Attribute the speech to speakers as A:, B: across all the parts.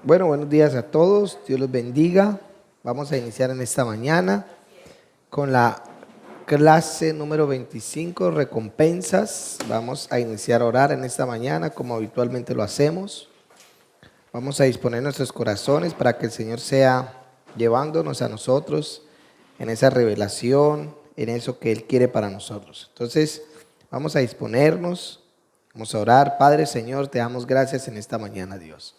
A: Bueno, buenos días a todos, Dios los bendiga. Vamos a iniciar en esta mañana con la clase número 25, recompensas. Vamos a iniciar a orar en esta mañana como habitualmente lo hacemos. Vamos a disponer nuestros corazones para que el Señor sea llevándonos a nosotros en esa revelación, en eso que Él quiere para nosotros. Entonces, vamos a disponernos, vamos a orar. Padre, Señor, te damos gracias en esta mañana, Dios.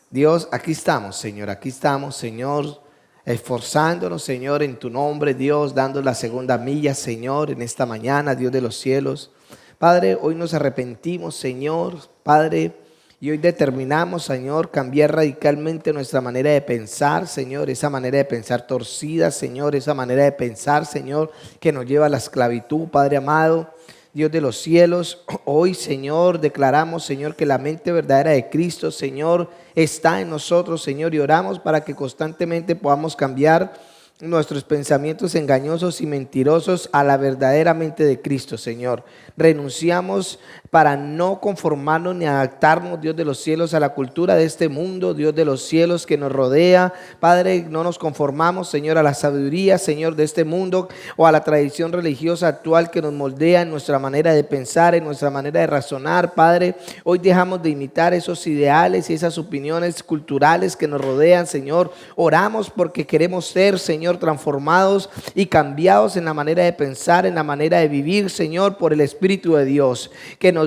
A: Dios, aquí estamos, Señor, esforzándonos, Señor, en tu nombre, Dios, dando la segunda milla, Señor, en esta mañana, Dios de los cielos. Padre, hoy nos arrepentimos, Señor, Padre, y hoy determinamos, Señor, cambiar radicalmente nuestra manera de pensar, Señor, esa manera de pensar torcida, Señor, esa manera de pensar, Señor, que nos lleva a la esclavitud, Padre amado. Dios de los cielos, hoy, Señor, declaramos, Señor, que la mente verdadera de Cristo, Señor, está en nosotros, Señor, y oramos para que constantemente podamos cambiar nuestros pensamientos engañosos y mentirosos a la verdadera mente de Cristo, Señor. Renunciamos para no conformarnos ni adaptarnos, Dios de los cielos, a la cultura de este mundo, Dios de los cielos que nos rodea. Padre, no nos conformamos, Señor, a la sabiduría, Señor, de este mundo o a la tradición religiosa actual que nos moldea en nuestra manera de pensar, en nuestra manera de razonar. Padre, hoy dejamos de imitar esos ideales y esas opiniones culturales que nos rodean, Señor. Oramos porque queremos ser, Señor, transformados y cambiados en la manera de pensar, en la manera de vivir, Señor, por el Espíritu de Dios que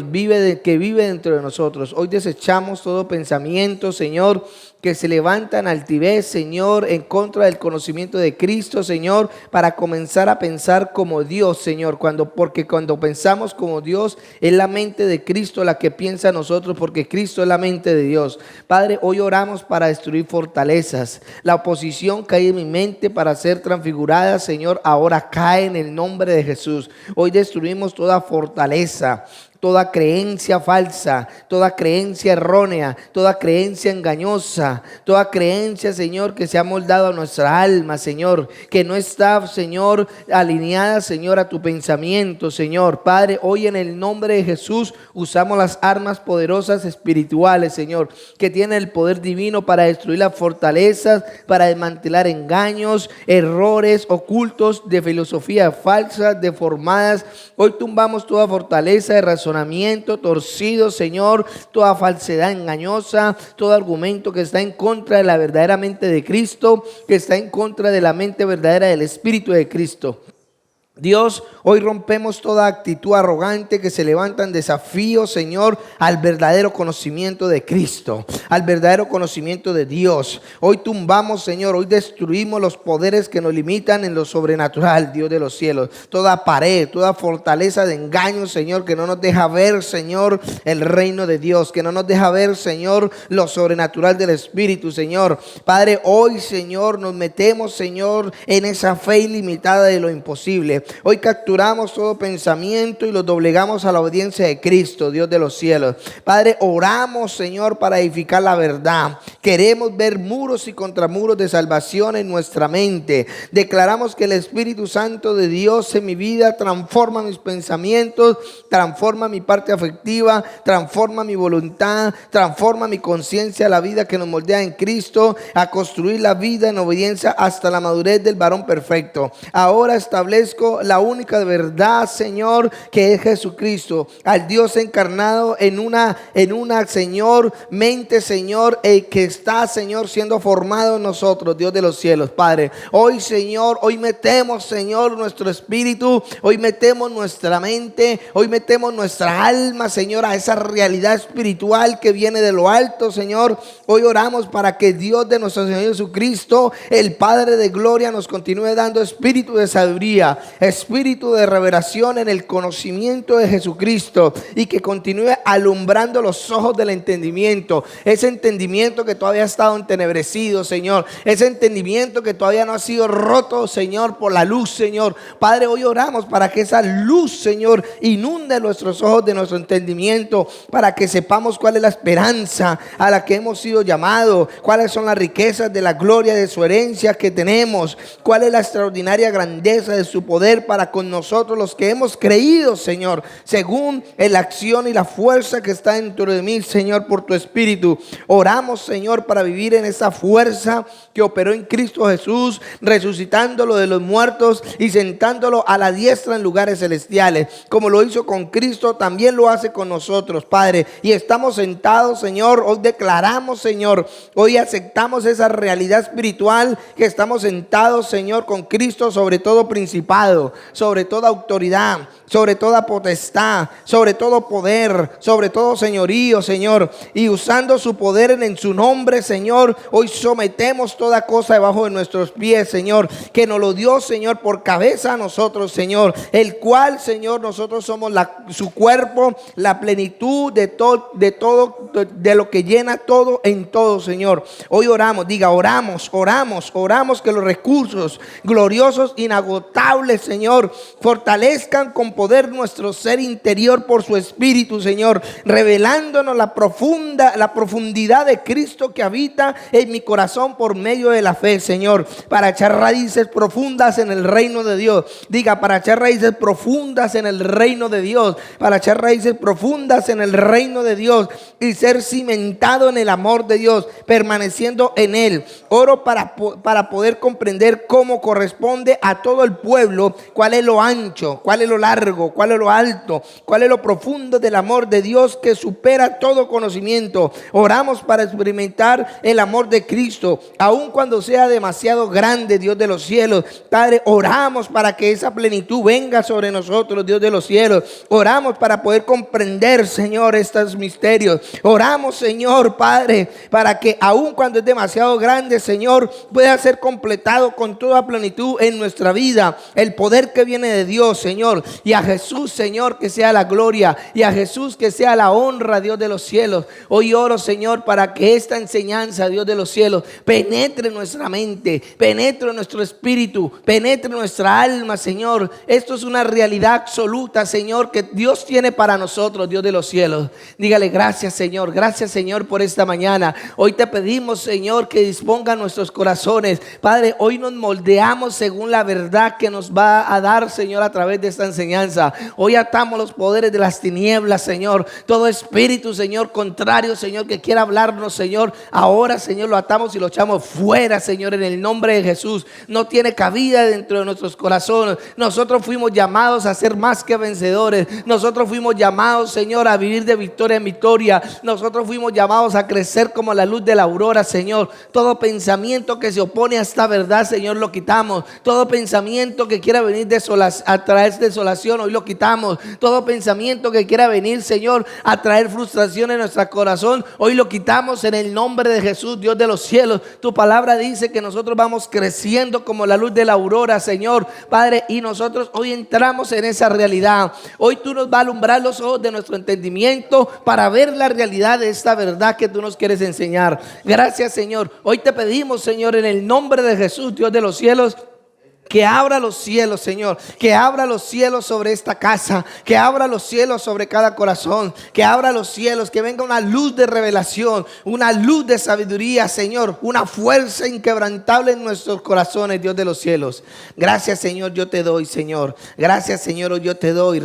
A: vive dentro de nosotros. Hoy desechamos todo pensamiento, Señor, que se levanta en altivez, Señor, en contra del conocimiento de Cristo, Señor, para comenzar a pensar como Dios, Señor, porque cuando pensamos como Dios, es la mente de Cristo la que piensa en nosotros, porque Cristo es la mente de Dios. Padre, hoy oramos para destruir fortalezas. La oposición que hay en mi mente para ser transfigurada, Señor, ahora cae en el nombre de Jesús. Hoy destruimos toda fortaleza, toda creencia falsa, toda creencia errónea, toda creencia engañosa, toda creencia, Señor, que se ha moldado a nuestra alma, Señor, que no está, Señor, alineada, Señor, a tu pensamiento, Señor. Padre, hoy en el nombre de Jesús usamos las armas poderosas espirituales, Señor, que tienen el poder divino para destruir las fortalezas, para desmantelar engaños, errores ocultos de filosofías falsas, deformadas. Hoy tumbamos toda fortaleza de razonamiento torcido, Señor, toda falsedad engañosa, todo argumento que está en contra de la verdadera mente de Cristo, que está en contra de la mente verdadera del Espíritu de Cristo. Dios, hoy rompemos toda actitud arrogante que se levanta en desafío, Señor, al verdadero conocimiento de Cristo, al verdadero conocimiento de Dios. Hoy tumbamos, Señor, hoy destruimos los poderes que nos limitan en lo sobrenatural, Dios de los cielos. Toda pared, toda fortaleza de engaño, Señor, que no nos deja ver, Señor, el reino de Dios, que no nos deja ver, Señor, lo sobrenatural del Espíritu, Señor. Padre, hoy, Señor, nos metemos, Señor, en esa fe ilimitada de lo imposible. Hoy capturamos todo pensamiento y lo doblegamos a la obediencia de Cristo, Dios de los cielos. Padre, oramos, Señor, para edificar la verdad. Queremos ver muros y contramuros de salvación en nuestra mente. Declaramos que el Espíritu Santo de Dios en mi vida transforma mis pensamientos, transforma mi parte afectiva, transforma mi voluntad, transforma mi conciencia, la vida que nos moldea en Cristo, a construir la vida en obediencia hasta la madurez del varón perfecto. Ahora establezco la única verdad, Señor, que es Jesucristo, al Dios encarnado en una, Señor, mente, Señor, que está, Señor, siendo formado en nosotros, Dios de los cielos, Padre. Hoy, Señor, hoy metemos, Señor, nuestro espíritu, hoy metemos nuestra mente, hoy metemos nuestra alma, Señor, a esa realidad espiritual que viene de lo alto, Señor. Hoy oramos para que Dios de nuestro Señor Jesucristo, el Padre de gloria, nos continúe dando espíritu de sabiduría, espíritu de revelación en el conocimiento de Jesucristo, y que continúe alumbrando los ojos del entendimiento, ese entendimiento que todavía ha estado entenebrecido, Señor, ese entendimiento que todavía no ha sido roto, Señor, por la luz, Señor. Padre, hoy oramos para que esa luz, Señor, inunde nuestros ojos de nuestro entendimiento, para que sepamos cuál es la esperanza a la que hemos sido llamados, cuáles son las riquezas de la gloria de su herencia que tenemos, cuál es la extraordinaria grandeza de su poder para con nosotros los que hemos creído, Señor, según la acción y la fuerza que está dentro de mí, Señor, por tu Espíritu. Oramos, Señor, Señor, para vivir en esa fuerza que operó en Cristo Jesús, resucitándolo de los muertos y sentándolo a la diestra en lugares celestiales. Como lo hizo con Cristo, también lo hace con nosotros, Padre. Y estamos sentados, Señor. Hoy declaramos, Señor, hoy aceptamos esa realidad espiritual que estamos sentados, Señor, con Cristo sobre todo principado, sobre toda autoridad, sobre toda potestad, sobre todo poder, sobre todo señorío, Señor. Y usando su poder en su nombre, Señor, hoy sometemos toda cosa debajo de nuestros pies, Señor, que nos lo dio, Señor, por cabeza a nosotros, Señor, el cual, Señor, nosotros somos su cuerpo, la plenitud de todo, de lo que llena todo en todo, Señor. Hoy oramos, diga, oramos que los recursos gloriosos, inagotables, Señor, fortalezcan con poder nuestro ser interior por su Espíritu, Señor, revelándonos la profundidad de Cristo que habita en mi corazón por medio de la fe, Señor, para echar raíces profundas en el reino de Dios. Diga, para echar raíces profundas en el reino de Dios, para echar raíces profundas en el reino de Dios y ser cimentado en el amor de Dios, permaneciendo en él. Oro para poder comprender cómo corresponde a todo el pueblo, cuál es lo ancho, cuál es lo largo, cuál es lo alto, cuál es lo profundo del amor de Dios que supera todo conocimiento. Oramos para experimentar el amor de Cristo, aun cuando sea demasiado grande, Dios de los cielos. Padre, oramos para que esa plenitud venga sobre nosotros, Dios de los cielos. Oramos para poder comprender, Señor, estos misterios. Oramos, Señor, Padre, para que aun cuando es demasiado grande, Señor, pueda ser completado con toda plenitud en nuestra vida. El poder que viene de Dios, Señor. Y a Jesús, Señor, que sea la gloria, y a Jesús que sea la honra, Dios de los cielos. Hoy oro, Señor, para que esta enseñanza, Dios de los cielos, penetre nuestra mente, penetre nuestro espíritu, penetre nuestra alma, Señor. Esto es una realidad absoluta, Señor, que Dios tiene para nosotros, Dios de los cielos. Dígale gracias, Señor, por esta mañana. Hoy te pedimos, Señor, que disponga nuestros corazones. Padre, hoy nos moldeamos según la verdad que nos va a dar, Señor, a través de esta enseñanza. Hoy atamos los poderes de las tinieblas, Señor. Todo espíritu, Señor, contrario, Señor, que quiera hablarnos, Señor, ahora, Señor, lo atamos y lo echamos fuera, Señor, en el nombre de Jesús. No tiene cabida dentro de nuestros corazones. Nosotros fuimos llamados a ser más que vencedores. Nosotros fuimos llamados, Señor, a vivir de victoria en victoria. Nosotros fuimos llamados a crecer como la luz de la aurora, Señor. Todo pensamiento que se opone a esta verdad, Señor, lo quitamos. Todo pensamiento que quiera venir a traer desolación, hoy lo quitamos. Todo pensamiento que quiera venir, Señor, a traer frustración en nuestro corazón, hoy lo quitamos en el nombre de Jesús, Dios de los cielos. Tu palabra dice que nosotros vamos creciendo como la luz de la aurora, Señor, Padre, y nosotros hoy entramos en esa realidad. Hoy tú nos vas a alumbrar los ojos de nuestro entendimiento para ver la realidad de esta verdad que tú nos quieres enseñar. Gracias, Señor. Hoy te pedimos, Señor, en el nombre de Jesús, Dios de los cielos, que abra los cielos, Señor, que abra los cielos sobre esta casa, que abra los cielos sobre cada corazón, que abra los cielos, que venga una luz de revelación, una luz de sabiduría, Señor, una fuerza inquebrantable en nuestros corazones, Dios de los cielos. Gracias, Señor, yo te doy, Señor. Gracias, Señor, yo te doy.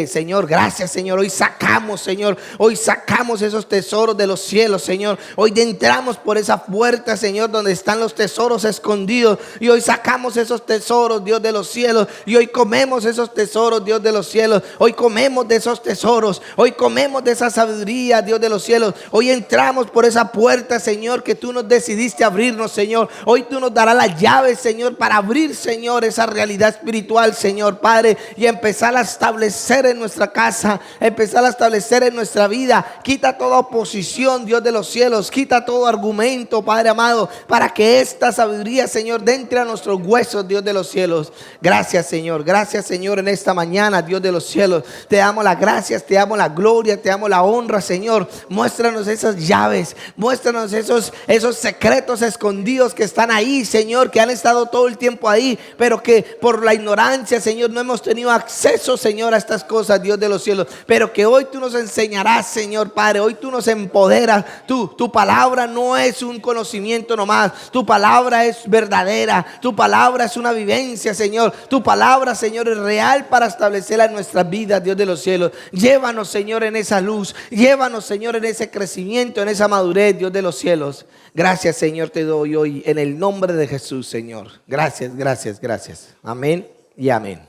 A: Señor, gracias, Señor. Hoy sacamos, Señor, hoy sacamos esos tesoros de los cielos, Señor. Hoy entramos por esa puerta, Señor, donde están los tesoros escondidos, y hoy sacamos esos tesoros, Dios de los cielos, y hoy comemos esos tesoros, Dios de los cielos. Hoy comemos de esos tesoros, hoy comemos de esa sabiduría, Dios de los cielos. Hoy entramos por esa puerta, Señor, que tú nos decidiste abrirnos, Señor. Hoy tú nos darás las llaves, Señor, para abrir, Señor, esa realidad espiritual, Señor, Padre, y empezar a establecer en nuestra casa, empezar a establecer en nuestra vida. Quita toda oposición, Dios de los cielos, quita todo argumento, Padre amado, para que esta sabiduría, Señor, de entre a nuestros huesos, Dios de los cielos. Gracias, Señor, en esta mañana, Dios de los cielos. Te damos las gracias, te damos la gloria, te damos la honra, Señor. Muéstranos esas llaves, muéstranos esos secretos escondidos que están ahí, Señor, que han estado todo el tiempo ahí, pero que por la ignorancia, Señor, no hemos tenido acceso, Señor, a estas cosas, Dios de los cielos, pero que hoy tú nos enseñarás, Señor, Padre. Hoy tú nos empoderas. Tu palabra no es un conocimiento nomás. Tu palabra palabra es verdadera. Tu palabra es una vivencia, Señor. Tu palabra, Señor, es real para establecerla en nuestras vidas, Dios de los cielos. Llévanos, Señor, en esa luz. Llévanos, Señor, en ese crecimiento, en esa madurez, Dios de los cielos. Gracias, Señor, te doy hoy en el nombre de Jesús, Señor. Gracias, gracias, gracias. Amén y amén.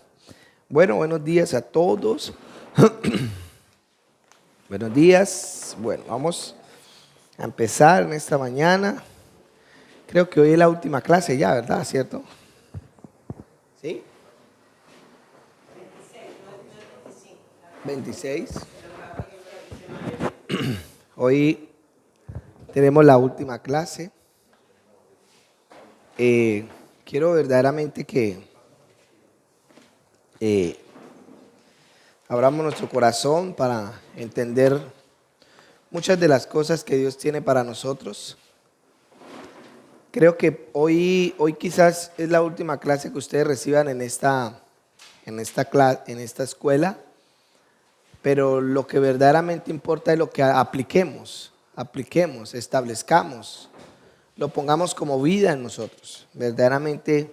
A: Bueno, buenos días a todos. Buenos días. Bueno, vamos a empezar en esta mañana. Creo que hoy es la última clase ya, ¿verdad? ¿Cierto? ¿Sí? 26. Hoy tenemos la última clase. Quiero verdaderamente que abramos nuestro corazón para entender muchas de las cosas que Dios tiene para nosotros. Creo que hoy quizás es la última clase que ustedes reciban en esta escuela, pero lo que verdaderamente importa es lo que apliquemos, establezcamos, lo pongamos como vida en nosotros. Verdaderamente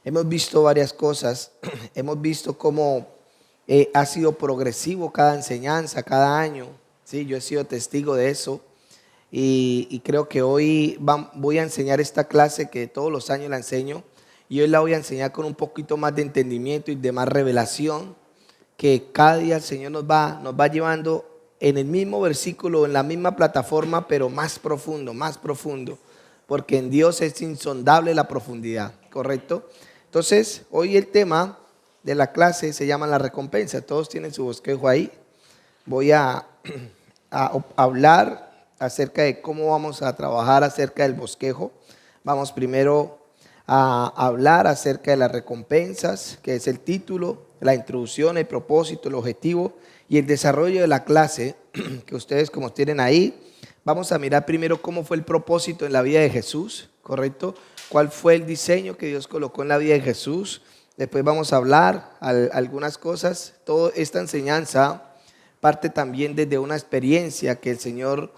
A: hemos visto varias cosas, hemos visto cómo ha sido progresivo cada enseñanza, cada año. Sí, yo he sido testigo de eso. Y creo que hoy voy a enseñar esta clase que todos los años la enseño, y hoy la voy a enseñar con un poquito más de entendimiento y de más revelación, que cada día el Señor nos va llevando en el mismo versículo, en la misma plataforma, pero más profundo, porque en Dios es insondable la profundidad, ¿correcto? Entonces, hoy el tema de la clase se llama la recompensa. Todos tienen su bosquejo ahí. Voy a hablar acerca de cómo vamos a trabajar acerca del bosquejo. Vamos primero a hablar acerca de las recompensas, que es el título, la introducción, el propósito, el objetivo y el desarrollo de la clase que ustedes como tienen ahí. Vamos a mirar primero cómo fue el propósito en la vida de Jesús, ¿correcto? ¿Cuál fue el diseño que Dios colocó en la vida de Jesús? Después vamos a hablar algunas cosas. Toda esta enseñanza parte también desde una experiencia que el Señor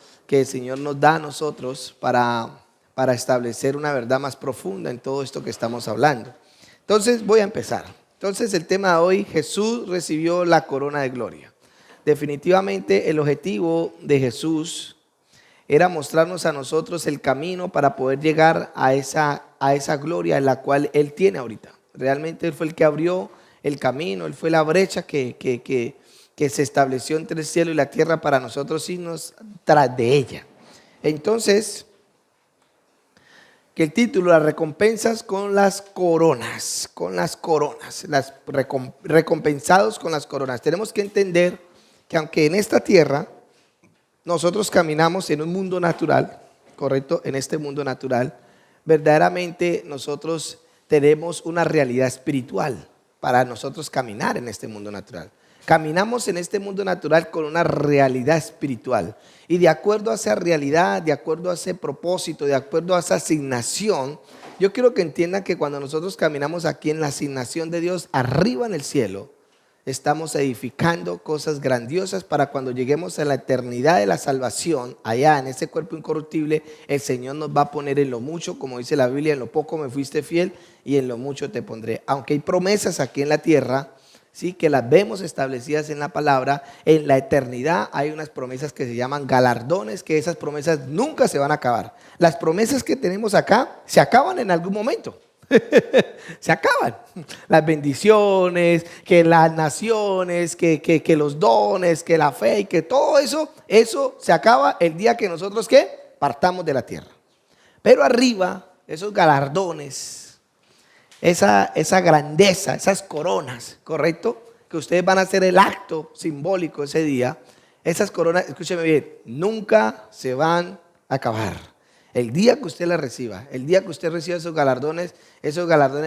A: nos da a nosotros para establecer una verdad más profunda en todo esto que estamos hablando. Entonces voy a empezar. Entonces el tema de hoy: Jesús recibió la corona de gloria. Definitivamente el objetivo de Jesús era mostrarnos a nosotros el camino para poder llegar a esa gloria en la cual Él tiene ahorita. Realmente Él fue el que abrió el camino, Él fue la brecha que se estableció entre el cielo y la tierra para nosotros irnos tras de ella. Entonces, que el título, las recompensas con las coronas, recompensados con las coronas. Tenemos que entender que aunque en esta tierra nosotros caminamos en un mundo natural, correcto, en este mundo natural, verdaderamente nosotros tenemos una realidad espiritual para nosotros caminar en este mundo natural. Caminamos en este mundo natural con una realidad espiritual, y de acuerdo a esa realidad, de acuerdo a ese propósito, de acuerdo a esa asignación, yo quiero que entiendan que cuando nosotros caminamos aquí en la asignación de Dios, arriba en el cielo, estamos edificando cosas grandiosas para cuando lleguemos a la eternidad de la salvación, allá en ese cuerpo incorruptible, el Señor nos va a poner en lo mucho, como dice la Biblia, en lo poco me fuiste fiel y en lo mucho te pondré. Aunque hay promesas aquí en la tierra, sí, que las vemos establecidas en la palabra, en la eternidad hay unas promesas que se llaman galardones, que esas promesas nunca se van a acabar. Las promesas que tenemos acá se acaban en algún momento. Se acaban las bendiciones, que las naciones, que los dones, que la fe, y que todo eso se acaba el día que nosotros partamos de la tierra. Pero arriba, esos galardones, esa grandeza, esas coronas, ¿correcto? Que ustedes van a hacer el acto simbólico ese día. Esas coronas, escúcheme bien, nunca se van a acabar. El día que usted las reciba, el día que usted reciba esos galardones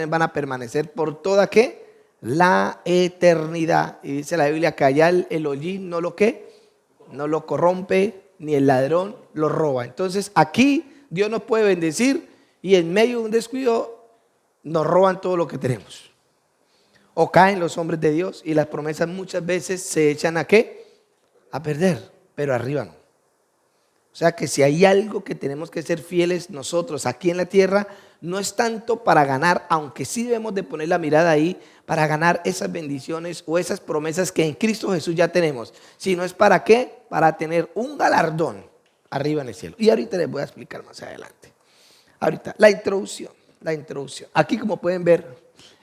A: van a permanecer por toda la eternidad. Y dice la Biblia que allá el hollín no lo corrompe, ni el ladrón lo roba. Entonces aquí Dios nos puede bendecir y en medio de un descuido nos roban todo lo que tenemos. O caen los hombres de Dios y las promesas muchas veces se echan a perder, pero arriba no. O sea que si hay algo que tenemos que ser fieles nosotros aquí en la tierra, no es tanto para ganar, aunque sí debemos de poner la mirada ahí, para ganar esas bendiciones o esas promesas que en Cristo Jesús ya tenemos, sino es para qué, para tener un galardón arriba en el cielo. Y ahorita les voy a explicar más adelante. Ahorita, la introducción. Aquí, como pueden ver,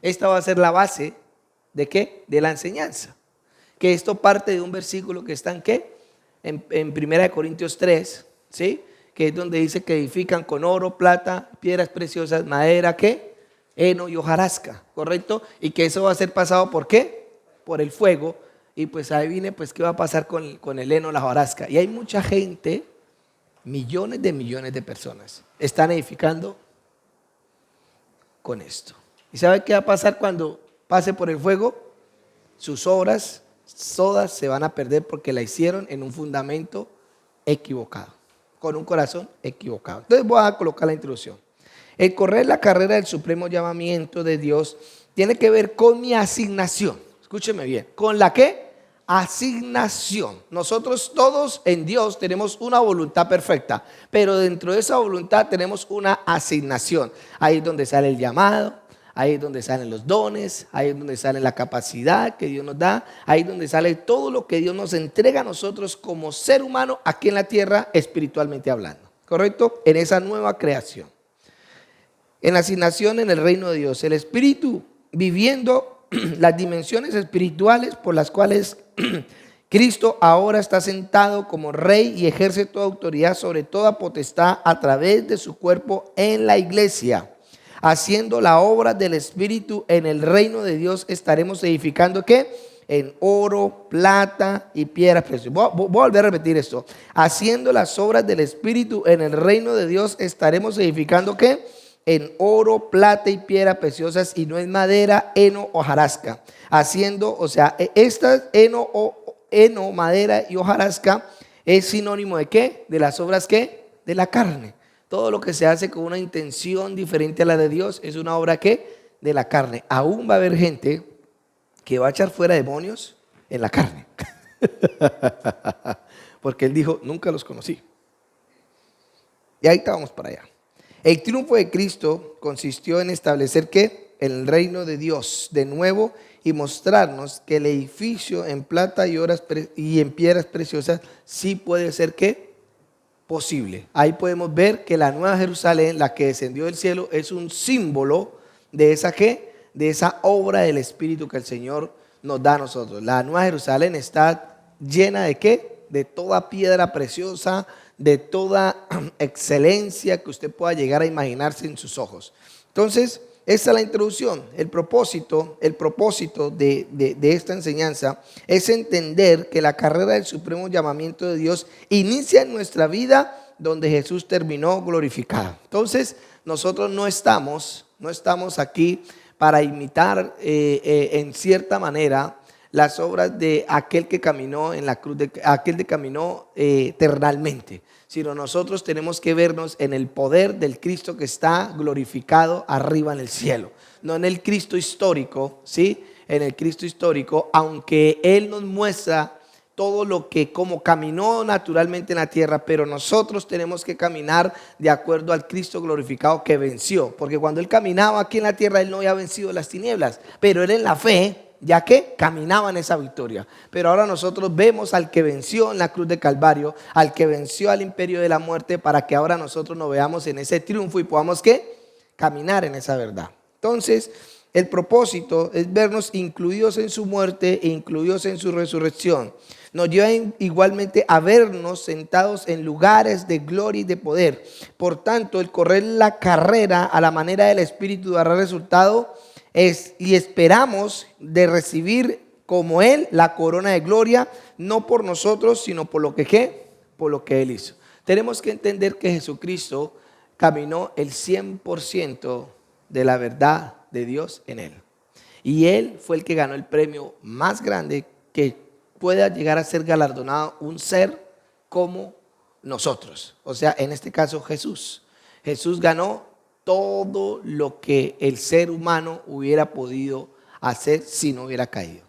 A: esta va a ser la base ¿de qué? De la enseñanza. Que esto parte de un versículo que está en ¿qué? En 1 Corintios 3, ¿sí? Que es donde dice que edifican con oro, plata, piedras preciosas, madera, ¿qué? Heno y hojarasca, ¿correcto? Y que eso va a ser pasado ¿por qué? Por el fuego. Y pues ahí viene, pues, ¿qué va a pasar con el heno, la hojarasca? Y hay mucha gente, millones de personas, están edificando con esto. ¿Y sabe qué va a pasar cuando pase por el fuego? Sus obras todas se van a perder porque la hicieron en un fundamento equivocado, con un corazón equivocado. Entonces voy a colocar la introducción. El correr la carrera del supremo llamamiento de Dios tiene que ver con mi asignación. Escúcheme bien. ¿Con la qué? Asignación. Nosotros todos en Dios tenemos una voluntad perfecta, pero dentro de esa voluntad tenemos una asignación. Ahí es donde sale el llamado, ahí es donde salen los dones, ahí es donde sale la capacidad que Dios nos da, ahí es donde sale todo lo que Dios nos entrega a nosotros como ser humano aquí en la tierra, espiritualmente hablando. ¿Correcto? En esa nueva creación. En la asignación en el reino de Dios, el espíritu viviendo las dimensiones espirituales por las cuales Cristo ahora está sentado como rey y ejerce toda autoridad sobre toda potestad a través de su cuerpo en la iglesia. Haciendo la obra del espíritu en el reino de Dios, estaremos edificando ¿qué? En oro, plata y piedras preciosas. Voy a volver a repetir esto. Haciendo las obras del espíritu en el reino de Dios, estaremos edificando ¿qué? En oro, plata y piedras preciosas, y no en madera, heno o hojarasca. Haciendo, o sea, estas heno, madera y hojarasca es sinónimo de ¿qué? De las obras ¿qué? De la carne. Todo lo que se hace con una intención diferente a la de Dios es una obra ¿qué? De la carne. Aún va a haber gente que va a echar fuera demonios en la carne. Porque él dijo, nunca los conocí. Y ahí estábamos para allá. El triunfo de Cristo consistió en establecer ¿qué? El reino de Dios de nuevo y mostrarnos que el edificio en plata y en piedras preciosas sí puede ser ¿qué? Posible. Ahí podemos ver que la nueva Jerusalén, la que descendió del cielo, es un símbolo de esa ¿qué? De esa obra del Espíritu que el Señor nos da a nosotros. La nueva Jerusalén está llena de ¿qué? De toda piedra preciosa, de toda excelencia que usted pueda llegar a imaginarse en sus ojos. Entonces, esta es la introducción. El propósito de esta enseñanza es entender que la carrera del supremo llamamiento de Dios inicia en nuestra vida donde Jesús terminó glorificado. Entonces, nosotros no estamos aquí para imitar en cierta manera las obras de aquel que caminó en la cruz, aquel que caminó eternalmente, sino nosotros tenemos que vernos en el poder del Cristo que está glorificado arriba en el cielo, no en el Cristo histórico, ¿sí? En el Cristo histórico, aunque Él nos muestra todo lo que como caminó naturalmente en la tierra, pero nosotros tenemos que caminar de acuerdo al Cristo glorificado que venció, porque cuando Él caminaba aquí en la tierra, Él no había vencido las tinieblas, pero Él en la fe, ya que caminaba en esa victoria. Pero ahora nosotros vemos al que venció en la cruz de Calvario, al que venció al imperio de la muerte, para que ahora nosotros nos veamos en ese triunfo y podamos ¿qué? Caminar en esa verdad. Entonces, el propósito es vernos incluidos en su muerte e incluidos en su resurrección. Nos lleva igualmente a vernos sentados en lugares de gloria y de poder. Por tanto, el correr la carrera a la manera del Espíritu dará resultado y esperamos de recibir como Él la corona de gloria, no por nosotros, sino por lo que ¿qué? Por lo que Él hizo. Tenemos que entender que Jesucristo caminó el 100% de la verdad de Dios en Él. Y Él fue el que ganó el premio más grande que pueda llegar a ser galardonado un ser como nosotros. O sea, en este caso Jesús. Jesús ganó todo lo que el ser humano hubiera podido hacer si no hubiera caído.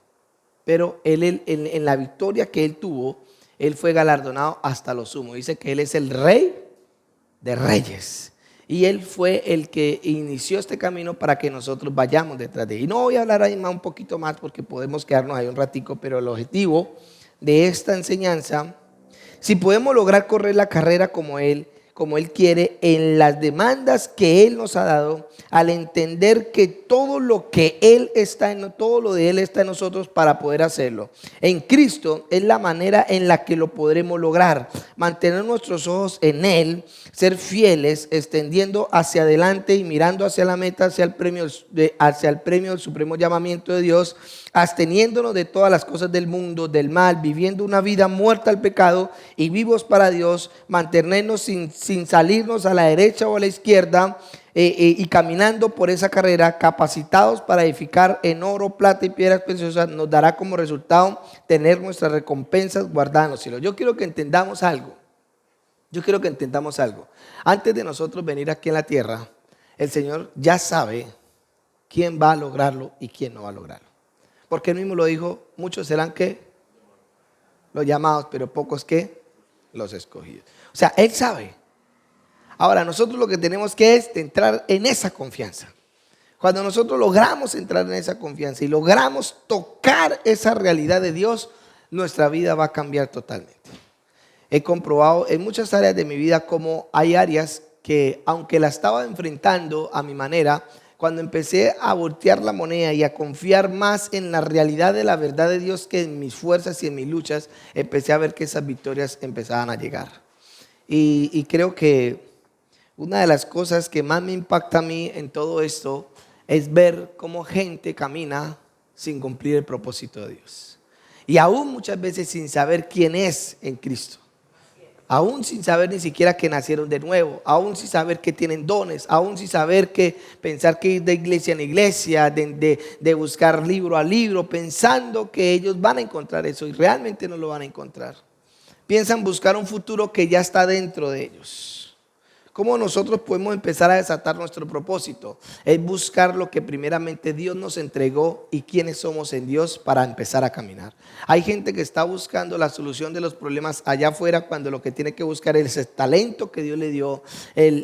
A: Pero él, en la victoria que Él tuvo, Él fue galardonado hasta lo sumo. Dice que Él es el Rey de Reyes. Y Él fue el que inició este camino para que nosotros vayamos detrás de Él. Y no voy a hablar ahí más, un poquito más porque podemos quedarnos ahí un ratico, pero el objetivo de esta enseñanza, si podemos lograr correr la carrera como Él quiere, en las demandas que Él nos ha dado, al entender que todo lo que Él está en, todo lo de Él está en nosotros para poder hacerlo. En Cristo es la manera en la que lo podremos lograr. Mantener nuestros ojos en Él, ser fieles, extendiendo hacia adelante y mirando hacia la meta, hacia el premio del supremo llamamiento de Dios, absteniéndonos de todas las cosas del mundo, del mal, viviendo una vida muerta al pecado y vivos para Dios, mantenernos sin salirnos a la derecha o a la izquierda, y caminando por esa carrera, capacitados para edificar en oro, plata y piedras preciosas, nos dará como resultado tener nuestras recompensas guardadas en los cielos. Yo quiero que entendamos algo. Antes de nosotros venir aquí en la tierra, el Señor ya sabe quién va a lograrlo y quién no va a lograrlo. Porque Él mismo lo dijo, muchos serán que los llamados, pero pocos que los escogidos. O sea, Él sabe. Ahora, nosotros lo que tenemos que es entrar en esa confianza. Cuando nosotros logramos entrar en esa confianza y logramos tocar esa realidad de Dios, nuestra vida va a cambiar totalmente. He comprobado en muchas áreas de mi vida cómo hay áreas que, aunque la estaba enfrentando a mi manera, cuando empecé a voltear la moneda y a confiar más en la realidad de la verdad de Dios que en mis fuerzas y en mis luchas, empecé a ver que esas victorias empezaban a llegar. Y creo que una de las cosas que más me impacta a mí en todo esto es ver cómo gente camina sin cumplir el propósito de Dios. Y aún muchas veces sin saber quién es en Cristo. Aún sin saber ni siquiera que nacieron de nuevo, aún sin saber que tienen dones, aún sin saber que pensar que ir de iglesia en iglesia, de buscar libro a libro, pensando que ellos van a encontrar eso y realmente no lo van a encontrar. Piensan buscar un futuro que ya está dentro de ellos. ¿Cómo nosotros podemos empezar a desatar nuestro propósito? Es buscar lo que primeramente Dios nos entregó y quiénes somos en Dios para empezar a caminar. Hay gente que está buscando la solución de los problemas allá afuera cuando lo que tiene que buscar es el talento que Dios le dio,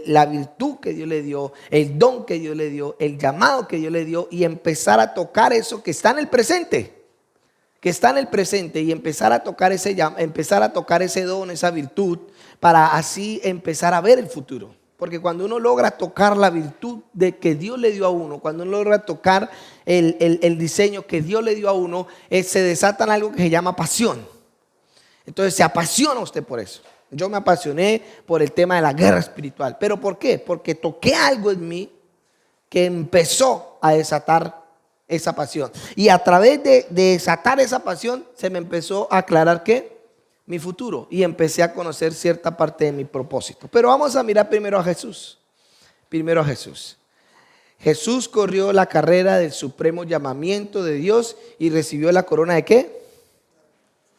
A: la virtud que Dios le dio, el don que Dios le dio, el llamado que Dios le dio y empezar a tocar eso que está en el presente. Y empezar a tocar ese don, esa virtud, para así empezar a ver el futuro. Porque cuando uno logra tocar la virtud de que Dios le dio a uno, cuando uno logra tocar el diseño que Dios le dio a uno, se desata algo que se llama pasión. Entonces se apasiona usted por eso. Yo me apasioné por el tema de la guerra espiritual. ¿Pero por qué? Porque toqué algo en mí que empezó a desatar esa pasión. Y a través de desatar esa pasión se me empezó a aclarar ¿qué? Mi futuro. Y empecé a conocer cierta parte de mi propósito. Pero vamos a mirar primero a Jesús. Jesús corrió la carrera del supremo llamamiento de Dios y recibió la corona ¿de qué?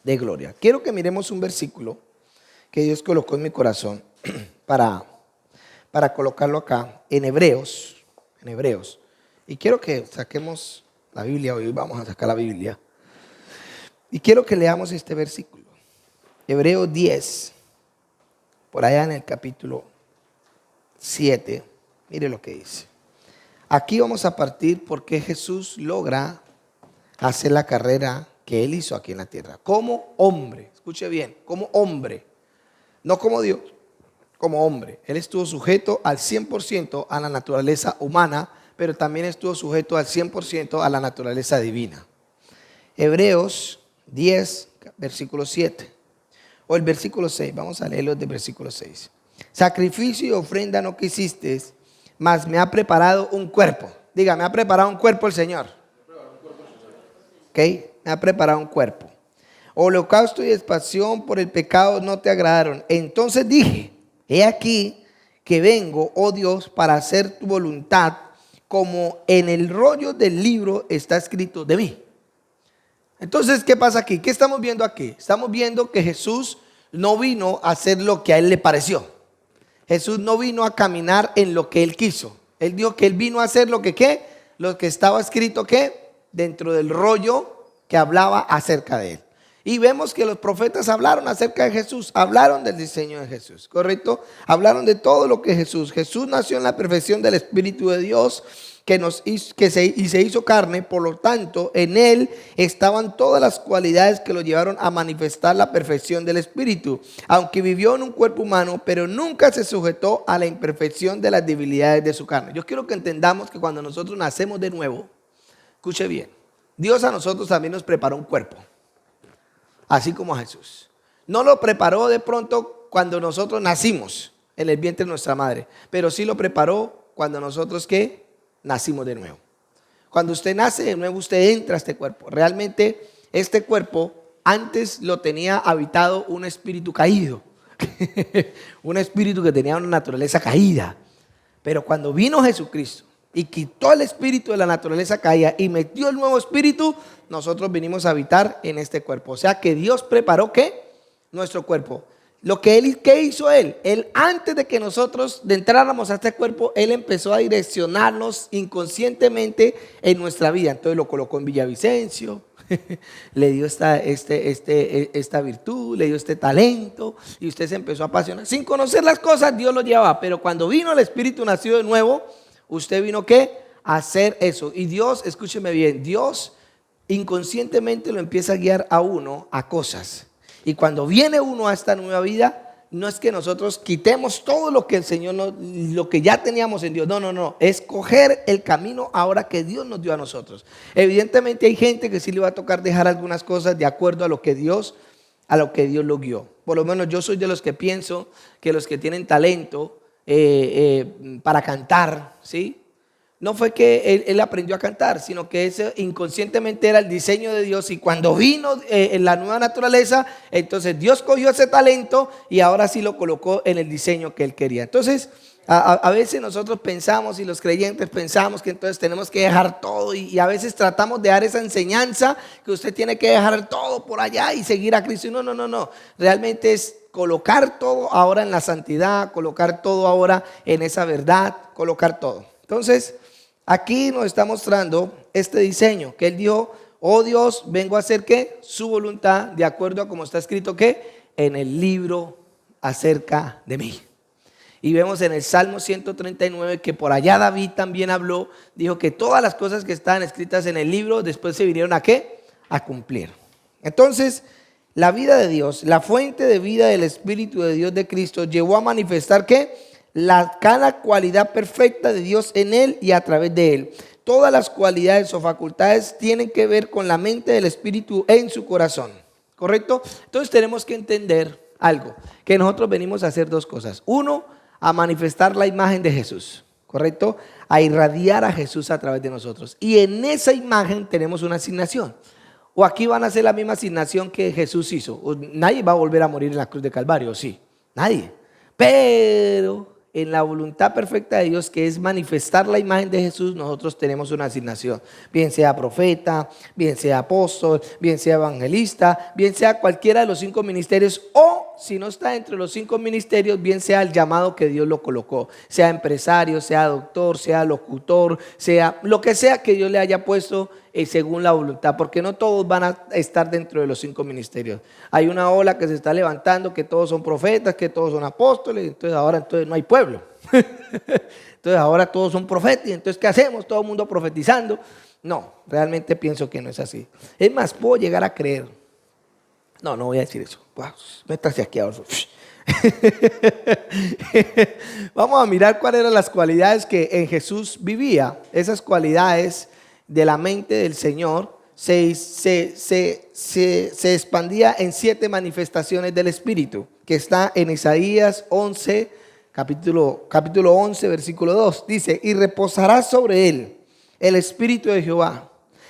A: De gloria. Quiero que miremos un versículo que Dios colocó en mi corazón para colocarlo acá en Hebreos. Y quiero que saquemos la Biblia, hoy vamos a sacar la Biblia. Y quiero que leamos este versículo. Hebreos 10, por allá en el capítulo 7. Mire lo que dice. Aquí vamos a partir porque Jesús logra hacer la carrera que Él hizo aquí en la tierra. Como hombre, escuche bien, como hombre. No como Dios, como hombre. Él estuvo sujeto al 100% a la naturaleza humana, pero también estuvo sujeto al 100% a la naturaleza divina. Hebreos 10, versículo 7. O el versículo 6, vamos a leerlo del versículo 6. Sacrificio y ofrenda no quisiste, mas me ha preparado un cuerpo. Diga, me ha preparado un cuerpo el Señor. Ok, me ha preparado un cuerpo. Holocausto y expiación por el pecado no te agradaron. Entonces dije, he aquí que vengo, oh Dios, para hacer tu voluntad, como en el rollo del libro está escrito de mí. Entonces, ¿qué pasa aquí? ¿Qué estamos viendo aquí? Estamos viendo que Jesús no vino a hacer lo que a Él le pareció. Jesús no vino a caminar en lo que Él quiso. Él dijo que Él vino a hacer lo que ¿qué? Lo que estaba escrito ¿qué? Dentro del rollo que hablaba acerca de Él. Y vemos que los profetas hablaron acerca de Jesús, hablaron del diseño de Jesús, ¿correcto? Hablaron de todo lo que Jesús nació en la perfección del Espíritu de Dios y se hizo carne, por lo tanto en él estaban todas las cualidades que lo llevaron a manifestar la perfección del Espíritu, aunque vivió en un cuerpo humano, pero nunca se sujetó a la imperfección de las debilidades de su carne. Yo quiero que entendamos que cuando nosotros nacemos de nuevo, escuche bien, Dios a nosotros también nos preparó un cuerpo, así como a Jesús. No lo preparó de pronto cuando nosotros nacimos en el vientre de nuestra madre, pero sí lo preparó cuando nosotros nacimos de nuevo. Cuando usted nace de nuevo, usted entra a este cuerpo. Realmente este cuerpo antes lo tenía habitado un espíritu caído, un espíritu que tenía una naturaleza caída. Pero cuando vino Jesucristo y quitó el espíritu de la naturaleza caída y metió el nuevo espíritu, nosotros vinimos a habitar en este cuerpo. O sea que Dios preparó nuestro cuerpo. ¿Qué hizo Él? Él, antes de que nosotros entráramos a este cuerpo, Él empezó a direccionarnos inconscientemente en nuestra vida. Entonces lo colocó en Villavicencio, le dio esta virtud, le dio este talento, y usted se empezó a apasionar. Sin conocer las cosas, Dios lo llevaba, pero cuando vino el Espíritu nacido de nuevo, usted vino a hacer eso. Y Dios, escúcheme bien, Dios inconscientemente lo empieza a guiar a uno a cosas. Y cuando viene uno a esta nueva vida, no es que nosotros quitemos todo lo que el Señor lo que ya teníamos en Dios. No. Es coger el camino ahora que Dios nos dio a nosotros. Evidentemente hay gente que sí le va a tocar dejar algunas cosas de acuerdo a lo que Dios lo guió. Por lo menos yo soy de los que pienso que los que tienen talento para cantar, ¿sí? No fue que él aprendió a cantar, sino que eso inconscientemente era el diseño de Dios. Y cuando vino en la nueva naturaleza, entonces Dios cogió ese talento y ahora sí lo colocó en el diseño que Él quería. Entonces, a veces nosotros pensamos, y los creyentes pensamos, que entonces tenemos que dejar todo. Y a veces tratamos de dar esa enseñanza que usted tiene que dejar todo por allá y seguir a Cristo. Y no. Realmente es colocar todo ahora en la santidad, colocar todo ahora en esa verdad, colocar todo. Entonces, aquí nos está mostrando este diseño que Él dijo: oh Dios, vengo a hacer su voluntad, de acuerdo a como está escrito en el libro acerca de mí. Y vemos en el Salmo 139 que por allá David también habló, dijo que todas las cosas que estaban escritas en el libro después se vinieron a cumplir. Entonces, la vida de Dios, la fuente de vida del Espíritu de Dios de Cristo, llevó a manifestar cada cualidad perfecta de Dios en Él y a través de Él. Todas las cualidades o facultades tienen que ver con la mente del Espíritu en su corazón, ¿correcto? Entonces tenemos que entender algo, que nosotros venimos a hacer dos cosas. Uno, a manifestar la imagen de Jesús, ¿correcto? A irradiar a Jesús a través de nosotros. Y en esa imagen tenemos una asignación. O aquí van a hacer la misma asignación que Jesús hizo. O nadie va a volver a morir en la cruz de Calvario, ¿sí? Nadie. Pero en la voluntad perfecta de Dios, que es manifestar la imagen de Jesús, nosotros tenemos una asignación. Bien sea profeta, bien sea apóstol, bien sea evangelista, bien sea cualquiera de los 5 ministerios, o si no está entre los 5 ministerios, bien sea el llamado que Dios lo colocó. Sea empresario, sea doctor, sea locutor, sea lo que sea que Dios le haya puesto según la voluntad, porque no todos van a estar dentro de los 5 ministerios. Hay una ola que se está levantando, que todos son profetas, que todos son apóstoles, entonces ahora no hay pueblo. Entonces ahora todos son profetas, entonces ¿qué hacemos? Todo el mundo profetizando. No, realmente pienso que no es así. Es más, puedo llegar a creer. No voy a decir eso. Métase aquí ahora. Vamos a mirar cuáles eran las cualidades que en Jesús vivía. Esas cualidades de la mente del Señor se expandía en 7 manifestaciones del Espíritu, que está en Isaías 11, capítulo 11, versículo 2. Dice: y reposará sobre él el Espíritu de Jehová,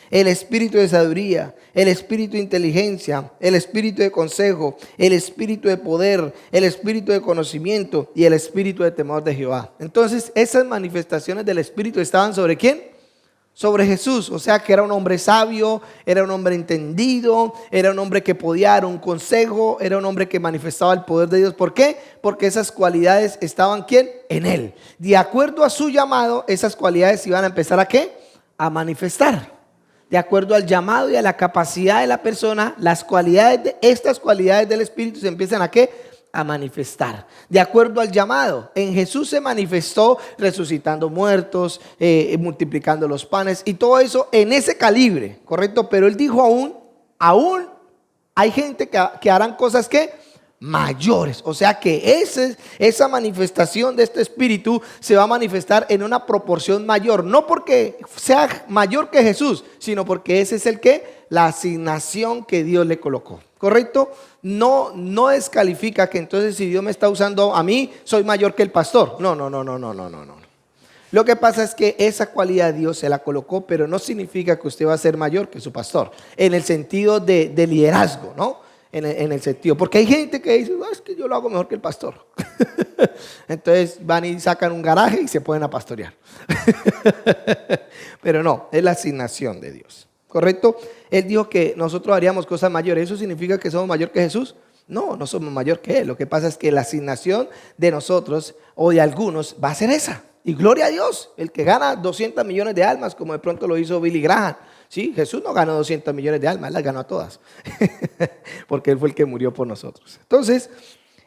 A: el Espíritu de sabiduría, el Espíritu de inteligencia, el Espíritu de consejo, el Espíritu de poder, el Espíritu de conocimiento y el Espíritu de temor de Jehová. Entonces, esas manifestaciones del Espíritu estaban ¿sobre quién? Sobre Jesús. O sea que era un hombre sabio, era un hombre entendido, era un hombre que podía dar un consejo, era un hombre que manifestaba el poder de Dios. ¿Por qué? Porque esas cualidades estaban ¿quién? En él. De acuerdo a su llamado, esas cualidades iban a empezar a manifestar. De acuerdo al llamado y a la capacidad de la persona, estas cualidades del Espíritu se empiezan ¿a qué? A manifestar. De acuerdo al llamado, en Jesús se manifestó resucitando muertos, multiplicando los panes y todo eso en ese calibre, ¿correcto? Pero él dijo aún hay gente que harán cosas que mayores, o sea que esa manifestación de este espíritu se va a manifestar en una proporción mayor, no porque sea mayor que Jesús, sino porque ese es la asignación que Dios le colocó, ¿correcto? No descalifica que entonces si Dios me está usando a mí, soy mayor que el pastor. No. Lo que pasa es que esa cualidad Dios se la colocó, pero no significa que usted va a ser mayor que su pastor, en el sentido de liderazgo, ¿no? En el sentido, porque hay gente que dice, es que yo lo hago mejor que el pastor. Entonces van y sacan un garaje y se ponen a pastorear. Pero no, es la asignación de Dios, ¿correcto? Él dijo que nosotros haríamos cosas mayores. ¿Eso significa que somos mayor que Jesús? No somos mayor que Él. Lo que pasa es que la asignación de nosotros o de algunos va a ser esa. Y gloria a Dios, el que gana 200 millones de almas, como de pronto lo hizo Billy Graham. Sí, Jesús no ganó 200 millones de almas, Él las ganó a todas. Porque Él fue el que murió por nosotros. Entonces,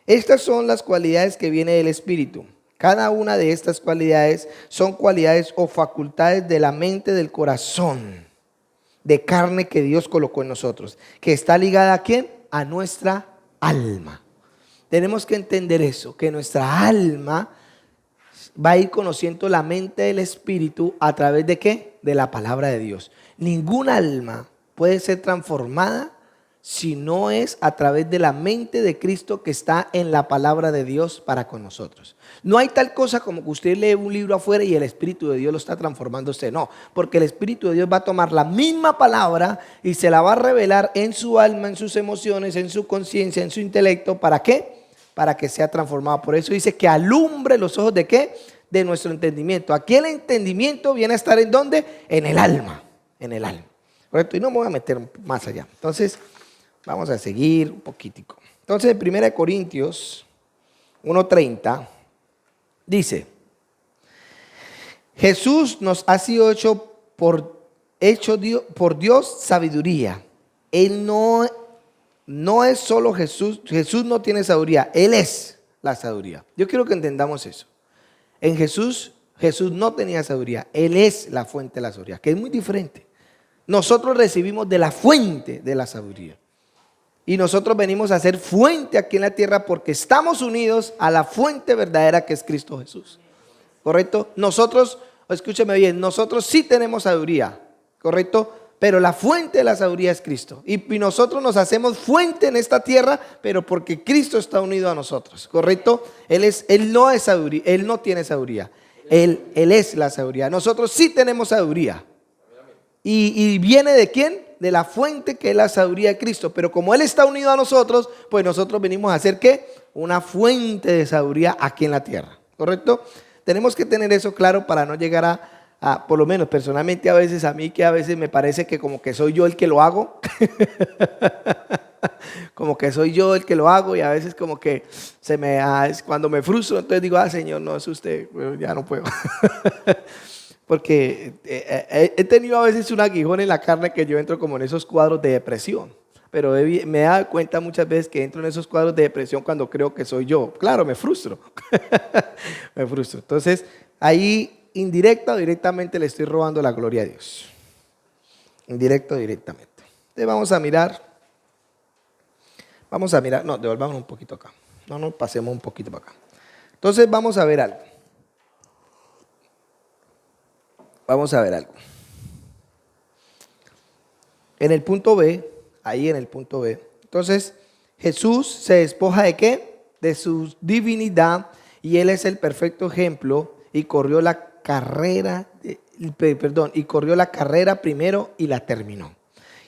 A: estas son las cualidades que viene del Espíritu. Cada una de estas cualidades son cualidades o facultades de la mente, del corazón, de carne que Dios colocó en nosotros. Que está ligada ¿a quién? A nuestra alma. Tenemos que entender eso, que nuestra alma va a ir conociendo la mente del Espíritu a través de ¿qué? De la palabra de Dios. Ninguna alma puede ser transformada si no es a través de la mente de Cristo que está en la palabra de Dios para con nosotros. No hay tal cosa como que usted lee un libro afuera y el Espíritu de Dios lo está transformando usted. No, porque el Espíritu de Dios va a tomar la misma palabra y se la va a revelar en su alma, en sus emociones, en su conciencia, en su intelecto. ¿Para qué? Para que sea transformado. Por eso dice que alumbre los ojos ¿de qué? De nuestro entendimiento. Aquí el entendimiento viene a estar ¿en dónde? En el alma. En el alma. ¿Correcto? Y no me voy a meter más allá. Entonces, vamos a seguir un poquitico. Entonces, en 1 Corintios 1:30 dice: Jesús nos ha sido hecho por Dios sabiduría. Él no es solo Jesús. Jesús no tiene sabiduría. Él es la sabiduría. Yo quiero que entendamos eso. En Jesús no tenía sabiduría. Él es la fuente de la sabiduría, que es muy diferente. Nosotros recibimos de la fuente de la sabiduría. Y nosotros venimos a ser fuente aquí en la tierra porque estamos unidos a la fuente verdadera que es Cristo Jesús. ¿Correcto? Nosotros, escúcheme bien, nosotros sí tenemos sabiduría. ¿Correcto? Pero la fuente de la sabiduría es Cristo. Y nosotros nos hacemos fuente en esta tierra, pero porque Cristo está unido a nosotros. ¿Correcto? Él no es sabiduría, Él no tiene sabiduría. Él es la sabiduría. Nosotros sí tenemos sabiduría. ¿Y viene de quién? De la fuente que es la sabiduría de Cristo. Pero como Él está unido a nosotros, pues nosotros venimos a hacer ¿qué? Una fuente de sabiduría aquí en la tierra. ¿Correcto? Tenemos que tener eso claro para no llegar a por lo menos personalmente a mí que a veces me parece que como que soy yo el que lo hago. Como que soy yo el que lo hago y a veces como que cuando me frustro, entonces digo, Señor, no es usted, ya no puedo. Porque he tenido a veces un aguijón en la carne que yo entro como en esos cuadros de depresión. Pero me he dado cuenta muchas veces que entro en esos cuadros de depresión cuando creo que soy yo. Claro, me frustro. Me frustro. Entonces, ahí indirecta o directamente le estoy robando la gloria a Dios. Indirecto o directamente. Entonces vamos a mirar, no, devolvamos un poquito acá. No nos pasemos un poquito para acá. Entonces vamos a ver algo. En el punto B, entonces Jesús se despoja ¿de qué? De su divinidad y Él es el perfecto ejemplo y corrió la carrera primero y la terminó.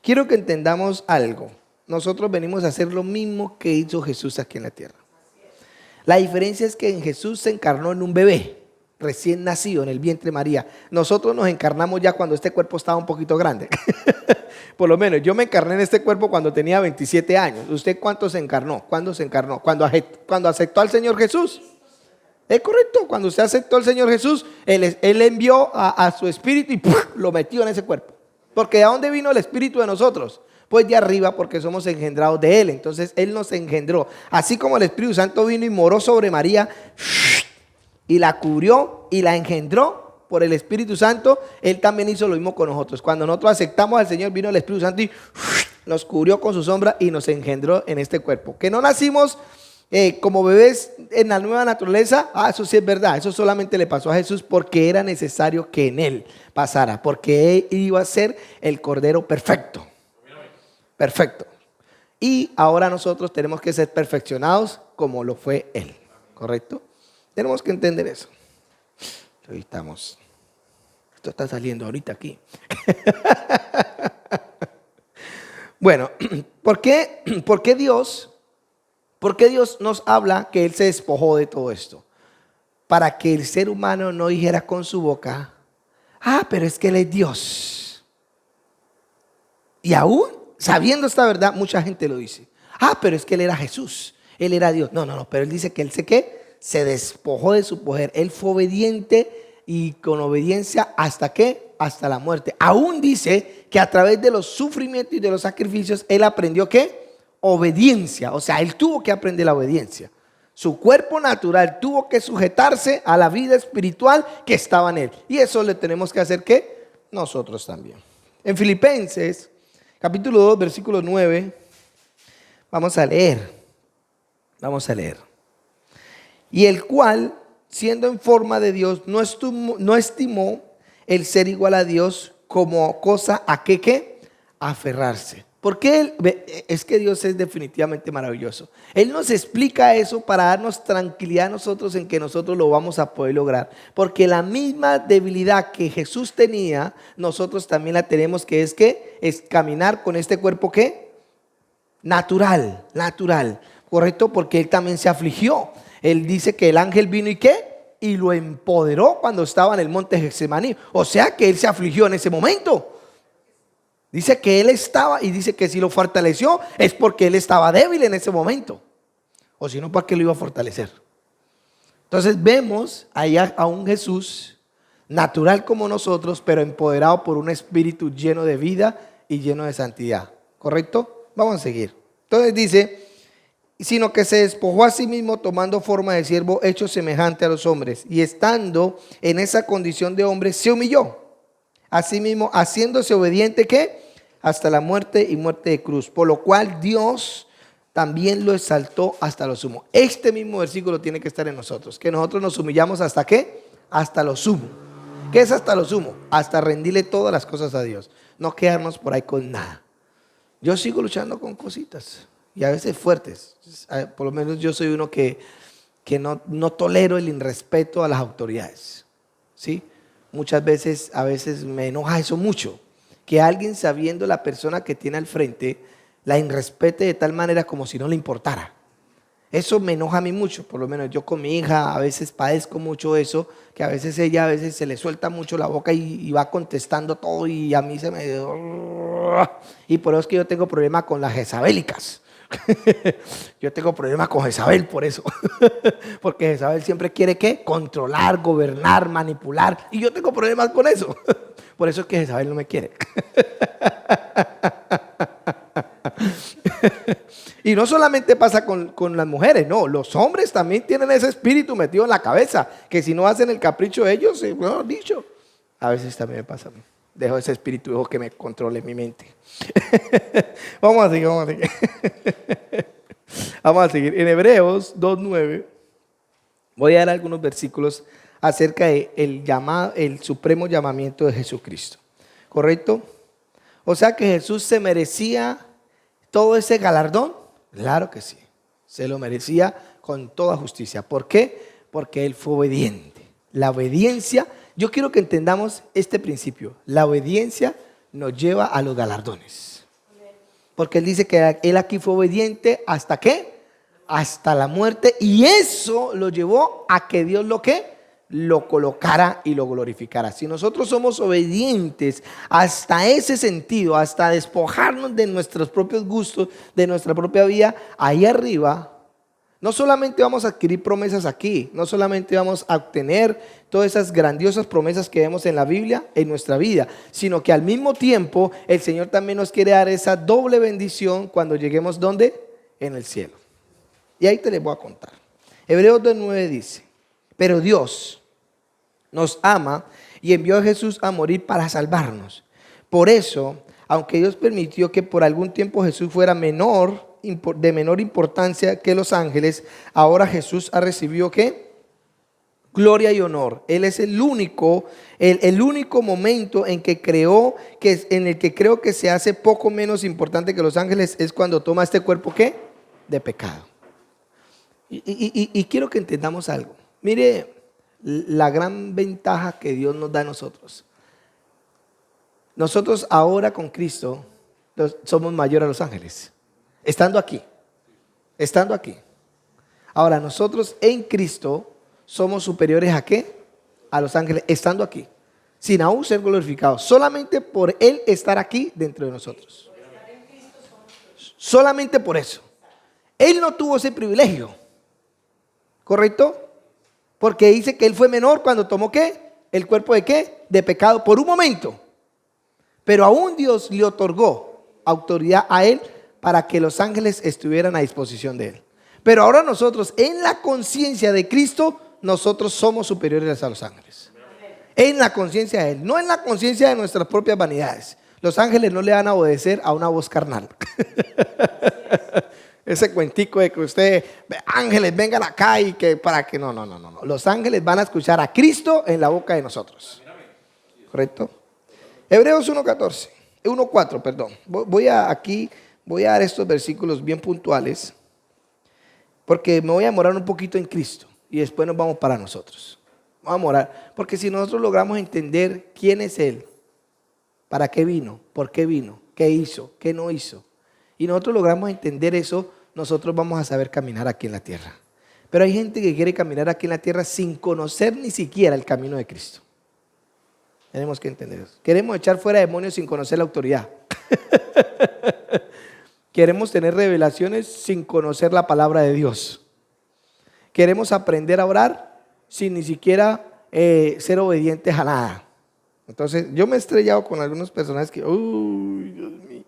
A: Quiero que entendamos algo. Nosotros venimos a hacer lo mismo que hizo Jesús aquí en la tierra. La diferencia es que en Jesús se encarnó en un bebé recién nacido en el vientre de María. Nosotros nos encarnamos ya cuando este cuerpo estaba un poquito grande. Por lo menos yo me encarné en este cuerpo cuando tenía 27 años. ¿Usted cuánto se encarnó? ¿Cuándo se encarnó? Cuando aceptó al Señor Jesús. Es correcto, cuando usted aceptó al Señor Jesús, Él envió a su espíritu y ¡puf!, lo metió en ese cuerpo. Porque ¿de dónde vino el Espíritu de nosotros? Pues de arriba, porque somos engendrados de Él. Entonces Él nos engendró. Así como el Espíritu Santo vino y moró sobre María y la cubrió y la engendró por el Espíritu Santo, Él también hizo lo mismo con nosotros. Cuando nosotros aceptamos al Señor, vino el Espíritu Santo y nos cubrió con su sombra y nos engendró en este cuerpo. Que no nacimos como bebés en la nueva naturaleza, eso sí es verdad. Eso solamente le pasó a Jesús porque era necesario que en Él pasara, porque Él iba a ser el Cordero perfecto. Perfecto. Y ahora nosotros tenemos que ser perfeccionados como lo fue Él. ¿Correcto? Tenemos que entender eso. Esto está saliendo ahorita aquí. Bueno, ¿por qué Dios nos habla que Él se despojó de todo esto? Para que el ser humano no dijera con su boca, pero es que Él es Dios. Y aún sabiendo esta verdad, mucha gente lo dice. Pero es que Él era Jesús, Él era Dios. No, pero Él dice que Él se despojó de su poder. Él fue obediente y con obediencia hasta hasta la muerte. Aún dice que a través de los sufrimientos y de los sacrificios Él aprendió obediencia. O sea, Él tuvo que aprender la obediencia. Su cuerpo natural tuvo que sujetarse a la vida espiritual que estaba en Él. Y eso le tenemos que hacer nosotros también. En Filipenses capítulo 2 versículo 9 vamos a leer. Y el cual, siendo en forma de Dios, no estimó el ser igual a Dios como cosa a que aferrarse. Porque es que Dios es definitivamente maravilloso. Él nos explica eso para darnos tranquilidad a nosotros en que nosotros lo vamos a poder lograr. Porque la misma debilidad que Jesús tenía, nosotros también la tenemos, que es caminar con este cuerpo natural. ¿Correcto? Porque Él también se afligió. Él dice que el ángel vino y lo empoderó cuando estaba en el monte Getsemaní. O sea que Él se afligió en ese momento. Dice que Él estaba, y dice que si lo fortaleció es porque Él estaba débil en ese momento. O si no, ¿para qué lo iba a fortalecer? Entonces vemos allá a un Jesús natural como nosotros, pero empoderado por un espíritu lleno de vida y lleno de santidad. ¿Correcto? Vamos a seguir. Entonces dice, sino que se despojó a sí mismo tomando forma de siervo hecho semejante a los hombres. Y estando en esa condición de hombre, se humilló. Asimismo, haciéndose obediente hasta la muerte y muerte de cruz. Por lo cual Dios también lo exaltó hasta lo sumo. Este mismo versículo tiene que estar en nosotros. Que nosotros nos humillamos hasta hasta lo sumo. ¿Qué es hasta lo sumo? Hasta rendirle todas las cosas a Dios. No quedarnos por ahí con nada. Yo sigo luchando con cositas. Y a veces fuertes. Por lo menos yo soy uno que no tolero el irrespeto a las autoridades. ¿Sí? Muchas veces, a veces me enoja eso mucho, que alguien, sabiendo la persona que tiene al frente, la irrespete de tal manera como si no le importara. Eso me enoja a mí mucho. Por lo menos yo con mi hija a veces padezco mucho eso, que a veces se le suelta mucho la boca y va contestando todo, y a mí se me... Y por eso es que yo tengo problemas con las jezabélicas. Yo tengo problemas con Jezabel por eso. Porque Jezabel siempre quiere controlar, gobernar, manipular. Y yo tengo problemas con eso. Por eso es que Jezabel no me quiere. Y no solamente pasa con las mujeres, no, los hombres también tienen ese espíritu metido en la cabeza, que si no hacen el capricho de ellos, bueno, dicho, a veces también me pasa a mí. Dejo ese espíritu, dejo que me controle mi mente. Vamos a seguir. Vamos a seguir. En Hebreos 2:9 voy a dar algunos versículos acerca de el supremo llamamiento de Jesucristo. ¿Correcto? O sea que Jesús se merecía todo ese galardón. Claro que sí. Se lo merecía con toda justicia. ¿Por qué? Porque Él fue obediente. La obediencia... Yo quiero que entendamos este principio. La obediencia nos lleva a los galardones. Porque Él dice que Él aquí fue obediente hasta hasta la muerte. Y eso lo llevó a que Dios lo colocara y lo glorificara. Si nosotros somos obedientes hasta ese sentido, hasta despojarnos de nuestros propios gustos, de nuestra propia vida, ahí arriba No solamente vamos a adquirir promesas aquí, no solamente vamos a obtener todas esas grandiosas promesas que vemos en la Biblia en nuestra vida, sino que al mismo tiempo el Señor también nos quiere dar esa doble bendición cuando lleguemos ¿dónde? En el cielo. Y ahí te les voy a contar. Hebreos 2:9 dice, pero Dios nos ama y envió a Jesús a morir para salvarnos. Por eso, aunque Dios permitió que por algún tiempo Jesús fuera de menor importancia que los ángeles, ahora Jesús ha recibido ¿qué? Gloria y honor. Él es el único momento en el que creo que se hace poco menos importante que los ángeles es cuando toma este cuerpo ¿qué? De pecado. Y quiero que entendamos algo. Mire la gran ventaja que Dios nos da a nosotros. Nosotros ahora con Cristo somos mayores a los ángeles. Estando aquí. Ahora nosotros en Cristo somos superiores ¿a qué? A los ángeles, estando aquí. Sin aún ser glorificados. Solamente por Él estar aquí dentro de nosotros. Solamente por eso. Él no tuvo ese privilegio. ¿Correcto? Porque dice que Él fue menor cuando tomó ¿qué? El cuerpo de ¿qué? De pecado por un momento. Pero aún Dios le otorgó autoridad a Él para que los ángeles estuvieran a disposición de Él. Pero ahora nosotros, en la conciencia de Cristo, nosotros somos superiores a los ángeles. En la conciencia de Él, no en la conciencia de nuestras propias vanidades. Los ángeles no le van a obedecer a una voz carnal. Ese cuentico de que usted, ángeles, vengan acá y que para que no. Los ángeles van a escuchar a Cristo en la boca de nosotros. ¿Correcto? Hebreos 1:4, perdón. Voy a dar estos versículos bien puntuales porque me voy a demorar un poquito en Cristo y después nos vamos para nosotros. Vamos a demorar, porque si nosotros logramos entender quién es Él, para qué vino, por qué vino, qué hizo, qué no hizo, y nosotros logramos entender eso, nosotros vamos a saber caminar aquí en la tierra. Pero hay gente que quiere caminar aquí en la tierra sin conocer ni siquiera el camino de Cristo. Tenemos que entender eso. Queremos echar fuera demonios sin conocer la autoridad. Queremos tener revelaciones sin conocer la palabra de Dios. Queremos aprender a orar sin ni siquiera ser obedientes a nada. Entonces yo me he estrellado con algunos personajes que, uy, Dios mío.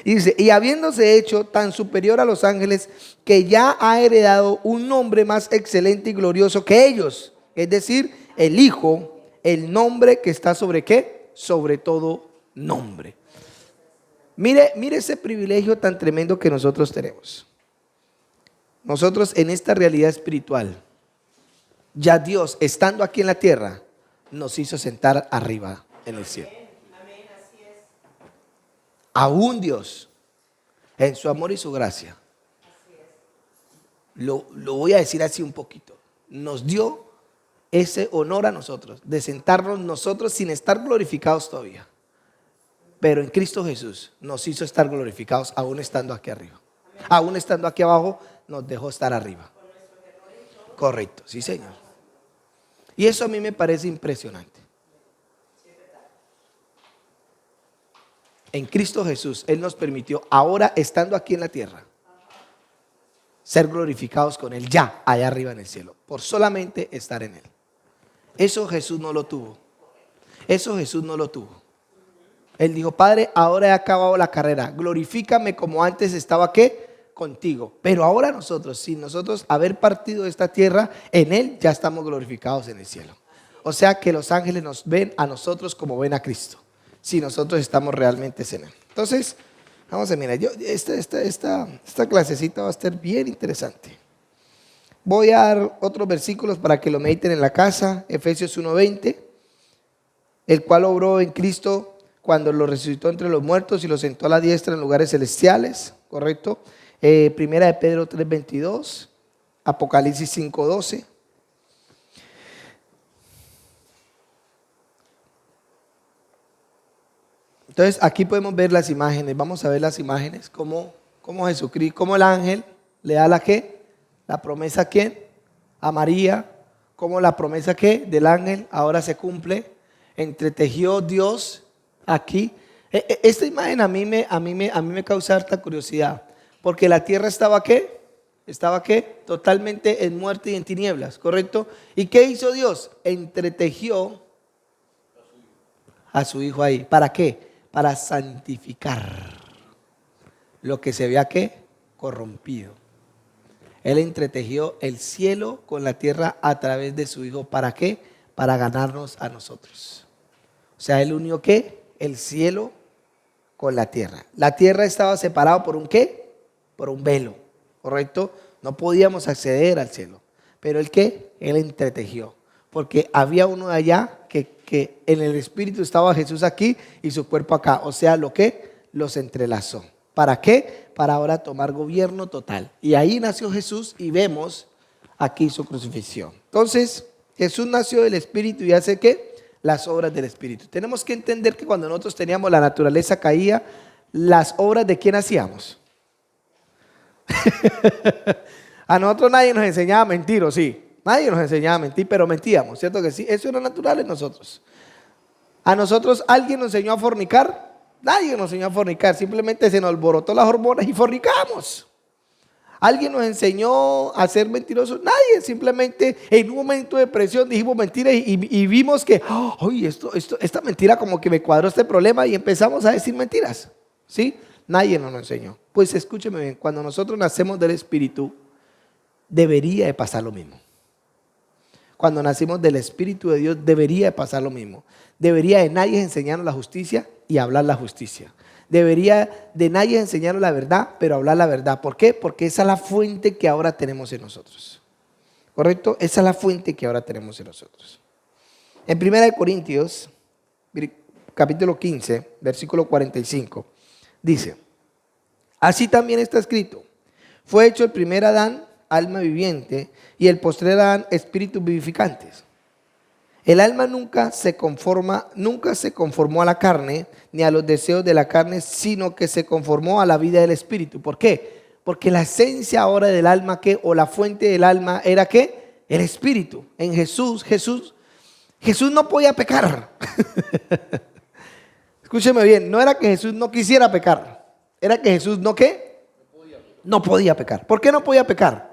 A: Y dice, y habiéndose hecho tan superior a los ángeles, que ya ha heredado un nombre más excelente y glorioso que ellos, es decir, el Hijo, el nombre que está sobre ¿qué? Sobre todo nombre. Mire ese privilegio tan tremendo que nosotros tenemos. Nosotros en esta realidad espiritual, ya Dios estando aquí en la tierra, nos hizo sentar arriba en el cielo. Aún Dios, en su amor y su gracia, lo voy a decir así un poquito, nos dio ese honor a nosotros, de sentarnos nosotros sin estar glorificados todavía. Pero en Cristo Jesús nos hizo estar glorificados aún estando aquí arriba. Aún estando aquí abajo, nos dejó estar arriba. Correcto, sí Señor. Y eso a mí me parece impresionante. En Cristo Jesús, Él nos permitió, ahora estando aquí en la tierra, ser glorificados con Él ya allá arriba en el cielo, por solamente estar en Él. Eso Jesús no lo tuvo. Eso Jesús no lo tuvo. Él dijo, Padre, ahora he acabado la carrera, glorifícame como antes estaba ¿qué? Contigo. Pero ahora nosotros, sin nosotros haber partido de esta tierra, en Él ya estamos glorificados en el cielo. O sea que los ángeles nos ven a nosotros como ven a Cristo, si nosotros estamos realmente en Él. Entonces, vamos a mirar, esta clasecita va a estar bien interesante. Voy a dar otros versículos para que lo mediten en la casa. Efesios 1:20, el cual obró en Cristo cuando lo resucitó entre los muertos y lo sentó a la diestra en lugares celestiales, ¿correcto? Primera de Pedro 3:22, Apocalipsis 5:12. Entonces aquí podemos ver las imágenes, vamos a ver las imágenes, cómo Jesucristo, cómo el ángel le da la ¿qué? La promesa ¿a quién? A María, cómo la promesa ¿qué? Del ángel ahora se cumple, entretejió Dios aquí. Esta imagen a mí me causa harta curiosidad, porque la tierra estaba ¿qué? Estaba ¿qué? Totalmente en muerte y en tinieblas, ¿correcto? ¿Y qué hizo Dios? Entretejió a su hijo ahí. ¿Para qué? Para santificar lo que se había ¿qué? Corrompido. Él entretejió el cielo con la tierra a través de su hijo. ¿Para qué? Para ganarnos a nosotros. O sea, él unió ¿qué? El cielo con la tierra. La tierra estaba separada por un ¿qué? Por un velo, ¿correcto? No podíamos acceder al cielo. Pero el ¿qué? Él entretejió. Porque había uno de allá que en el espíritu estaba Jesús aquí y su cuerpo acá. O sea, lo que los entrelazó. ¿Para qué? Para ahora tomar gobierno total. Y ahí nació Jesús y vemos aquí su crucifixión. Entonces, Jesús nació del espíritu y hace ¿qué? Las obras del espíritu. Tenemos que entender que cuando nosotros teníamos la naturaleza caída, las obras de quién hacíamos. A nosotros nadie nos enseñaba a mentir, ¿o sí? Nadie nos enseñaba a mentir, pero mentíamos, ¿cierto que sí? Eso era natural en nosotros. ¿A nosotros alguien nos enseñó a fornicar? Nadie nos enseñó a fornicar, simplemente se nos alborotó las hormonas y fornicamos. ¿Alguien nos enseñó a ser mentirosos? Nadie, simplemente en un momento de presión dijimos mentiras y vimos que, oye, esta mentira como que me cuadró este problema y empezamos a decir mentiras, ¿sí? Nadie nos lo enseñó. Pues escúcheme bien, cuando nosotros nacemos del Espíritu, debería de pasar lo mismo. Cuando nacimos del Espíritu de Dios, debería de pasar lo mismo. Debería de nadie enseñarnos la justicia y hablar la justicia. Debería de nadie enseñarnos la verdad, pero hablar la verdad. ¿Por qué? Porque esa es la fuente que ahora tenemos en nosotros. ¿Correcto? Esa es la fuente que ahora tenemos en nosotros. En 1 Corintios, capítulo 15, versículo 45, dice: así también está escrito, fue hecho el primer Adán, alma viviente, y el postrer Adán, espíritus vivificantes. El alma nunca se conformó a la carne, ni a los deseos de la carne, sino que se conformó a la vida del espíritu. ¿Por qué? Porque la esencia ahora del alma, ¿qué? O la fuente del alma era ¿qué? El espíritu. En Jesús no podía pecar. Escúcheme bien, no era que Jesús no quisiera pecar, era que Jesús no ¿qué? No podía pecar. ¿Por qué no podía pecar?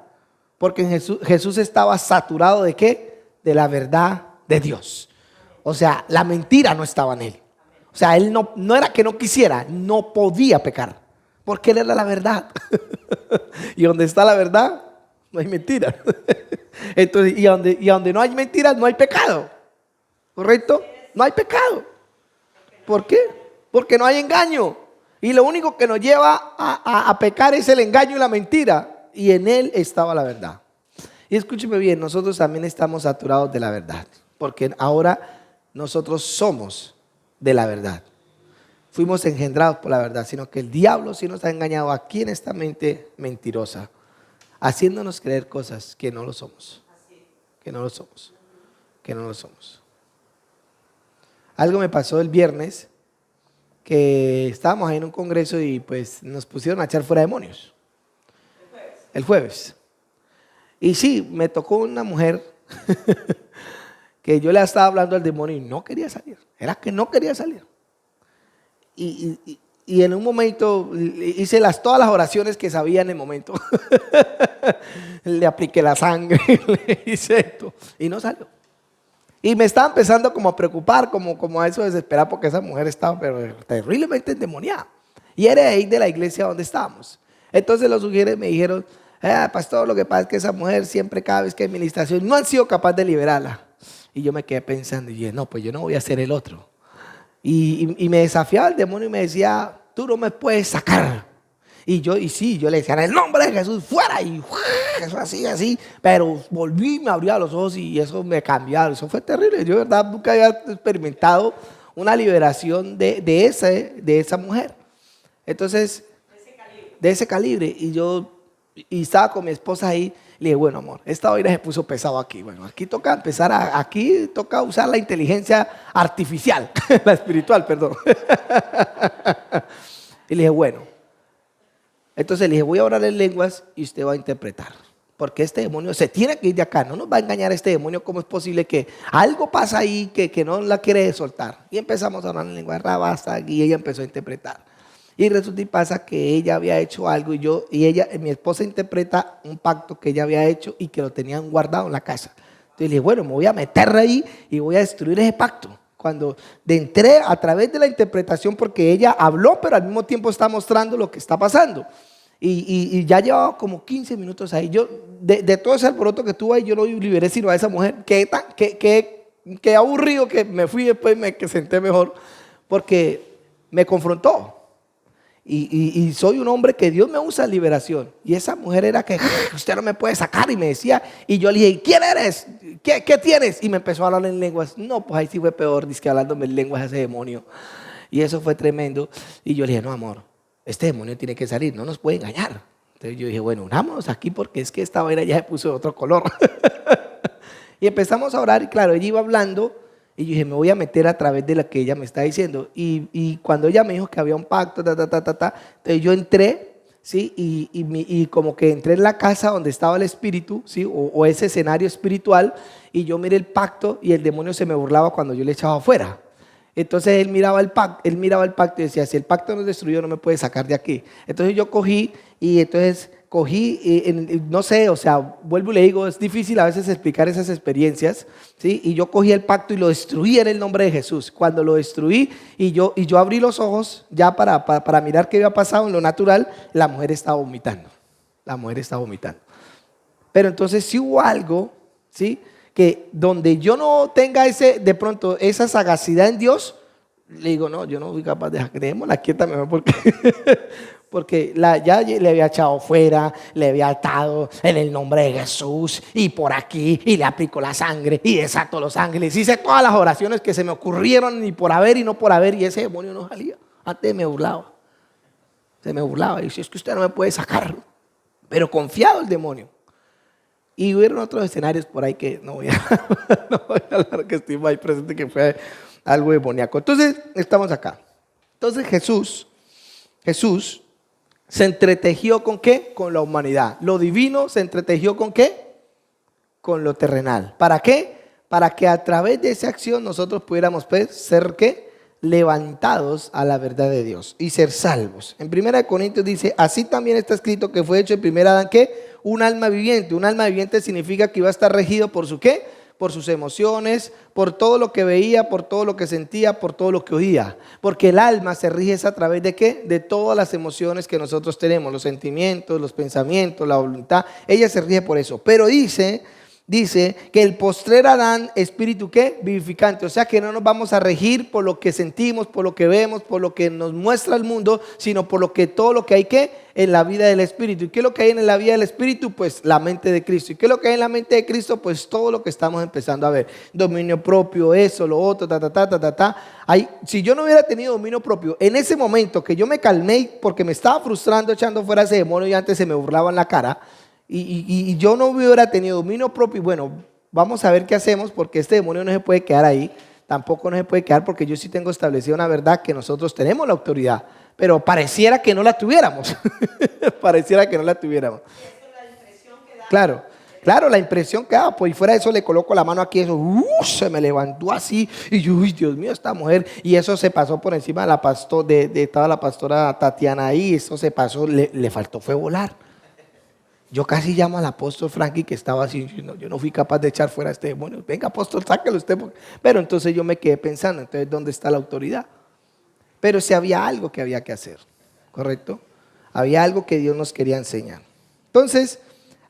A: Porque en Jesús estaba saturado ¿de qué? De la verdad de Dios. O sea, la mentira no estaba en él. O sea, él no era que no quisiera, no podía pecar, porque él era la verdad. Y donde está la verdad, no hay mentira. Entonces, y donde no hay mentiras, no hay pecado. ¿Correcto? No hay pecado. ¿Por qué? Porque no hay engaño. Y lo único que nos lleva a pecar es el engaño y la mentira. Y en él estaba la verdad. Y escúcheme bien, nosotros también estamos saturados de la verdad. Porque ahora nosotros somos de la verdad. Fuimos engendrados por la verdad. Sino que el diablo sí nos ha engañado aquí en esta mente mentirosa, haciéndonos creer cosas que no lo somos. Que no lo somos. Que no lo somos. Algo me pasó el viernes, que estábamos ahí en un congreso y pues nos pusieron a echar fuera demonios. El jueves. Y sí, me tocó una mujer que yo le estaba hablando al demonio y no quería salir. Era que no quería salir. Y en un momento hice todas las oraciones que sabía en el momento. Le apliqué la sangre, le hice esto y no salió. Y me estaba empezando como a preocupar, como a eso desesperar, porque esa mujer estaba pero terriblemente endemoniada. Y era ahí de la iglesia donde estábamos. Entonces los sugieres me dijeron: pastor, lo que pasa es que esa mujer siempre, cada vez que hay ministración, no han sido capaces de liberarla. Y yo me quedé pensando y dije: no, pues yo no voy a ser el otro. Y me desafiaba el demonio y me decía: tú no me puedes sacar. Y yo le decía: en el nombre de Jesús, fuera. Y eso así. Pero volví y me abría los ojos y eso me cambió. Eso fue terrible. Yo, de verdad, nunca había experimentado una liberación de esa mujer. Entonces, de ese calibre. Y estaba con mi esposa ahí. Le dije: bueno, amor, esta vaina se puso pesado aquí. Bueno, aquí toca usar la inteligencia artificial, la espiritual, perdón. Y le dije: bueno. Entonces le dije: voy a orar en lenguas y usted va a interpretar. Porque este demonio se tiene que ir de acá. No nos va a engañar este demonio. ¿Cómo es posible que algo pasa ahí que no la quiere soltar? Y empezamos a orar en lengua rabasta y ella empezó a interpretar. Y resulta y pasa que ella había hecho algo mi esposa interpreta un pacto que ella había hecho y que lo tenían guardado en la casa. Entonces le dije, bueno, me voy a meter ahí y voy a destruir ese pacto. Cuando entré a través de la interpretación, porque ella habló, pero al mismo tiempo está mostrando lo que está pasando. Y ya llevaba como 15 minutos ahí. Yo, de todo ese alboroto que tuve ahí, yo no liberé sino a esa mujer. Qué aburrido que me fui después, que senté mejor, porque me confrontó. Y soy un hombre que Dios me usa en liberación. Y esa mujer era que usted no me puede sacar. Y me decía, y yo le dije, ¿quién eres? ¿Qué tienes? Y me empezó a hablar en lenguas. No, pues ahí sí fue peor, dice que hablándome en lenguas ese demonio. Y eso fue tremendo. Y yo le dije, no, amor, este demonio tiene que salir, no nos puede engañar. Entonces yo dije, bueno, unámonos aquí porque es que esta vaina ya se puso de otro color. Y empezamos a orar y claro, ella iba hablando. Y yo dije, me voy a meter a través de lo que ella me está diciendo. Y cuando ella me dijo que había un pacto, entonces yo entré, ¿sí? Y como que entré en la casa donde estaba el espíritu, ¿sí? O ese escenario espiritual, y yo miré el pacto y el demonio se me burlaba cuando yo le echaba afuera. Entonces él miraba el pacto y decía, si el pacto no es destruido, no me puede sacar de aquí. Entonces yo cogí, no sé, o sea, vuelvo y le digo, es difícil a veces explicar esas experiencias, ¿sí? Y yo cogí el pacto y lo destruí en el nombre de Jesús. Cuando lo destruí y yo abrí los ojos ya para mirar qué había pasado en lo natural, la mujer estaba vomitando. La mujer estaba vomitando. Pero entonces si hubo algo, ¿sí? Que donde yo no tenga de pronto esa sagacidad en Dios, le digo, no, yo no soy capaz de la quieta mejor porque ya le había echado fuera, le había atado en el nombre de Jesús y por aquí, y le aplico la sangre y desato los ángeles. Hice todas las oraciones que se me ocurrieron, ni por haber y no por haber, y ese demonio no salía. Antes me burlaba, se me burlaba y decía, es que usted no me puede sacar, pero confiado el demonio. Y hubieron otros escenarios por ahí que no voy a hablar, que estoy ahí presente, que fue algo demoníaco. Entonces, estamos acá. Entonces, Jesús se entretejió ¿con qué? Con la humanidad. Lo divino se entretejió ¿con qué? Con lo terrenal. ¿Para qué? Para que a través de esa acción nosotros pudiéramos ser ¿qué? Levantados a la verdad de Dios y ser salvos. En 1 Corintios dice, así también está escrito que fue hecho el primer Adán, ¿qué? Un alma viviente. Un alma viviente significa que iba a estar regido por su ¿qué? Por sus emociones, por todo lo que veía, por todo lo que sentía, por todo lo que oía. Porque el alma se rige a través de ¿qué? De todas las emociones que nosotros tenemos, los sentimientos, los pensamientos, la voluntad. Ella se rige por eso. Pero dice que el postrer Adán, espíritu ¿qué? Vivificante. O sea que no nos vamos a regir por lo que sentimos, por lo que vemos, por lo que nos muestra el mundo, sino por todo lo que hay ¿qué? En la vida del espíritu. ¿Y qué es lo que hay en la vida del espíritu? Pues la mente de Cristo. ¿Y qué es lo que hay en la mente de Cristo? Pues todo lo que estamos empezando a ver. Dominio propio, eso, lo otro, si yo no hubiera tenido dominio propio, en ese momento que yo me calmé porque me estaba frustrando echando fuera ese demonio y antes se me burlaba en la cara, y yo no hubiera tenido dominio propio, y bueno, vamos a ver qué hacemos, porque este demonio no se puede quedar ahí, tampoco no se puede quedar, porque yo sí tengo establecida una verdad, que nosotros tenemos la autoridad, pero pareciera que no la tuviéramos. Pareciera que no la tuviéramos. Claro, la impresión que daba, pues, y fuera de eso le coloco la mano aquí, eso se me levantó así, y yo, uy, Dios mío, esta mujer, y eso se pasó por encima de estaba la pastora Tatiana ahí, eso se pasó, le faltó fue volar. Yo casi llamo al apóstol Frankie, que estaba así, yo no fui capaz de echar fuera a este demonio. Venga, apóstol, sáquelo usted. Pero entonces yo me quedé pensando, entonces, ¿dónde está la autoridad? Pero si había algo que había que hacer, ¿correcto? Había algo que Dios nos quería enseñar. Entonces,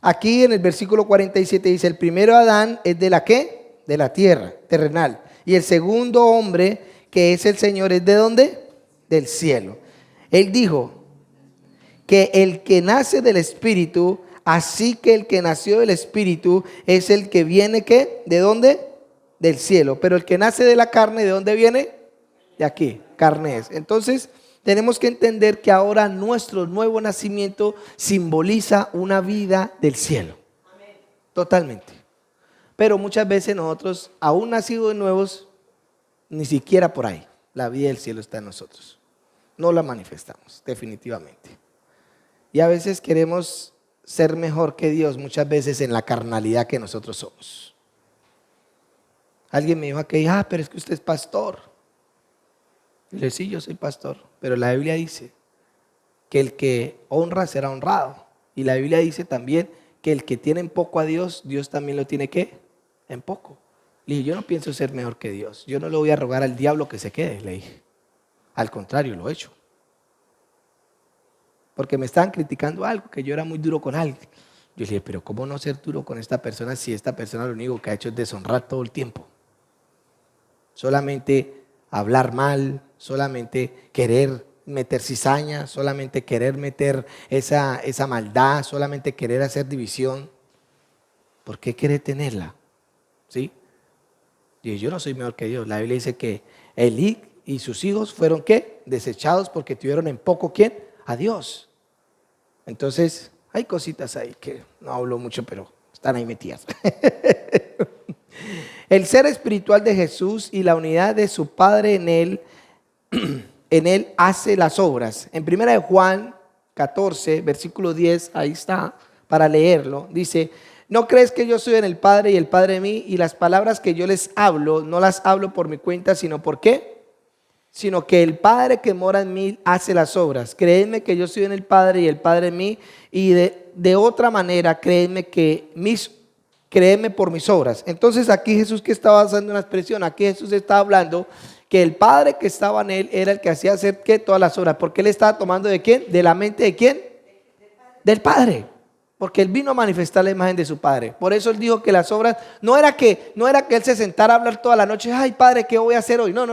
A: aquí en el versículo 47 dice, el primero Adán es de la ¿qué? De la tierra, terrenal. Y el segundo hombre, que es el Señor, ¿es de dónde? Del cielo. Él dijo que el que nace del Espíritu, así que el que nació del Espíritu es el que viene, ¿qué? ¿De dónde? Del cielo. Pero el que nace de la carne, ¿de dónde viene? De aquí, carne es. Entonces, tenemos que entender que ahora nuestro nuevo nacimiento simboliza una vida del cielo. Totalmente. Pero muchas veces nosotros, aún nacidos de nuevos, ni siquiera por ahí, la vida del cielo está en nosotros. No la manifestamos, definitivamente. Y a veces queremos ser mejor que Dios, muchas veces en la carnalidad que nosotros somos. Alguien me dijo aquí, pero es que usted es pastor. Y le dije, sí, yo soy pastor, pero la Biblia dice que el que honra será honrado. Y la Biblia dice también que el que tiene en poco a Dios, Dios también lo tiene ¿qué? En poco. Le dije, yo no pienso ser mejor que Dios. Yo no le voy a rogar al diablo que se quede, le dije. Al contrario, lo he hecho. Porque me estaban criticando algo, que yo era muy duro con alguien. Yo le dije, pero ¿cómo no ser duro con esta persona si esta persona lo único que ha hecho es deshonrar todo el tiempo? Solamente hablar mal, solamente querer meter cizaña, solamente querer meter esa maldad, solamente querer hacer división. ¿Por qué quiere tenerla? ¿Sí? Y yo no soy mejor que Dios. La Biblia dice que Elí y sus hijos fueron ¿qué? Desechados porque tuvieron en poco ¿quién? A Dios. Entonces, hay cositas ahí que no hablo mucho, pero están ahí metidas. El ser espiritual de Jesús y la unidad de su Padre en él hace las obras. En 1 Juan 14, versículo 10, ahí está, para leerlo, dice: ¿no crees que yo soy en el Padre y el Padre en mí? Y las palabras que yo les hablo, no las hablo por mi cuenta, sino ¿por qué? Sino que el Padre que mora en mí hace las obras. Créeme que yo soy en el Padre y el Padre en mí. Y de otra manera, créeme por mis obras. Entonces aquí Jesús, que estaba haciendo una expresión, aquí Jesús está hablando que el Padre que estaba en él era el que hacía hacer ¿qué? Todas las obras. Porque él estaba tomando ¿de quién? De la mente ¿de quién? Del Padre. Porque él vino a manifestar la imagen de su Padre. Por eso él dijo que las obras no era que él se sentara a hablar toda la noche. Ay, Padre, ¿qué voy a hacer hoy? No.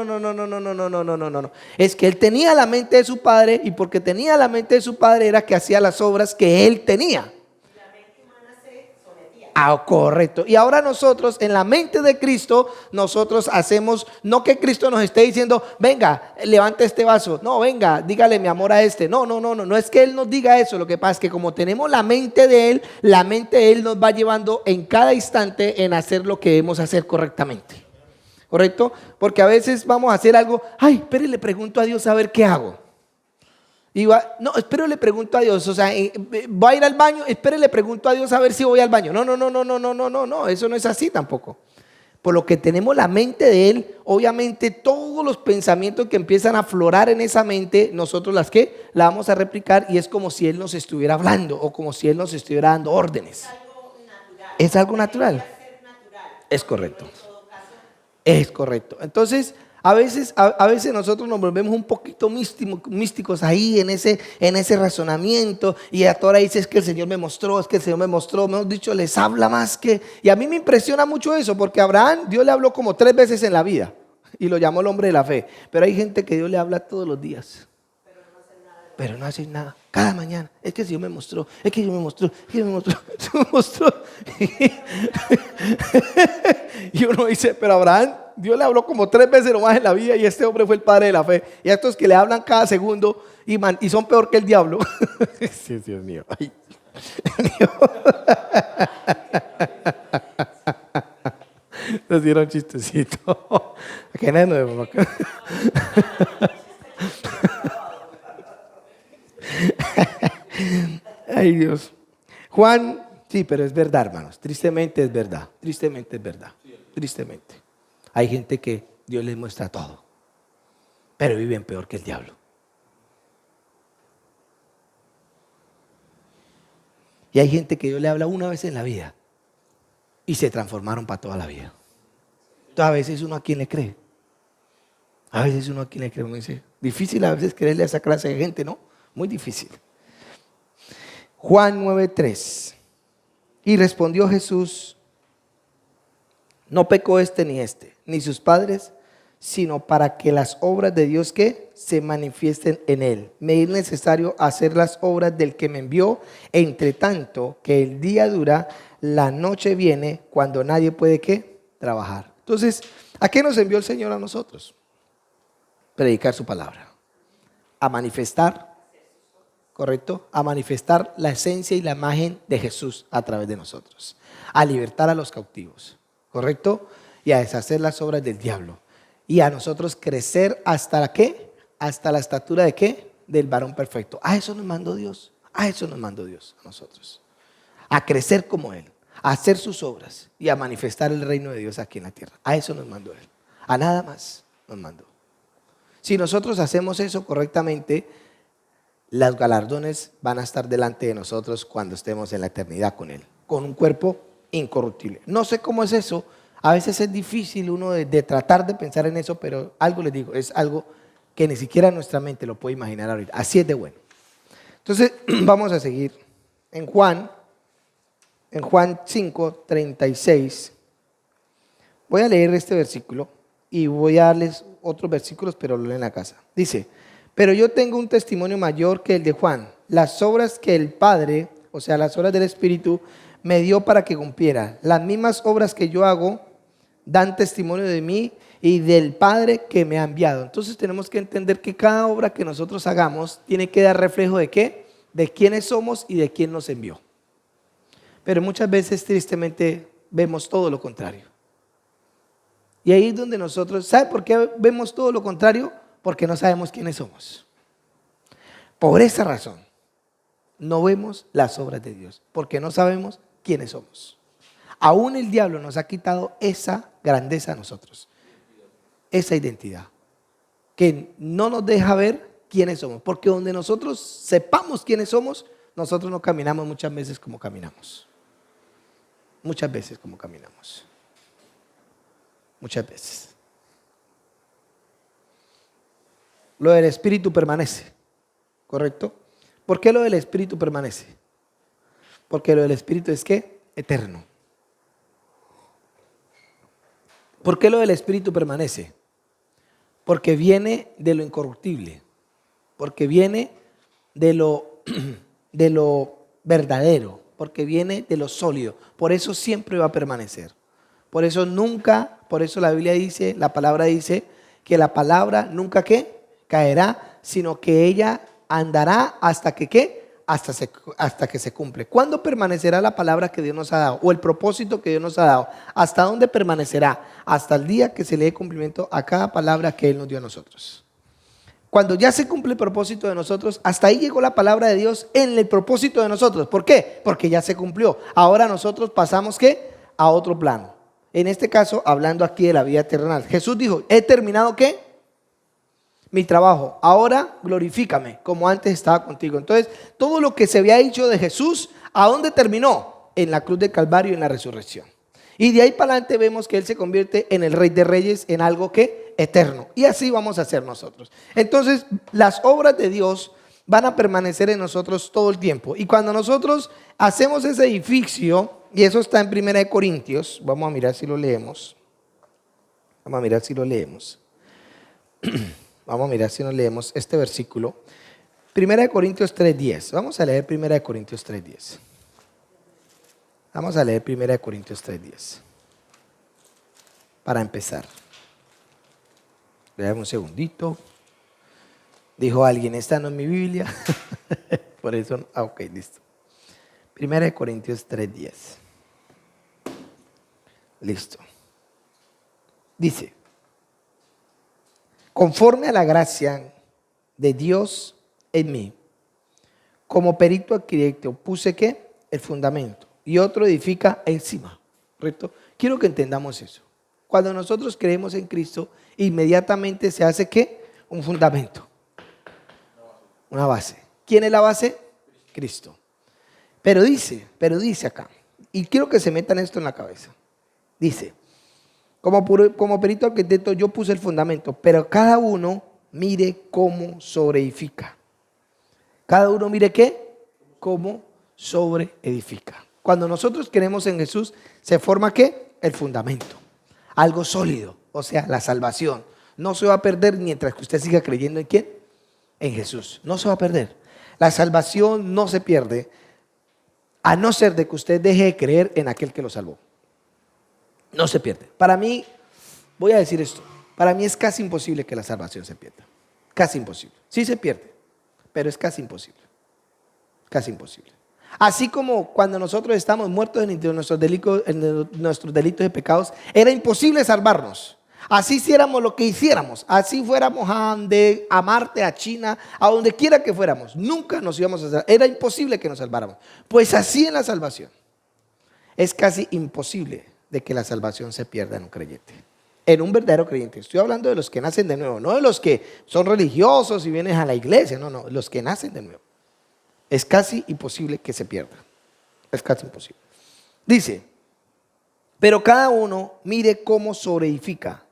A: Es que él tenía la mente de su Padre, y porque tenía la mente de su Padre era que hacía las obras que él tenía. Ah, correcto. Y ahora nosotros, en la mente de Cristo, nosotros hacemos, no que Cristo nos esté diciendo, venga, levante este vaso. No, venga, dígale mi amor a este. No es que Él nos diga eso. Lo que pasa es que como tenemos la mente de Él, la mente de Él nos va llevando en cada instante en hacer lo que debemos hacer correctamente. ¿Correcto? Porque a veces vamos a hacer algo, ay, espere, le pregunto a Dios a ver qué hago. No, espero le pregunto a Dios, o sea, voy a ir al baño, espere le pregunto a Dios a ver si voy al baño. No, eso no es así tampoco. Por lo que tenemos la mente de Él, obviamente todos los pensamientos que empiezan a aflorar en esa mente, nosotros la vamos a replicar, y es como si Él nos estuviera hablando o como si Él nos estuviera dando órdenes. Es algo natural. Es correcto. Es correcto. Entonces, a veces nosotros nos volvemos un poquito místicos ahí en ese razonamiento, y a toda hora dice, es que el Señor me mostró, mejor dicho, les habla más que... Y a mí me impresiona mucho eso, porque a Abraham Dios le habló como 3 veces en la vida y lo llamó el hombre de la fe. Pero hay gente que Dios le habla todos los días, pero no hacen nada. Cada mañana, es que el Señor me mostró, se me mostró. Y uno dice, pero Abraham, Dios le habló como 3 veces nomás en la vida, y este hombre fue el padre de la fe. Y a estos que le hablan cada segundo y son peor que el diablo. Sí, Dios mío. Ay. Nos dieron chistecito. ¿Qué no es nuevo? Ay, Dios. Juan, sí, pero es verdad, hermanos. Tristemente es verdad. Tristemente. Hay gente que Dios les muestra todo, pero viven peor que el diablo. Y hay gente que Dios le habla una vez en la vida y se transformaron para toda la vida. Entonces a veces uno a quién le cree. Uno dice, difícil a veces creerle a esa clase de gente, ¿no? Muy difícil. Juan 9:3. Y respondió Jesús: no pecó ni sus padres, sino para que las obras de Dios que se manifiesten en él. Me es necesario hacer las obras del que me envió, entre tanto que el día dura, la noche viene, cuando nadie puede ¿qué? Trabajar. Entonces, ¿a qué nos envió el Señor a nosotros? Predicar su palabra, a manifestar, ¿correcto? A manifestar la esencia y la imagen de Jesús a través de nosotros, a libertar a los cautivos, ¿correcto? Y a deshacer las obras del diablo, y a nosotros crecer hasta la ¿qué? Hasta la estatura de ¿qué? Del varón perfecto. A eso nos mandó Dios, a nosotros, a crecer como Él, a hacer sus obras y a manifestar el reino de Dios aquí en la tierra. A eso nos mandó Él, a nada más nos mandó. Si nosotros hacemos eso correctamente, los galardones van a estar delante de nosotros cuando estemos en la eternidad con Él, con un cuerpo incorruptible. No sé cómo es eso, a veces es difícil uno de tratar de pensar en eso, pero algo les digo, es algo que ni siquiera nuestra mente lo puede imaginar ahorita, así es de bueno. Entonces vamos a seguir en Juan 5, 36, voy a leer este versículo y voy a darles otros versículos, pero lo leen en la casa. Dice: pero yo tengo un testimonio mayor que el de Juan, las obras que el Padre, o sea, las obras del Espíritu, me dio para que cumpliera. Las mismas obras que yo hago dan testimonio de mí y del Padre que me ha enviado. Entonces tenemos que entender que cada obra que nosotros hagamos tiene que dar reflejo de ¿qué? De quiénes somos y de quién nos envió. Pero muchas veces tristemente vemos todo lo contrario. Y ahí es donde nosotros, ¿sabe por qué vemos todo lo contrario? Porque no sabemos quiénes somos. Por esa razón, no vemos las obras de Dios, porque no sabemos quiénes somos. Aún el diablo nos ha quitado esa grandeza a nosotros, esa identidad, que no nos deja ver quiénes somos, porque donde nosotros sepamos quiénes somos, nosotros no caminamos muchas veces como caminamos. Muchas veces como caminamos. Muchas veces. Lo del Espíritu permanece, ¿correcto? ¿Por qué lo del Espíritu permanece? Porque lo del Espíritu es ¿qué? Eterno. ¿Por qué lo del Espíritu permanece? Porque viene de lo incorruptible, porque viene de lo verdadero, porque viene de lo sólido. Por eso siempre va a permanecer. Por eso nunca, por eso la Biblia dice, la palabra dice que la palabra nunca ¿qué? Caerá, sino que ella andará hasta que ¿qué? Hasta que se cumple. ¿Cuándo permanecerá la palabra que Dios nos ha dado? O el propósito que Dios nos ha dado. ¿Hasta dónde permanecerá? Hasta el día que se le dé cumplimiento a cada palabra que Él nos dio a nosotros. Cuando ya se cumple el propósito de nosotros, hasta ahí llegó la palabra de Dios en el propósito de nosotros. ¿Por qué? Porque ya se cumplió. Ahora nosotros pasamos ¿qué? A otro plano. En este caso, hablando aquí de la vida terrenal. Jesús dijo, ¿he terminado qué? Mi trabajo. Ahora glorifícame como antes estaba contigo. Entonces, todo lo que se había dicho de Jesús, ¿a dónde terminó? En la cruz del Calvario y en la resurrección. Y de ahí para adelante vemos que Él se convierte en el Rey de Reyes, en algo que eterno. Y así vamos a hacer nosotros. Entonces, las obras de Dios van a permanecer en nosotros todo el tiempo. Y cuando nosotros hacemos ese edificio, y eso está en 1 Corintios, vamos a mirar si lo leemos. Vamos a mirar si lo leemos. Vamos a mirar si nos leemos este versículo. 1 Corintios 3:10. Vamos a leer 1 Corintios 3:10. Vamos a leer 1 Corintios 3:10. Para empezar. Leamos un segundito. Dijo alguien, esta no es mi Biblia. Por eso, ok, listo. 1 Corintios 3:10. Listo. Dice, conforme a la gracia de Dios en mí, como perito arquitecto, puse ¿qué? El fundamento, y otro edifica encima. ¿Correcto? Quiero que entendamos eso. Cuando nosotros creemos en Cristo, inmediatamente se hace ¿qué? Un fundamento. Una base. ¿Quién es la base? Cristo. Pero dice acá, y quiero que se metan esto en la cabeza. Dice, como perito arquitecto yo puse el fundamento, pero cada uno mire cómo sobreedifica. Cada uno mire ¿qué? Cómo sobreedifica. Cuando nosotros creemos en Jesús, se forma ¿qué? El fundamento. Algo sólido, o sea, la salvación. No se va a perder mientras que usted siga creyendo en ¿quién? En Jesús. No se va a perder. La salvación no se pierde, a no ser de que usted deje de creer en aquel que lo salvó. No se pierde. Para mí, voy a decir esto, para mí es casi imposible que la salvación se pierda. Casi imposible. Sí se pierde, pero es casi imposible. Casi imposible. Así como cuando nosotros estamos muertos en nuestros delitos y pecados, era imposible salvarnos. Así hiciéramos lo que hiciéramos, así fuéramos a Marte, a China, a donde quiera que fuéramos, nunca nos íbamos a salvar. Era imposible que nos salváramos. Pues así en la salvación. Es casi imposible de que la salvación se pierda en un creyente. En un verdadero creyente. Estoy hablando de los que nacen de nuevo, no de los que son religiosos y vienen a la iglesia. No, no, los que nacen de nuevo. Es casi imposible que se pierda. Es casi imposible. Dice, pero cada uno mire cómo sobreedifica.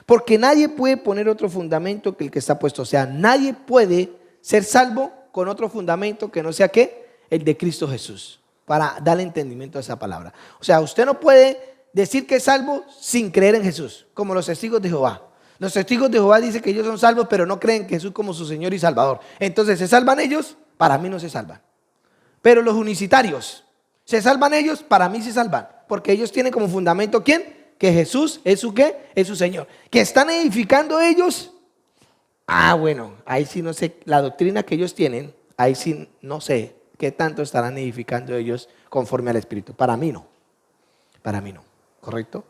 A: Porque nadie puede poner otro fundamento que el que está puesto. O sea, nadie puede ser salvo con otro fundamento que no sea ¿qué? El de Cristo Jesús. Para darle entendimiento a esa palabra. O sea, usted no puede decir que es salvo sin creer en Jesús, como los testigos de Jehová. Los testigos de Jehová dicen que ellos son salvos, pero no creen en Jesús como su Señor y Salvador. Entonces, ¿se salvan ellos? Para mí no se salvan. Pero los unicitarios, ¿se salvan ellos? Para mí se salvan. Porque ellos tienen como fundamento ¿quién? Que Jesús es su ¿qué? Es su Señor. ¿Que están edificando ellos? Bueno, ahí sí no sé, la doctrina que ellos tienen, ahí sí no sé qué tanto estarán edificando ellos conforme al Espíritu. Para mí no, ¿correcto?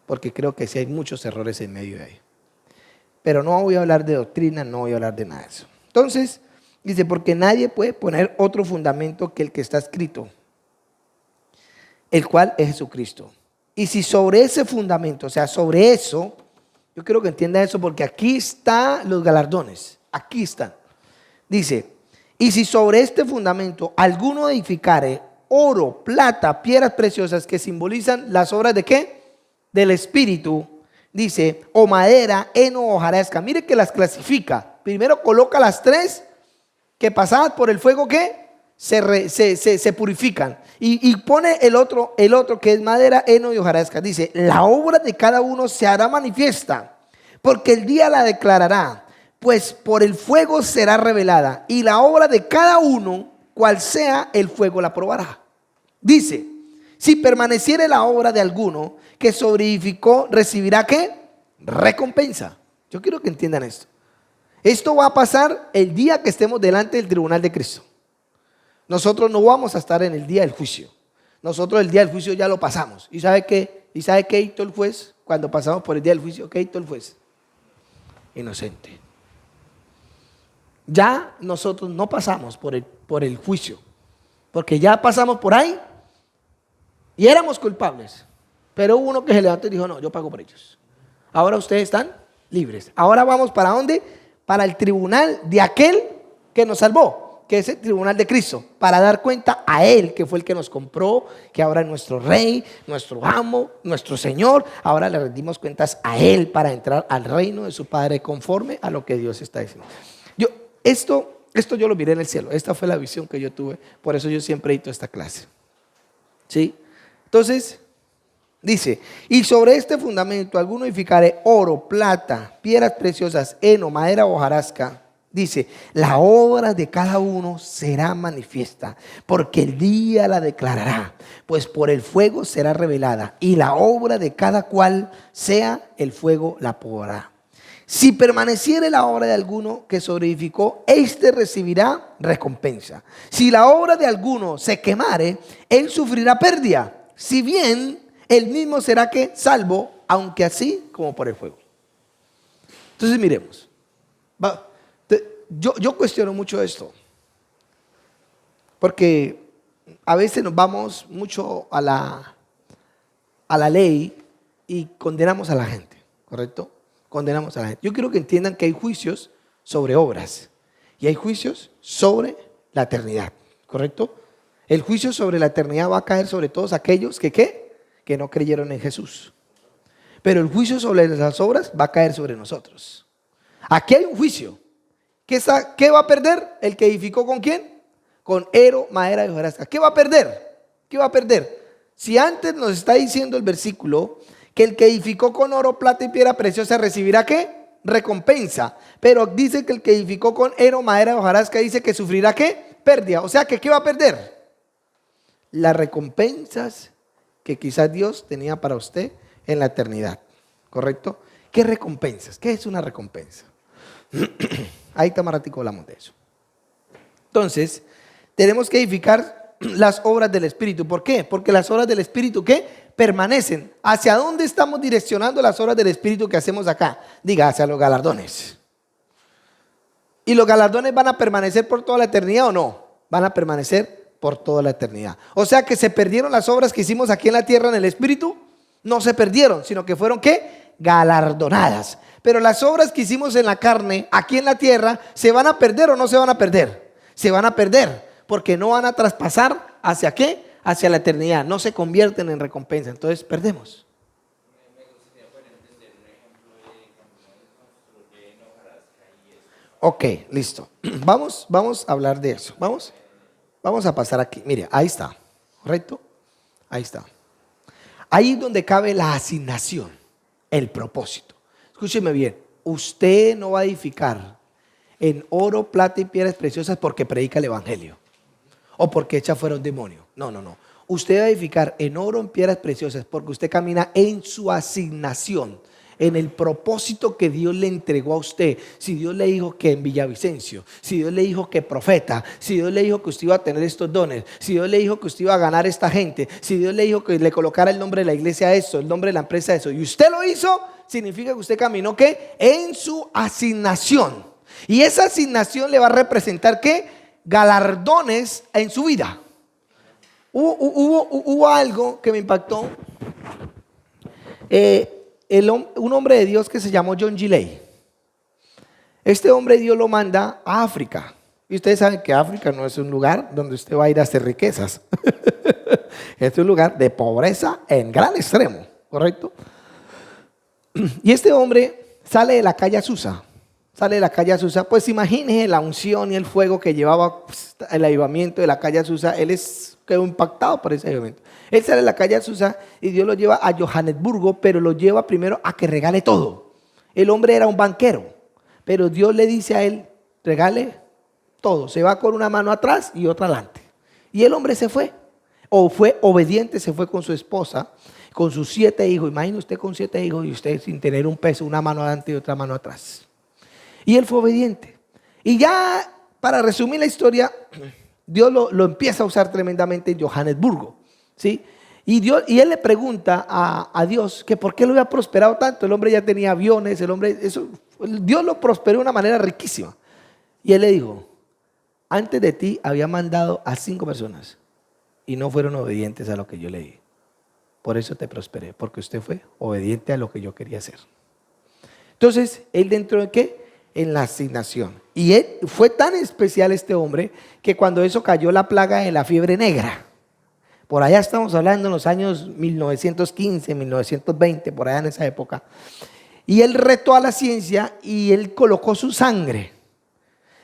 A: Porque creo que sí hay muchos errores en medio de ahí. Pero no voy a hablar de doctrina, no voy a hablar de nada de eso. Entonces, dice, porque nadie puede poner otro fundamento que el que está escrito, el cual es Jesucristo. Y si sobre ese fundamento, o sea, sobre eso, yo quiero que entienda eso porque aquí están los galardones, aquí están. Dice, y si sobre este fundamento alguno edificare oro, plata, piedras preciosas que simbolizan las obras de ¿qué? Del Espíritu, dice, o madera, heno o hojarasca. Mire que las clasifica. Primero coloca las tres que pasadas por el fuego ¿qué? Se purifican. Y pone el otro que es madera, heno y hojarasca. Dice, la obra de cada uno se hará manifiesta, porque el día la declarará, pues por el fuego será revelada, y la obra de cada uno, cual sea el fuego, la probará. Dice, si permaneciere la obra de alguno que sobreedificó, recibirá ¿qué? Recompensa. Yo quiero que entiendan esto. Esto va a pasar el día que estemos delante del tribunal de Cristo. Nosotros no vamos a estar en el día del juicio. Nosotros el día del juicio ya lo pasamos. ¿Y sabe qué? ¿Y sabe qué hizo el juez cuando pasamos por el día del juicio? ¿Qué hizo el juez? Inocente. Ya nosotros no pasamos por el juicio, porque ya pasamos por ahí y éramos culpables. Pero hubo uno que se levantó y dijo, no, yo pago por ellos. Ahora ustedes están libres. Ahora vamos ¿para dónde? Para el tribunal de aquel que nos salvó, que es el tribunal de Cristo, para dar cuenta a Él, que fue el que nos compró, que ahora es nuestro Rey, nuestro amo, nuestro Señor. Ahora le rendimos cuentas a Él para entrar al reino de su Padre conforme a lo que Dios está diciendo. Esto yo lo miré en el cielo. Esta fue la visión que yo tuve. Por eso yo siempre he ido a esta clase. ¿Sí? Entonces, dice, y sobre este fundamento alguno edificare oro, plata, piedras preciosas, heno, madera o hojarasca. Dice, la obra de cada uno será manifiesta, porque el día la declarará, pues por el fuego será revelada, y la obra de cada cual sea el fuego la probará. Si permaneciere la obra de alguno que sobreedificó, éste recibirá recompensa. Si la obra de alguno se quemare, él sufrirá pérdida, si bien él mismo será que salvo, aunque así como por el fuego. Entonces miremos. Yo cuestiono mucho esto, porque a veces nos vamos mucho a la ley y condenamos a la gente, ¿correcto? Condenamos a la gente. Yo quiero que entiendan que hay juicios sobre obras y hay juicios sobre la eternidad, ¿correcto? El juicio sobre la eternidad va a caer sobre todos aquellos que no creyeron en Jesús. Pero el juicio sobre las obras va a caer sobre nosotros. Aquí hay un juicio. ¿Qué va a perder? El que edificó ¿con quién? Con ero, madera y hojarasca. ¿Qué va a perder? ¿Qué va a perder? Si antes nos está diciendo el versículo que el que edificó con oro, plata y piedra preciosa recibirá ¿qué? Recompensa. Pero dice que el que edificó con ero, madera y hojarasca dice que sufrirá ¿qué? Pérdida. O sea que ¿qué va a perder? Las recompensas que quizás Dios tenía para usted en la eternidad. ¿Correcto? ¿Qué recompensas? ¿Qué es una recompensa? Ahí está más ratico hablamos de eso. Entonces, tenemos que edificar las obras del Espíritu. ¿Por qué? Porque las obras del Espíritu, ¿qué? Permanecen. ¿Hacia dónde estamos direccionando las obras del Espíritu que hacemos acá? Diga, hacia los galardones. ¿Y los galardones van a permanecer por toda la eternidad o no? Van a permanecer por toda la eternidad. O sea que se perdieron las obras que hicimos aquí en la tierra en el Espíritu. No se perdieron, sino que fueron ¿qué? galardonadas. Pero las obras que hicimos en la carne, aquí en la tierra, ¿se van a perder o no se van a perder? Se van a perder, porque no van a traspasar ¿hacia qué? Hacia la eternidad, no se convierten en recompensa, entonces perdemos. Ok, listo. Vamos a hablar de eso. Vamos a pasar aquí. Mire, ahí está, ¿correcto? Ahí está. Ahí es donde cabe la asignación, el propósito. Escúcheme bien, usted no va a edificar en oro, plata y piedras preciosas porque predica el evangelio o porque echa fuera un demonio. No. Usted va a edificar en oro, en piedras preciosas porque usted camina en su asignación, en el propósito que Dios le entregó a usted. Si Dios le dijo que en Villavicencio, si Dios le dijo que profeta, si Dios le dijo que usted iba a tener estos dones, si Dios le dijo que usted iba a ganar esta gente, si Dios le dijo que le colocara el nombre de la iglesia a eso, el nombre de la empresa a eso, y usted lo hizo, significa que usted caminó ¿qué? En su asignación. Y esa asignación le va a representar ¿qué? Galardones en su vida. Hubo algo que me impactó. Un hombre de Dios que se llamó John G. Lake. Este hombre Dios lo manda a África. Y ustedes saben que África no es un lugar donde usted va a ir a hacer riquezas. Es un lugar de pobreza en gran extremo, ¿correcto? Y este hombre sale de la calle Azusa. Pues imagínese la unción y el fuego que llevaba el avivamiento de la calle Azusa. Él quedó impactado por ese avivamiento. Él sale de la calle Azusa y Dios lo lleva a Johannesburgo, pero lo lleva primero a que regale todo. El hombre era un banquero, pero Dios le dice a él, regale todo. Se va con una mano atrás y otra adelante. Y el hombre se fue, o fue obediente, se fue con su esposa, con sus 7 hijos. Imagine usted con 7 hijos y usted sin tener un peso, una mano adelante y otra mano atrás. Y él fue obediente. Y ya, para resumir la historia, Dios lo empieza a usar tremendamente en Johannesburgo, ¿sí? Y él le pregunta a Dios que por qué lo había prosperado tanto. El hombre ya tenía aviones, Dios lo prosperó de una manera riquísima. Y él le dijo, antes de ti había mandado a 5 personas y no fueron obedientes a lo que yo le di. Por eso te prosperé, porque usted fue obediente a lo que yo quería hacer. Entonces, él dentro de ¿qué? En la asignación. Y él fue tan especial este hombre que cuando eso cayó la plaga de la fiebre negra, por allá estamos hablando en los años 1915, 1920, por allá en esa época, y él retó a la ciencia y él colocó su sangre.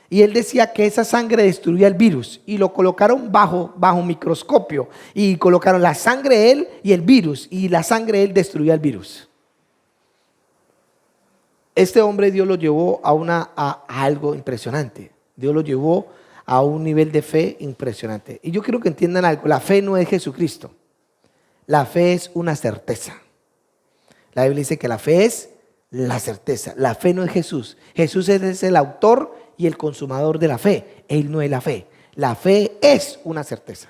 A: Y él decía que esa sangre destruía el virus y lo colocaron bajo microscopio y colocaron la sangre de él y el virus, y la sangre de él destruía el virus. Este hombre Dios lo llevó a algo impresionante. Dios lo llevó a un nivel de fe impresionante. Y yo quiero que entiendan algo. La fe no es Jesucristo. La fe es una certeza. La Biblia dice que la fe es la certeza. La fe no es Jesús. Jesús es el autor y el consumador de la fe. Él no es la fe. La fe es una certeza.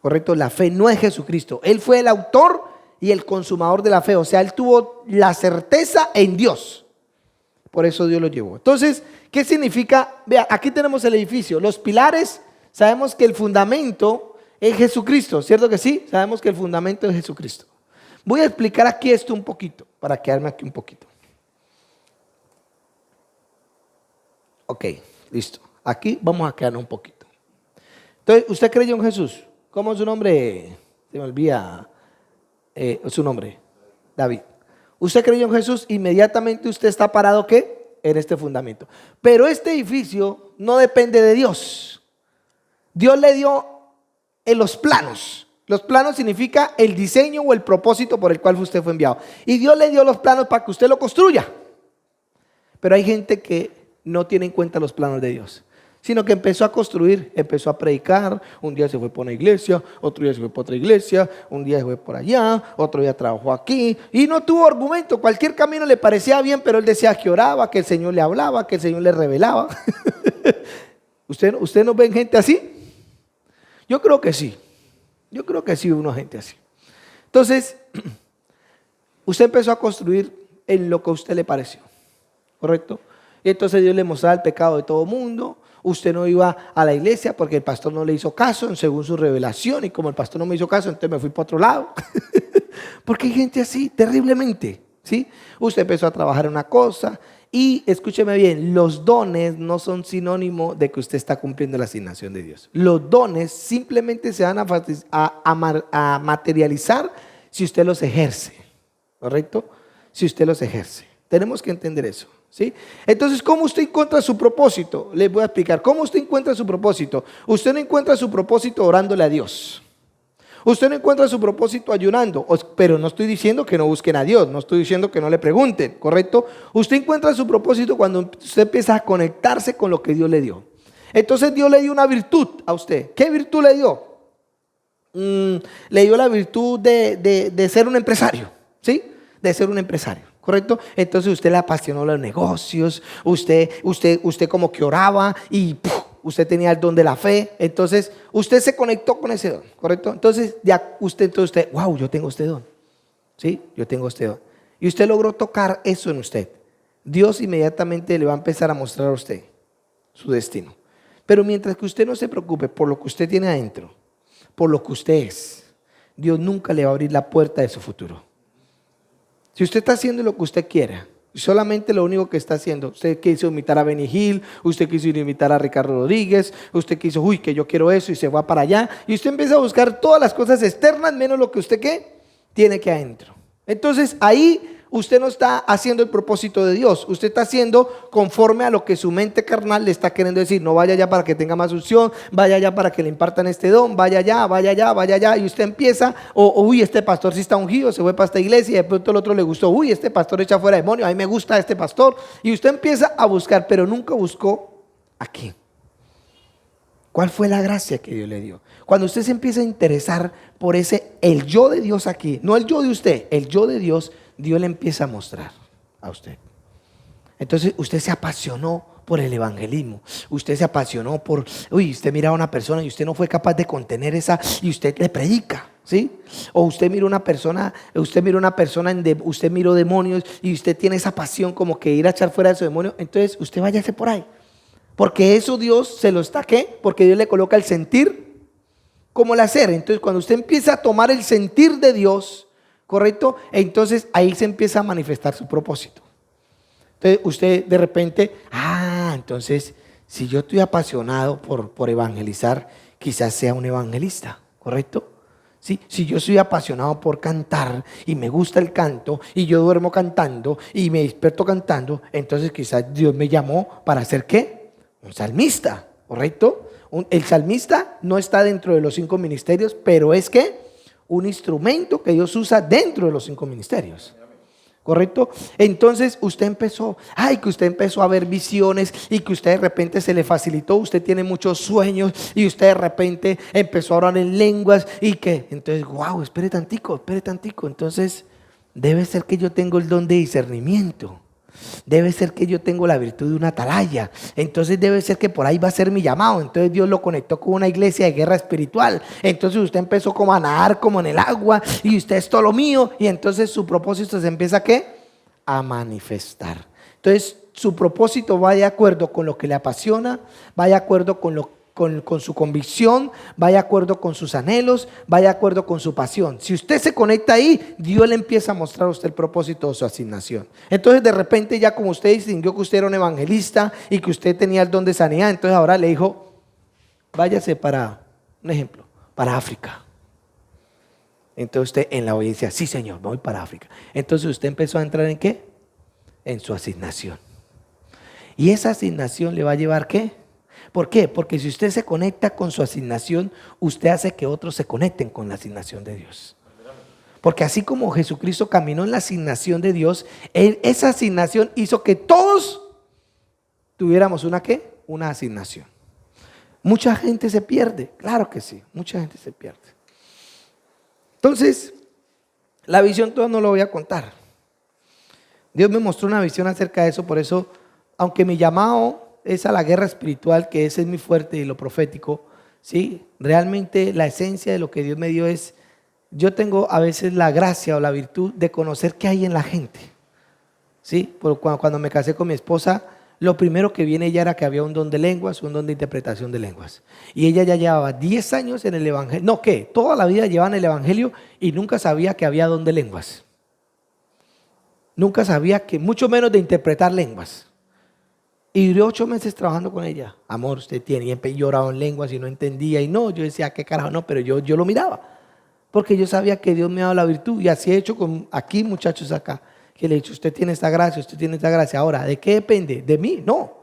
A: ¿Correcto? La fe no es Jesucristo. Él fue el autor y el consumador de la fe. O sea, él tuvo la certeza en Dios. Por eso Dios lo llevó. Entonces, ¿qué significa? Vea, aquí tenemos el edificio. Los pilares, sabemos que el fundamento es Jesucristo, ¿cierto que sí? Sabemos que el fundamento es Jesucristo. Voy a explicar aquí esto un poquito, para quedarme aquí un poquito. Ok, listo. Aquí vamos a quedarnos un poquito. Entonces, ¿usted creyó en Jesús? ¿Cómo es su nombre? Se me olvida su nombre. David. Usted creyó en Jesús, inmediatamente usted está parado ¿qué? En este fundamento. Pero este edificio no depende de Dios. Dios le dio en los planos. Los planos significa el diseño o el propósito por el cual usted fue enviado. Y Dios le dio los planos para que usted lo construya. Pero hay gente que no tiene en cuenta los planos de Dios, sino que empezó a construir, empezó a predicar. Un día se fue por una iglesia, otro día se fue por otra iglesia, un día se fue por allá, otro día trabajó aquí y no tuvo argumento. Cualquier camino le parecía bien, pero él decía que oraba, que el Señor le hablaba, que el Señor le revelaba. ¿Usted no ven gente así? Yo creo que sí. Yo creo que sí hubo gente así. Entonces, usted empezó a construir en lo que a usted le pareció, ¿correcto? Y entonces Dios le mostraba el pecado de todo mundo. Usted no iba a la iglesia porque el pastor no le hizo caso según su revelación, y como el pastor no me hizo caso, entonces me fui para otro lado. Porque hay gente así, terriblemente, ¿sí? Usted empezó a trabajar en una cosa y escúcheme bien, los dones no son sinónimo de que usted está cumpliendo la asignación de Dios. Los dones simplemente se van a materializar si usted los ejerce, ¿correcto? Si usted los ejerce. Tenemos que entender eso, ¿sí? Entonces, ¿cómo usted encuentra su propósito? Les voy a explicar. ¿Cómo usted encuentra su propósito? Usted no encuentra su propósito orándole a Dios. Usted no encuentra su propósito ayunando, pero no estoy diciendo que no busquen a Dios, no estoy diciendo que no le pregunten, ¿correcto? Usted encuentra su propósito cuando usted empieza a conectarse con lo que Dios le dio. Entonces Dios le dio una virtud a usted. ¿Qué virtud le dio? Le dio la virtud de ser un empresario, ¿sí? De ser un empresario, ¿correcto? Entonces usted le apasionó los negocios, usted como que oraba y ¡puf! Usted tenía el don de la fe, entonces usted se conectó con ese don, ¿correcto? Entonces ya usted, wow, yo tengo este don, ¿sí? Yo tengo este don. Y usted logró tocar eso en usted. Dios inmediatamente le va a empezar a mostrar a usted su destino. Pero mientras que usted no se preocupe por lo que usted tiene adentro, por lo que usted es, Dios nunca le va a abrir la puerta de su futuro. Si usted está haciendo lo que usted quiera, solamente lo único que está haciendo, usted quiso imitar a Benny Hill, usted quiso imitar a Ricardo Rodríguez, usted quiso, que yo quiero eso, y se va para allá, y usted empieza a buscar todas las cosas externas menos lo que usted tiene que adentro. Entonces ahí usted no está haciendo el propósito de Dios, usted está haciendo conforme a lo que su mente carnal le está queriendo decir. No vaya allá para que tenga más unción, vaya allá para que le impartan este don, vaya allá, vaya allá, vaya allá. Y usted empieza, este pastor sí está ungido, se fue para esta iglesia, y de pronto el otro le gustó, este pastor echa fuera demonios, a mí me gusta este pastor. Y usted empieza a buscar, pero nunca buscó aquí. ¿Cuál fue la gracia que Dios le dio? Cuando usted se empieza a interesar por el yo de Dios aquí, no el yo de usted, el yo de Dios, Dios le empieza a mostrar a usted. Entonces usted se apasionó por el evangelismo. Usted se apasionó por, usted mira a una persona y usted no fue capaz de contener esa, y usted le predica, ¿sí? O usted miró una persona, usted miró demonios y usted tiene esa pasión como que ir a echar fuera de esos demonios. Entonces usted váyase por ahí. Porque eso Dios se lo está, ¿qué? Porque Dios le coloca el sentir como el hacer. Entonces cuando usted empieza a tomar el sentir de Dios, ¿correcto? Entonces ahí se empieza a manifestar su propósito. Entonces usted de repente, entonces si yo estoy apasionado por evangelizar, quizás sea un evangelista, ¿correcto? ¿Sí? Si yo soy apasionado por cantar y me gusta el canto y yo duermo cantando y me despierto cantando, entonces quizás Dios me llamó para hacer ¿qué? Un salmista, ¿correcto? El salmista no está dentro de los 5 ministerios, pero es que un instrumento que Dios usa dentro de los 5 ministerios, ¿correcto? Entonces usted empezó a ver visiones y que usted de repente se le facilitó, usted tiene muchos sueños y usted de repente empezó a orar en lenguas y que, entonces, wow, espere tantico, entonces debe ser que yo tengo el don de discernimiento. Debe ser que yo tengo la virtud de una atalaya. Entonces debe ser que por ahí va a ser mi llamado. Entonces Dios lo conectó con una iglesia de guerra espiritual. Entonces usted empezó como a nadar como en el agua y usted es todo lo mío. Y entonces su propósito se empieza a manifestar. Entonces su propósito va de acuerdo con lo que le apasiona, va de acuerdo con su convicción, va de acuerdo con sus anhelos, va de acuerdo con su pasión. Si usted se conecta ahí, Dios le empieza a mostrar a usted el propósito de su asignación. Entonces de repente ya como usted distinguió que usted era un evangelista y que usted tenía el don de sanidad, entonces ahora le dijo, váyase para, un ejemplo, para África. Entonces usted en la obediencia, sí Señor, me voy para África. Entonces usted empezó a entrar ¿en qué? En su asignación. Y esa asignación le va a llevar ¿qué? ¿Por qué? Porque si usted se conecta con su asignación, usted hace que otros se conecten con la asignación de Dios. Porque así como Jesucristo caminó en la asignación de Dios, esa asignación hizo que todos tuviéramos una asignación. Mucha gente se pierde, claro que sí, mucha gente se pierde. Entonces, la visión toda no lo voy a contar. Dios me mostró una visión acerca de eso, por eso, aunque mi llamado es a la guerra espiritual, que ese es mi fuerte y lo profético, ¿sí? Realmente la esencia de lo que Dios me dio es, yo tengo a veces la gracia o la virtud de conocer qué hay en la gente, ¿sí? Cuando me casé con mi esposa, lo primero que viene ella era que había un don de lenguas, un don de interpretación de lenguas. Y ella ya llevaba 10 años en el evangelio, no, ¿qué? Toda la vida llevaba en el evangelio y nunca sabía que había don de lenguas. Nunca sabía que, mucho menos de interpretar lenguas. Y duré 8 meses trabajando con ella. Amor, usted tiene. Y lloraba en lenguas y no entendía. Y no, yo decía, ¿qué carajo? No, pero yo lo miraba. Porque yo sabía que Dios me daba la virtud. Y así he hecho con aquí, muchachos acá. Que le he dicho, usted tiene esta gracia, usted tiene esta gracia. Ahora, ¿de qué depende? ¿De mí? No.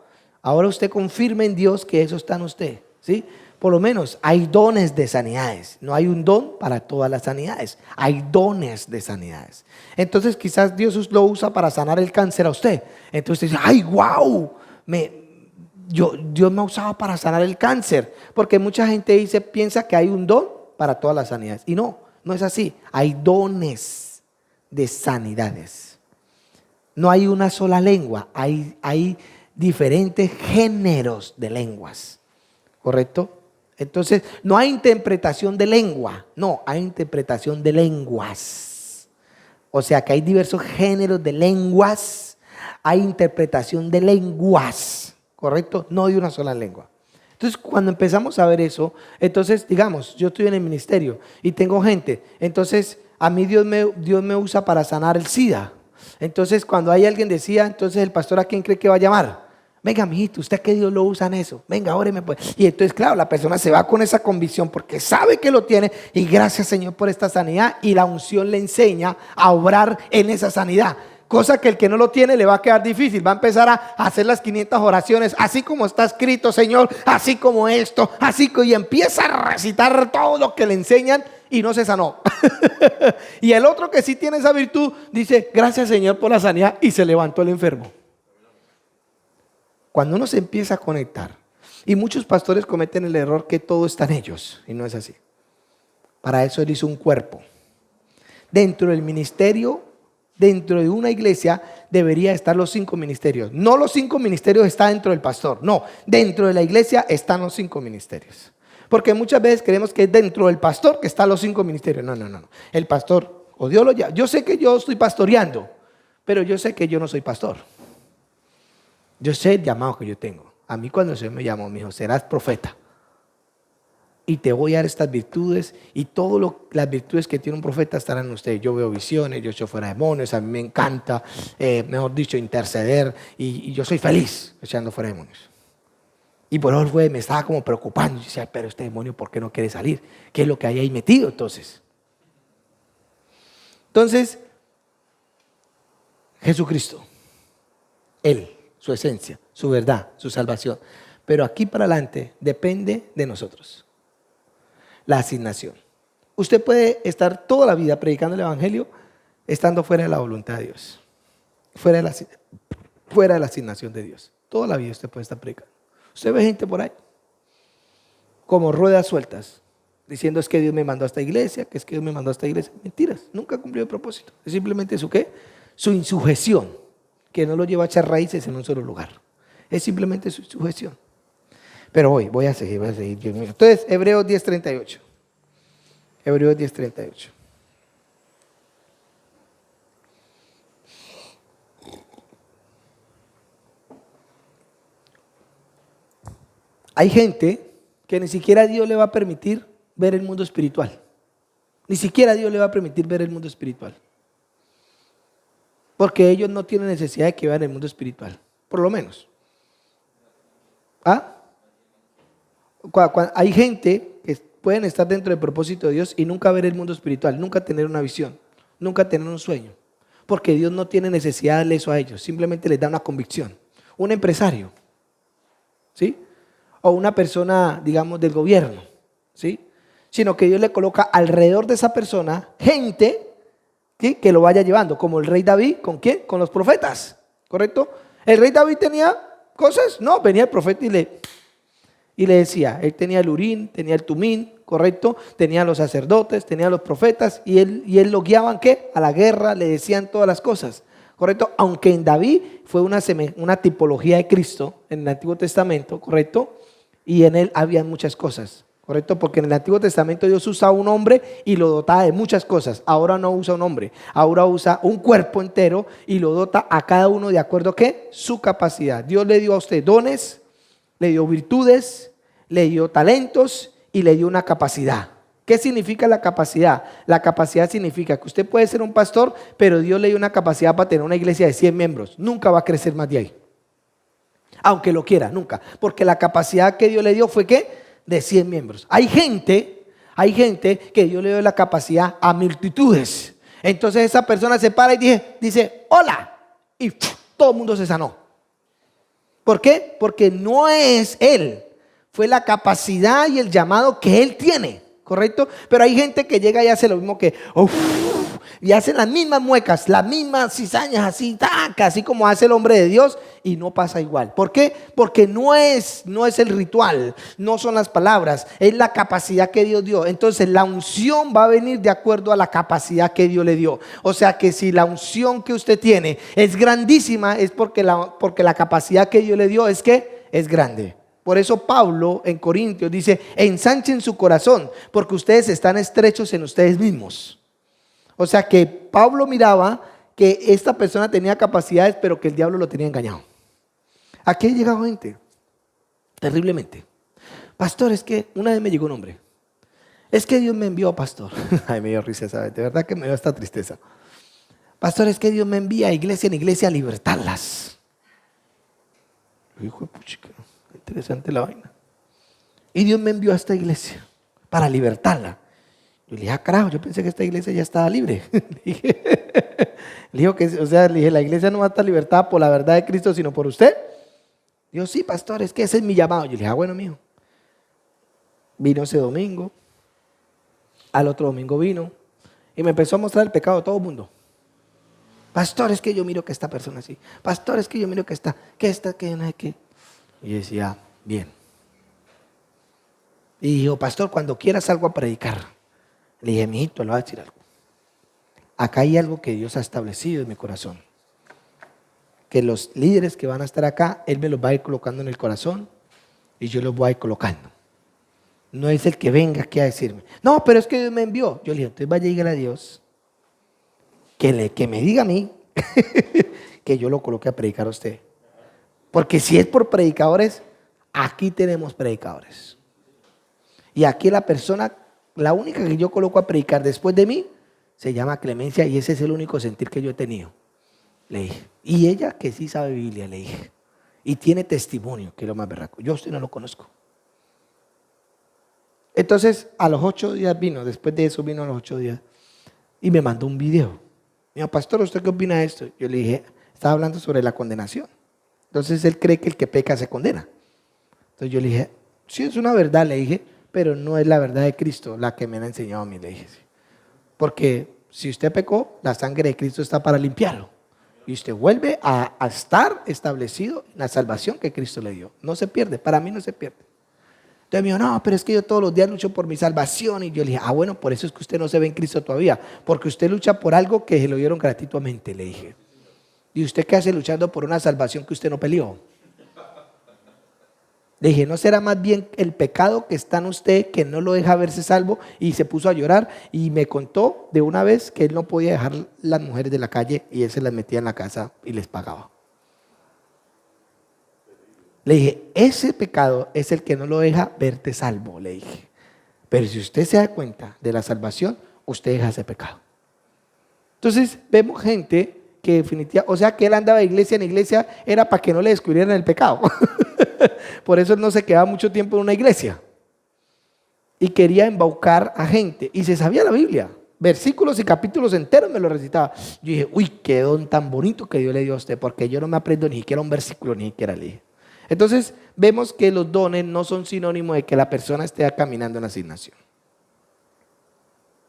A: Ahora usted confirma en Dios que eso está en usted. ¿Sí? Por lo menos hay dones de sanidades. No hay un don para todas las sanidades. Hay dones de sanidades. Entonces quizás Dios lo usa para sanar el cáncer a usted. Entonces dice, ¡ay, wow! Dios me ha usado para sanar el cáncer. Porque mucha gente piensa que hay un don para todas las sanidades. Y no es así. Hay dones de sanidades. No hay una sola lengua. Hay diferentes géneros de lenguas. ¿Correcto? Entonces, no hay interpretación de lengua, no, hay interpretación de lenguas. O sea que hay diversos géneros de lenguas, hay interpretación de lenguas, ¿correcto? No de una sola lengua. Entonces, cuando empezamos a ver eso, entonces, digamos, yo estoy en el ministerio y tengo gente, entonces a mí Dios me usa para sanar el SIDA. Entonces, cuando hay alguien de SIDA, entonces el pastor, ¿a quién cree que va a llamar? Venga, mijito, usted que Dios lo usa en eso. Venga, óreme pues. Y entonces, claro, la persona se va con esa convicción porque sabe que lo tiene. Y gracias, Señor, por esta sanidad. Y la unción le enseña a obrar en esa sanidad. Cosa que el que no lo tiene le va a quedar difícil. Va a empezar a hacer las 500 oraciones. Así como está escrito, Señor. Así como esto. Y empieza a recitar todo lo que le enseñan. Y no se sanó. Y el otro que sí tiene esa virtud dice, gracias, Señor, por la sanidad. Y se levantó el enfermo. Cuando uno se empieza a conectar, y muchos pastores cometen el error que todo está en ellos, y no es así. Para eso Él hizo un cuerpo. Dentro del ministerio, dentro de una iglesia, debería estar los 5 ministerios. No los 5 ministerios están dentro del pastor, no. Dentro de la iglesia están los 5 ministerios. Porque muchas veces creemos que es dentro del pastor que están los 5 ministerios. No. El pastor, o Dios lo llama. Yo sé que yo estoy pastoreando, pero yo sé que yo no soy pastor. Yo sé el llamado que yo tengo. A mí cuando el Señor me llamó, me dijo, serás profeta. Y te voy a dar estas virtudes y todas las virtudes que tiene un profeta estarán en ustedes. Yo veo visiones, yo echo fuera demonios, a mí me encanta, mejor dicho, interceder. Y yo soy feliz echando fuera demonios. Y por eso me estaba como preocupando. Yo decía, pero este demonio, ¿por qué no quiere salir? ¿Qué es lo que hay ahí metido entonces? Entonces, Jesucristo, Él, su esencia, su verdad, su salvación. Pero aquí para adelante depende de nosotros. La asignación. Usted puede estar toda la vida predicando el evangelio estando fuera de la voluntad de Dios. Fuera de la asignación de Dios. Toda la vida usted puede estar predicando. Usted ve gente por ahí como ruedas sueltas diciendo es que Dios me mandó a esta iglesia, que es que Dios me mandó a esta iglesia. Mentiras, nunca cumplió el propósito. Es simplemente su ¿qué? Su insujeción, que no lo lleva a echar raíces en un solo lugar. Es simplemente su sujeción. Pero voy a seguir, Dios mío. Entonces, Hebreos 10:38. Hebreos 10:38. Hay gente que ni siquiera Dios le va a permitir ver el mundo espiritual. Ni siquiera Dios le va a permitir ver el mundo espiritual. Porque ellos no tienen necesidad de que vean el mundo espiritual. Por lo menos. ¿Ah? Hay gente que pueden estar dentro del propósito de Dios y nunca ver el mundo espiritual, nunca tener una visión, nunca tener un sueño. Porque Dios no tiene necesidad de darle eso a ellos, simplemente les da una convicción. Un empresario, ¿sí? O una persona, digamos, del gobierno, ¿sí? Sino que Dios le coloca alrededor de esa persona gente, ¿sí?, que lo vaya llevando, como el rey David, ¿con quién? Con los profetas, ¿correcto? ¿El rey David tenía cosas? No, venía el profeta y le decía, él tenía el Urín, tenía el Tumín, ¿correcto? Tenía los sacerdotes, tenía los profetas y él lo guiaban, ¿qué? A la guerra, le decían todas las cosas, ¿correcto? Aunque en David fue una tipología de Cristo en el Antiguo Testamento, ¿correcto? Y en él había muchas cosas, ¿correcto? Porque en el Antiguo Testamento Dios usaba un hombre y lo dotaba de muchas cosas. Ahora no usa un hombre, ahora usa un cuerpo entero y lo dota a cada uno de acuerdo a ¿qué? Su capacidad. Dios le dio a usted dones, le dio virtudes, le dio talentos y le dio una capacidad. ¿Qué significa la capacidad? La capacidad significa que usted puede ser un pastor, pero Dios le dio una capacidad para tener una iglesia de 100 miembros. Nunca va a crecer más de ahí. Aunque lo quiera, nunca. Porque la capacidad que Dios le dio fue ¿qué? De 100 miembros. Hay gente que Dios le dio la capacidad a multitudes. Entonces esa persona se para y dice, hola. Y todo el mundo se sanó. ¿Por qué? Porque no es él. Fue la capacidad y el llamado que él tiene. ¿Correcto? Pero hay gente que llega y hace lo mismo que y hacen las mismas muecas, las mismas cizañas así, así como hace el hombre de Dios y no pasa igual. ¿Por qué? Porque no es el ritual, no son las palabras, es la capacidad que Dios dio. Entonces la unción va a venir de acuerdo a la capacidad que Dios le dio. O sea que si la unción que usted tiene es grandísima, es porque la capacidad que Dios le dio es que es grande. Por eso Pablo en Corintios dice, ensanchen su corazón, porque ustedes están estrechos en ustedes mismos. O sea que Pablo miraba que esta persona tenía capacidades, pero que el diablo lo tenía engañado. Aquí ha llegado gente, terriblemente. Pastor, es que una vez me llegó un hombre. Es que Dios me envió, pastor. Ay, me dio risa, ¿sabes? De verdad que me dio esta tristeza. Pastor, es que Dios me envía iglesia en iglesia a libertarlas. Hijo de puchica. Interesante la vaina. Y Dios me envió a esta iglesia para libertarla. Yo le dije, carajo, yo pensé que esta iglesia ya estaba libre. Le dije, la iglesia no va a estar libertada por la verdad de Cristo, sino por usted. Dijo, sí, pastor, es que ese es mi llamado. Yo le dije, bueno, mijo. Vino ese domingo, al otro domingo vino, y me empezó a mostrar el pecado de todo el mundo. Pastor, es que yo miro que esta persona así. Pastor, es que yo miro que no sé qué. Y decía, bien. Y dijo, pastor, cuando quiera salgo a predicar. Le dije, mijito, le voy a decir algo. Acá hay algo que Dios ha establecido en mi corazón. Que los líderes que van a estar acá, Él me los va a ir colocando en el corazón y yo los voy a ir colocando. No es el que venga aquí a decirme, no, pero es que Dios me envió. Yo le dije, entonces vaya y dígale a Dios que me diga a mí que yo lo coloque a predicar a usted. Porque si es por predicadores, aquí tenemos predicadores. Y aquí la única que yo coloco a predicar después de mí, se llama Clemencia y ese es el único sentir que yo he tenido. Le dije, y ella que sí sabe Biblia, le dije, y tiene testimonio, que es lo más berraco. Yo a usted no lo conozco. Entonces, a los 8 días vino, después de eso vino a los 8 días, y me mandó un video. Me dijo, pastor, ¿usted qué opina de esto? Yo le dije, estaba hablando sobre la condenación. Entonces, él cree que el que peca se condena. Entonces yo le dije, sí, es una verdad, le dije, pero no es la verdad de Cristo la que me ha enseñado a mí, le dije. Sí. Porque si usted pecó, la sangre de Cristo está para limpiarlo. Y usted vuelve a estar establecido en la salvación que Cristo le dio. No se pierde, para mí no se pierde. Entonces me dijo, no, pero es que yo todos los días lucho por mi salvación. Y yo le dije, bueno, por eso es que usted no se ve en Cristo todavía. Porque usted lucha por algo que se lo dieron gratuitamente, le dije. ¿Y usted qué hace luchando por una salvación que usted no peleó? Le dije, ¿no será más bien el pecado que está en usted que no lo deja verse salvo? Y se puso a llorar y me contó de una vez que él no podía dejar las mujeres de la calle y él se las metía en la casa y les pagaba. Le dije, ese pecado es el que no lo deja verte salvo, le dije. Pero si usted se da cuenta de la salvación, usted deja ese pecado. Entonces vemos gente que definitivamente, o sea que él andaba de iglesia en iglesia, era para que no le descubrieran el pecado. Por eso él no se quedaba mucho tiempo en una iglesia. Y quería embaucar a gente. Y se sabía la Biblia. Versículos y capítulos enteros me lo recitaba. Yo dije, uy, qué don tan bonito que Dios le dio a usted, porque yo no me aprendo ni siquiera un versículo, ni siquiera le dije. Entonces vemos que los dones no son sinónimo de que la persona esté caminando en la asignación.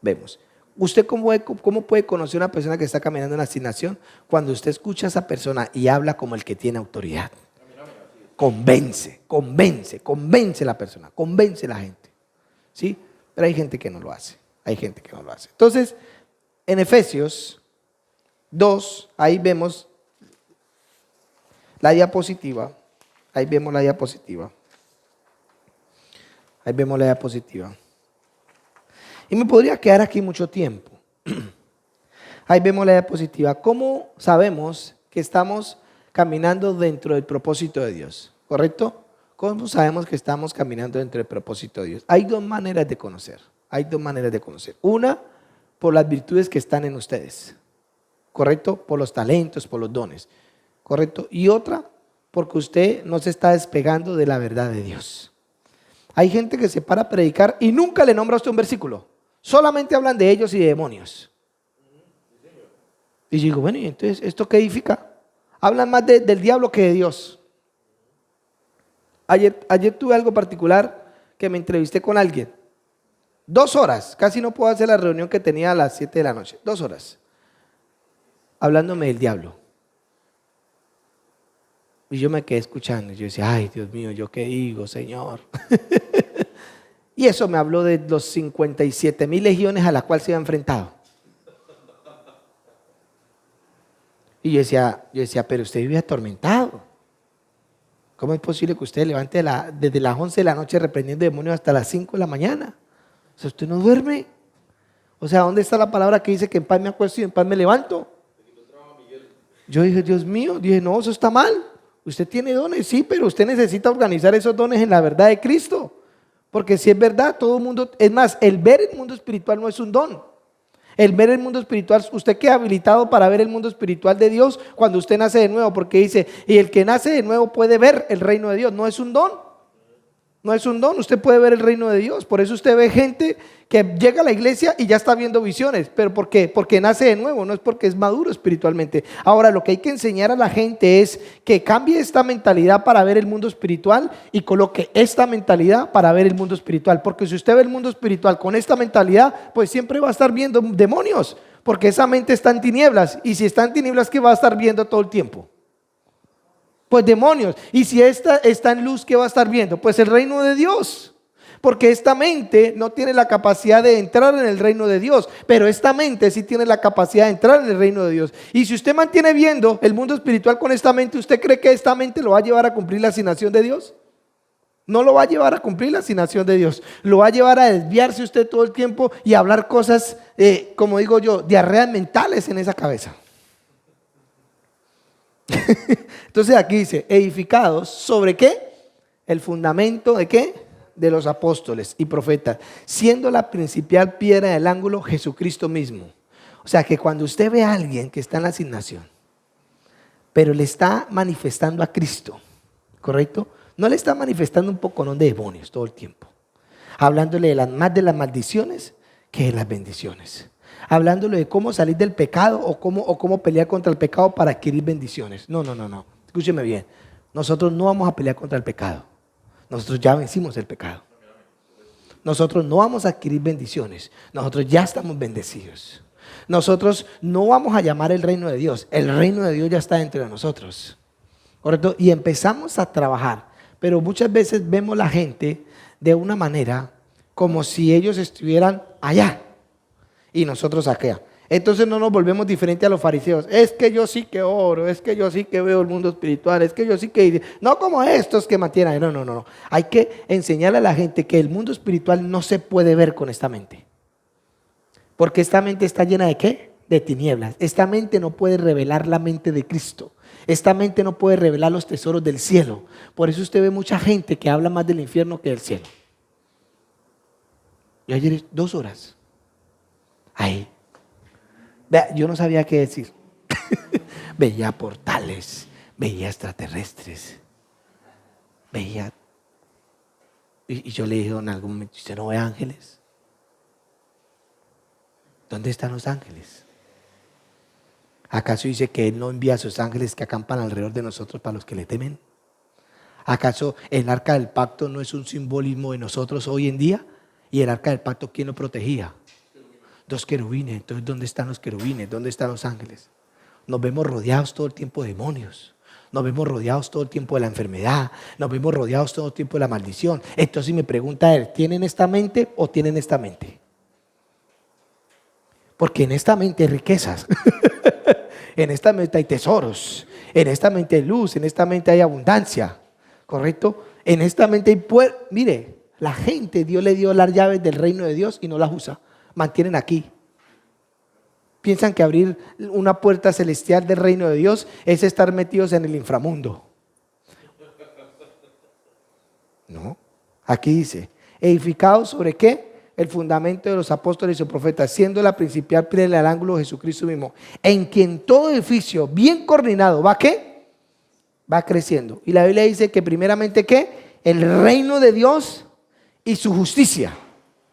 A: Vemos. ¿Usted cómo puede conocer a una persona que está caminando en la asignación? Cuando usted escucha a esa persona y habla como el que tiene autoridad. Convence a la persona, convence a la gente. ¿Sí? Pero hay gente que no lo hace. Entonces, en Efesios 2, ahí vemos la diapositiva. Ahí Ahí vemos la diapositiva. Y me podría quedar aquí mucho tiempo. Ahí vemos la diapositiva. ¿Cómo sabemos que estamos caminando dentro del propósito de Dios? ¿Correcto? ¿Cómo sabemos que estamos caminando dentro del propósito de Dios? Hay dos maneras de conocer. Una, por las virtudes que están en ustedes. ¿Correcto? Por los talentos, por los dones. ¿Correcto? Y otra, porque usted no se está despegando de la verdad de Dios. Hay gente que se para a predicar y nunca le nombra a usted un versículo. Solamente hablan de ellos y de demonios. Y yo digo, bueno, ¿y entonces esto qué edifica? Hablan más del diablo que de Dios. Ayer tuve algo particular que me entrevisté con alguien. 2 horas, casi no puedo hacer la reunión que tenía a las 7 de la noche. 2 horas, hablándome del diablo. Y yo me quedé escuchando. Yo decía, ay, Dios mío, ¿yo qué digo, Señor? Y eso me habló de los 57,000 legiones a las cuales se había enfrentado. Y yo decía, pero usted vive atormentado. ¿Cómo es posible que usted levante desde las 11 de la noche reprendiendo demonios hasta las 5 de la mañana? O sea, usted no duerme. O sea, ¿dónde está la palabra que dice que en paz me acuesto y en paz me levanto? Yo dije, Dios mío, no, eso está mal. Usted tiene dones, sí, pero usted necesita organizar esos dones en la verdad de Cristo. Porque si es verdad, todo el mundo, es más, el ver el mundo espiritual no es un don. El ver el mundo espiritual, usted queda habilitado para ver el mundo espiritual de Dios cuando usted nace de nuevo, porque dice, y el que nace de nuevo puede ver el reino de Dios, no es un don. No es un don, usted puede ver el reino de Dios. Por eso usted ve gente que llega a la iglesia y ya está viendo visiones. ¿Pero por qué? Porque nace de nuevo, no es porque es maduro espiritualmente. Ahora, lo que hay que enseñar a la gente es que cambie esta mentalidad para ver el mundo espiritual y coloque esta mentalidad para ver el mundo espiritual. Porque si usted ve el mundo espiritual con esta mentalidad, pues siempre va a estar viendo demonios, porque esa mente está en tinieblas. Y si está en tinieblas, ¿qué va a estar viendo todo el tiempo? Pues demonios. Y si esta está en luz, ¿qué va a estar viendo? Pues el reino de Dios. Porque esta mente no tiene la capacidad de entrar en el reino de Dios, pero esta mente sí tiene la capacidad de entrar en el reino de Dios. Y si usted mantiene viendo el mundo espiritual con esta mente, ¿usted cree que esta mente lo va a llevar a cumplir la asignación de Dios? No lo va a llevar a cumplir la asignación de Dios. Lo va a llevar a desviarse usted todo el tiempo y a hablar cosas, como digo yo, diarreas mentales en esa cabeza. Entonces aquí dice, edificados ¿sobre qué? El fundamento ¿de qué? De los apóstoles y profetas, siendo la principal piedra del ángulo Jesucristo mismo. O sea que cuando usted ve a alguien que está en la asignación, pero le está manifestando a Cristo, ¿correcto? No le está manifestando un poconón de demonios todo el tiempo, hablándole más de las maldiciones que de las bendiciones, hablándole de cómo salir del pecado o cómo pelear contra el pecado para adquirir bendiciones. No. Escúcheme bien. Nosotros no vamos a pelear contra el pecado. Nosotros ya vencimos el pecado. Nosotros no vamos a adquirir bendiciones. Nosotros ya estamos bendecidos. Nosotros no vamos a llamar el reino de Dios. El reino de Dios ya está dentro de nosotros. ¿Correcto? Y empezamos a trabajar. Pero muchas veces vemos la gente de una manera como si ellos estuvieran allá y nosotros acá. Entonces no nos volvemos diferentes a los fariseos. Es que yo sí que oro, es que yo sí que veo el mundo espiritual, es que yo sí que... No como estos que mantienen. No. Hay que enseñarle a la gente que el mundo espiritual no se puede ver con esta mente. Porque esta mente está llena ¿de qué? De tinieblas. Esta mente no puede revelar la mente de Cristo. Esta mente no puede revelar los tesoros del cielo. Por eso usted ve mucha gente que habla más del infierno que del cielo. Yo ayer 2 horas. Ahí. Vea, yo no sabía qué decir. Veía portales, veía extraterrestres, veía... Y yo le dije en algún momento, ¿usted no ve ángeles? ¿Dónde están los ángeles? ¿Acaso dice que Él no envía a sus ángeles que acampan alrededor de nosotros para los que le temen? ¿Acaso el arca del pacto no es un simbolismo de nosotros hoy en día? ¿Y el arca del pacto quién lo protegía? 2 querubines. Entonces, ¿dónde están los querubines? ¿Dónde están los ángeles? Nos vemos rodeados todo el tiempo de demonios. Nos vemos rodeados todo el tiempo de la enfermedad. Nos vemos rodeados todo el tiempo de la maldición. Entonces me pregunta él, ¿tienen esta mente o tienen esta mente? Porque en esta mente hay riquezas. En esta mente hay tesoros. En esta mente hay luz. En esta mente hay abundancia. ¿Correcto? En esta mente hay poder. Mire, La gente, Dios le dio las llaves del reino de Dios y no las usa. Mantienen aquí. Piensan que abrir una puerta celestial del reino de Dios es estar metidos en el inframundo. No. Aquí dice, edificados sobre ¿qué? El fundamento de los apóstoles y profetas, siendo la principal piedra del ángulo Jesucristo mismo, en quien todo edificio bien coordinado va ¿qué? Va creciendo. Y la Biblia dice que primeramente ¿qué? El reino de Dios y su justicia.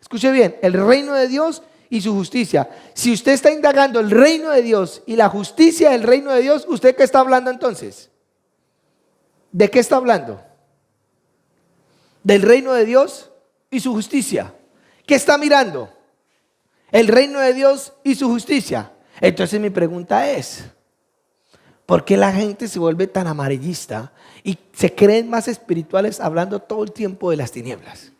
A: Escuche bien, el reino de Dios y su justicia. Si usted está indagando el reino de Dios y la justicia del reino de Dios, ¿usted qué está hablando entonces? ¿De qué está hablando? Del reino de Dios y su justicia. ¿Qué está mirando? El reino de Dios y su justicia. Entonces mi pregunta es, ¿por qué la gente se vuelve tan amarillista y se creen más espirituales hablando todo el tiempo de las tinieblas?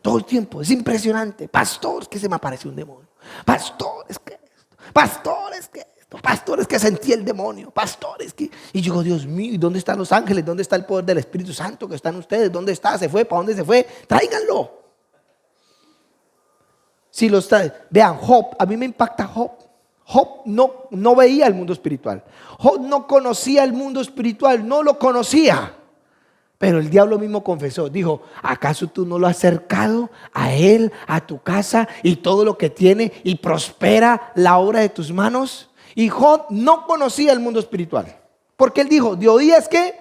A: Todo el tiempo, es impresionante. Pastor, es que se me apareció un demonio. Pastor, es que esto. Pastor, es que esto. Pastor, es que sentí el demonio. Pastor, es que... Y yo digo, Dios mío, ¿y dónde están los ángeles? ¿Dónde está el poder del Espíritu Santo que están ustedes? ¿Dónde está? ¿Se fue? ¿Para dónde se fue? Tráiganlo. Si los traen. Vean, Job, a mí me impacta Job. Job no veía el mundo espiritual. Job no conocía el mundo espiritual, no lo conocía. Pero el diablo mismo confesó, dijo, ¿acaso tú no lo has acercado a él, a tu casa y todo lo que tiene y prospera la obra de tus manos? Y Job no conocía el mundo espiritual, porque él dijo, de oías que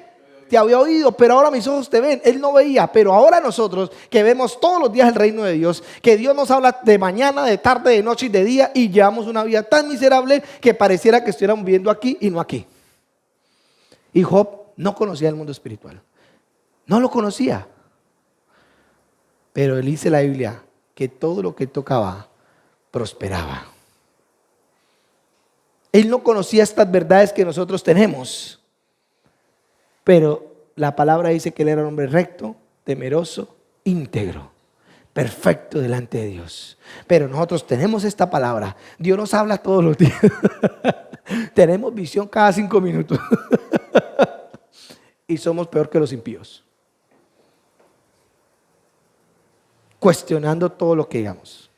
A: te había oído, pero ahora mis ojos te ven. Él no veía, pero ahora nosotros que vemos todos los días el reino de Dios, que Dios nos habla de mañana, de tarde, de noche y de día, y llevamos una vida tan miserable que pareciera que estuviéramos viviendo aquí y no aquí. Y Job no conocía el mundo espiritual. No lo conocía. Pero él dice la Biblia que todo lo que tocaba prosperaba. Él no conocía estas verdades que nosotros tenemos. Pero la palabra dice que él era un hombre recto, temeroso, íntegro, perfecto delante de Dios. Pero nosotros tenemos esta palabra. Dios nos habla todos los días. Tenemos visión cada 5 minutos. Y somos peor que los impíos. Cuestionando todo lo que digamos.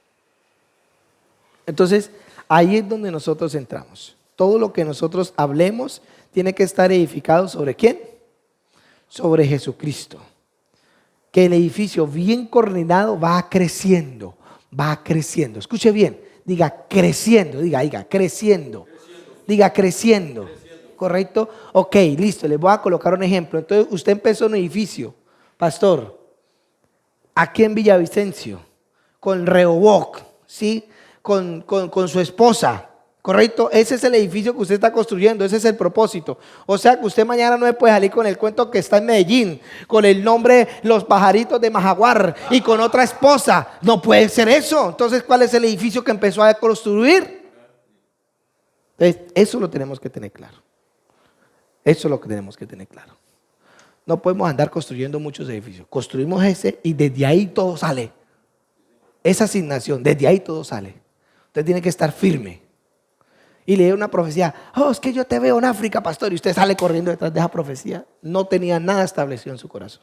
A: Entonces, ahí es donde nosotros entramos. Todo lo que nosotros hablemos tiene que estar edificado ¿sobre quién? Sobre Jesucristo. Que el edificio bien coordinado va creciendo, va creciendo. Escuche bien, diga creciendo, diga creciendo, diga creciendo. ¿Correcto? Ok, listo, les voy a colocar un ejemplo. Entonces, usted empezó un edificio, pastor, aquí en Villavicencio, con Rehoboc, ¿sí? Con su esposa, ¿correcto? Ese es el edificio que usted está construyendo, ese es el propósito. O sea que usted mañana no me puede salir con el cuento que está en Medellín, con el nombre Los Pajaritos de Majaguar y con otra esposa. No puede ser eso. Entonces, ¿cuál es el edificio que empezó a construir? Entonces, eso lo tenemos que tener claro. Eso es lo que tenemos que tener claro. No podemos andar construyendo muchos edificios. Construimos ese y desde ahí todo sale. Esa asignación, desde ahí todo sale. Usted tiene que estar firme. Y leer una profecía. Oh, es que yo te veo en África, pastor. Y usted sale corriendo detrás de esa profecía. No tenía nada establecido en su corazón.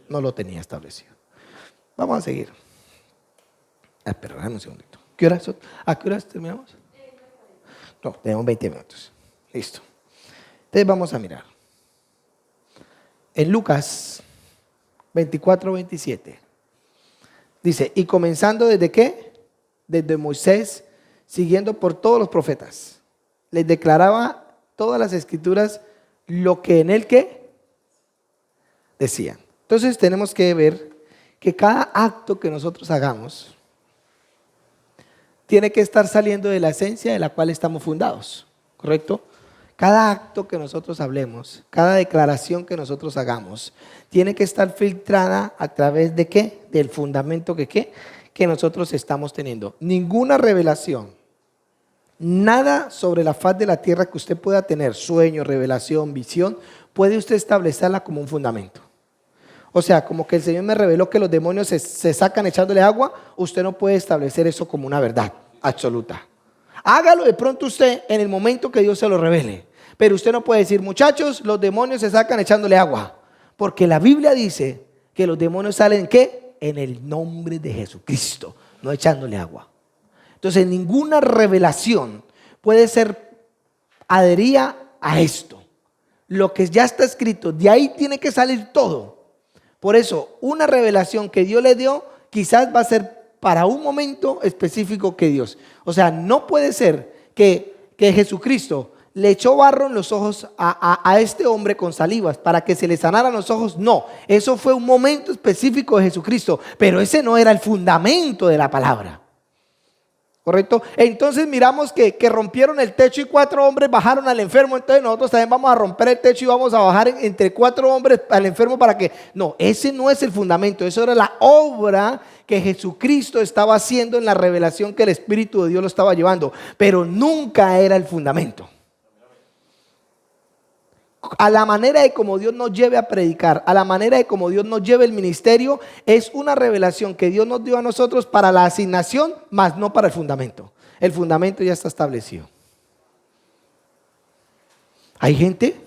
A: No lo tenía establecido. Vamos a seguir. Pero dame un segundito. ¿A qué horas terminamos? No, tenemos 20 minutos. Listo. Entonces vamos a mirar. En Lucas 24-27 dice, y comenzando desde ¿qué? Desde Moisés, siguiendo por todos los profetas, les declaraba todas las escrituras lo que en él ¿qué? Decían. Entonces tenemos que ver que cada acto que nosotros hagamos tiene que estar saliendo de la esencia de la cual estamos fundados, ¿correcto? Cada acto que nosotros hablemos, cada declaración que nosotros hagamos, tiene que estar filtrada a través de ¿qué? Del fundamento que nosotros estamos teniendo. Ninguna revelación, nada sobre la faz de la tierra que usted pueda tener, sueño, revelación, visión, puede usted establecerla como un fundamento. O sea, como que el Señor me reveló que los demonios se sacan echándole agua, usted no puede establecer eso como una verdad absoluta. Hágalo de pronto usted en el momento que Dios se lo revele. Pero usted no puede decir, muchachos, los demonios se sacan echándole agua. Porque la Biblia dice que los demonios salen ¿qué? En el nombre de Jesucristo, no echándole agua. Entonces ninguna revelación puede ser adherida a esto. Lo que ya está escrito, de ahí tiene que salir todo. Por eso, una revelación que Dios le dio, quizás va a ser para un momento específico que Dios. O sea, no puede ser que Jesucristo le echó barro en los ojos a este hombre con salivas para que se le sanaran los ojos. No, eso fue un momento específico de Jesucristo, pero ese no era el fundamento de la palabra. ¿Correcto? Entonces miramos que rompieron el techo y 4 hombres bajaron al enfermo. Entonces nosotros también vamos a romper el techo y vamos a bajar entre 4 hombres al enfermo para que... No, ese no es el fundamento. Eso era la obra que Jesucristo estaba haciendo en la revelación que el Espíritu de Dios lo estaba llevando. Pero nunca era el fundamento. A la manera de como Dios nos lleve a predicar, a la manera de como Dios nos lleve el ministerio, es una revelación que Dios nos dio a nosotros para la asignación, más no para el fundamento. El fundamento ya está establecido. Hay gente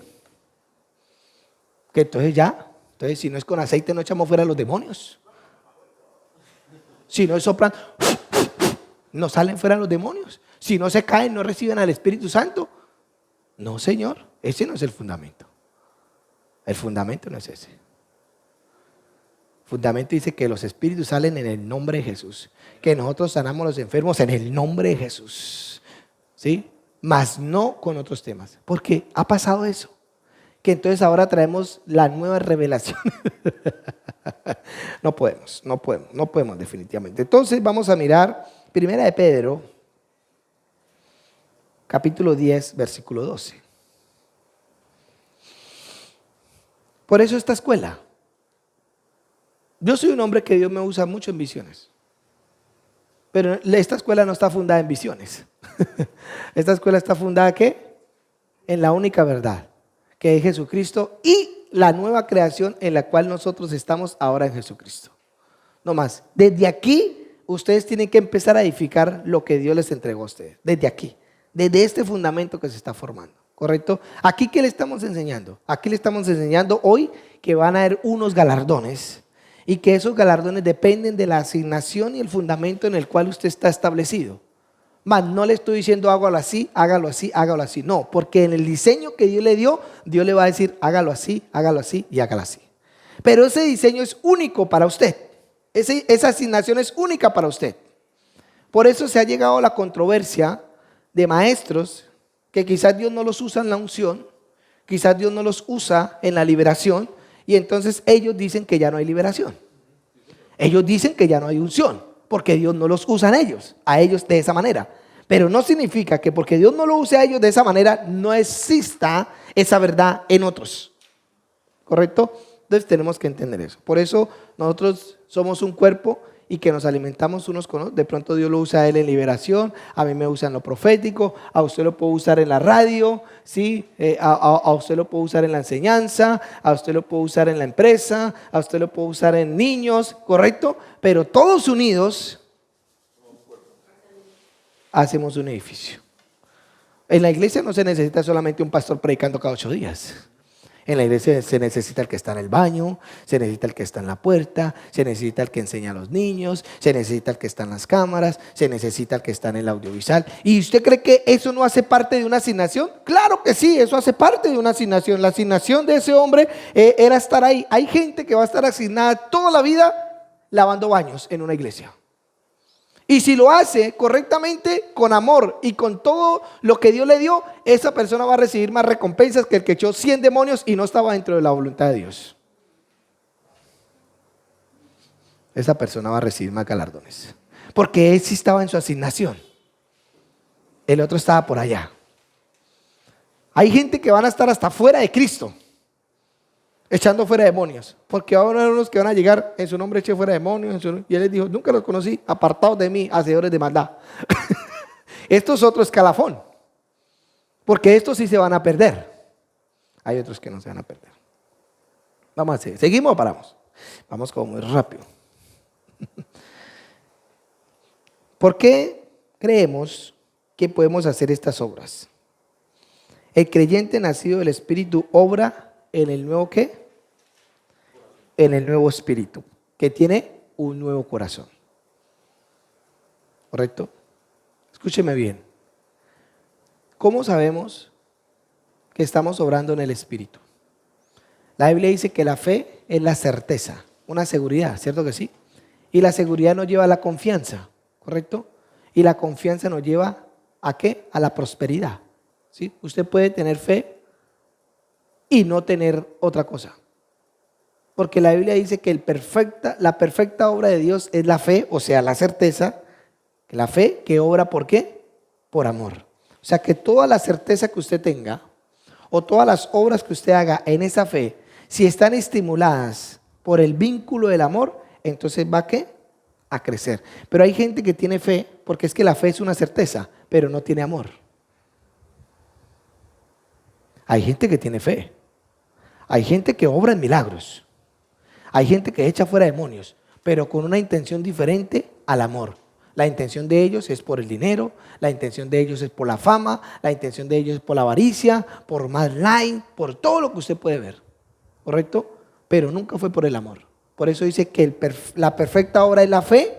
A: que entonces si no es con aceite no echamos fuera a los demonios. Si no es soplando, no salen fuera los demonios. Si no se caen, no reciben al Espíritu Santo. No, Señor, ese no es el fundamento. El fundamento no es ese. El fundamento dice que los espíritus salen en el nombre de Jesús, que nosotros sanamos a los enfermos en el nombre de Jesús, ¿sí? Mas no con otros temas, porque ha pasado eso, que entonces ahora traemos la nueva revelación. No podemos definitivamente. Entonces vamos a mirar Primera de Pedro, capítulo 10, versículo 12. Por eso esta escuela. Yo soy un hombre que Dios me usa mucho en visiones. Pero esta escuela no está fundada en visiones. Esta escuela está fundada ¿qué? En la única verdad, que es Jesucristo y la nueva creación en la cual nosotros estamos ahora en Jesucristo. No más. Desde aquí ustedes tienen que empezar a edificar lo que Dios les entregó a ustedes. Desde aquí. Desde este fundamento que se está formando, ¿correcto? Aquí, ¿qué le estamos enseñando? Aquí le estamos enseñando hoy que van a haber unos galardones y que esos galardones dependen de la asignación y el fundamento en el cual usted está establecido. Mas no le estoy diciendo hágalo así, hágalo así, hágalo así. No, porque en el diseño que Dios le dio, Dios le va a decir hágalo así y hágalo así. Pero ese diseño es único para usted. Esa asignación es única para usted. Por eso se ha llegado a la controversia de maestros que quizás Dios no los usa en la unción, quizás Dios no los usa en la liberación, y entonces ellos dicen que ya no hay liberación. Ellos dicen que ya no hay unción, porque Dios no los usa a ellos de esa manera. Pero no significa que porque Dios no lo use a ellos de esa manera, no exista esa verdad en otros. ¿Correcto? Entonces tenemos que entender eso. Por eso nosotros somos un cuerpo y que nos alimentamos unos con otros. De pronto Dios lo usa a él en liberación, a mí me usa en lo profético, a usted lo puede usar en la radio, ¿sí? A usted lo puede usar en la enseñanza, a usted lo puede usar en la empresa, a usted lo puede usar en niños, ¿correcto? Pero todos unidos hacemos un edificio. En la iglesia no se necesita solamente un pastor predicando cada 8 días. En la iglesia se necesita el que está en el baño, se necesita el que está en la puerta, se necesita el que enseña a los niños, se necesita el que está en las cámaras, se necesita el que está en el audiovisual. ¿Y usted cree que eso no hace parte de una asignación? Claro que sí, eso hace parte de una asignación. La asignación de ese hombre era estar ahí. Hay gente que va a estar asignada toda la vida lavando baños en una iglesia. Y si lo hace correctamente, con amor y con todo lo que Dios le dio, esa persona va a recibir más recompensas que el que echó 100 demonios y no estaba dentro de la voluntad de Dios. Esa persona va a recibir más galardones, porque él sí estaba en su asignación. El otro estaba por allá. Hay gente que van a estar hasta fuera de Cristo, echando fuera demonios, porque van a haber unos que van a llegar, en su nombre eché fuera demonios, y él les dijo, nunca los conocí, apartados de mí, hacedores de maldad. Esto es otro escalafón, porque estos sí se van a perder. Hay otros que no se van a perder. Vamos a seguir. ¿Seguimos o paramos? Vamos como muy rápido. ¿Por qué creemos que podemos hacer estas obras? El creyente nacido del Espíritu obra en el nuevo ¿qué? En el nuevo espíritu, que tiene un nuevo corazón. ¿Correcto? Escúcheme bien. ¿Cómo sabemos que estamos obrando en el Espíritu? La Biblia dice que la fe es la certeza, una seguridad, ¿cierto que sí? Y la seguridad nos lleva a la confianza, ¿correcto? Y la confianza nos lleva ¿a qué? A la prosperidad, ¿sí? Usted puede tener fe y no tener otra cosa. Porque la Biblia dice que la perfecta obra de Dios es la fe, o sea, la certeza, la fe que obra ¿por qué? Por amor. O sea, que toda la certeza que usted tenga o todas las obras que usted haga en esa fe, si están estimuladas por el vínculo del amor, entonces va ¿a qué? A crecer. Pero hay gente que tiene fe, porque es que la fe es una certeza, pero no tiene amor. Hay gente que tiene fe. Hay gente que obra en milagros. Hay gente que echa fuera demonios, pero con una intención diferente al amor. La intención de ellos es por el dinero, la intención de ellos es por la fama, la intención de ellos es por la avaricia, por más like, por todo lo que usted puede ver, ¿correcto? Pero nunca fue por el amor. Por eso dice que la perfecta obra es la fe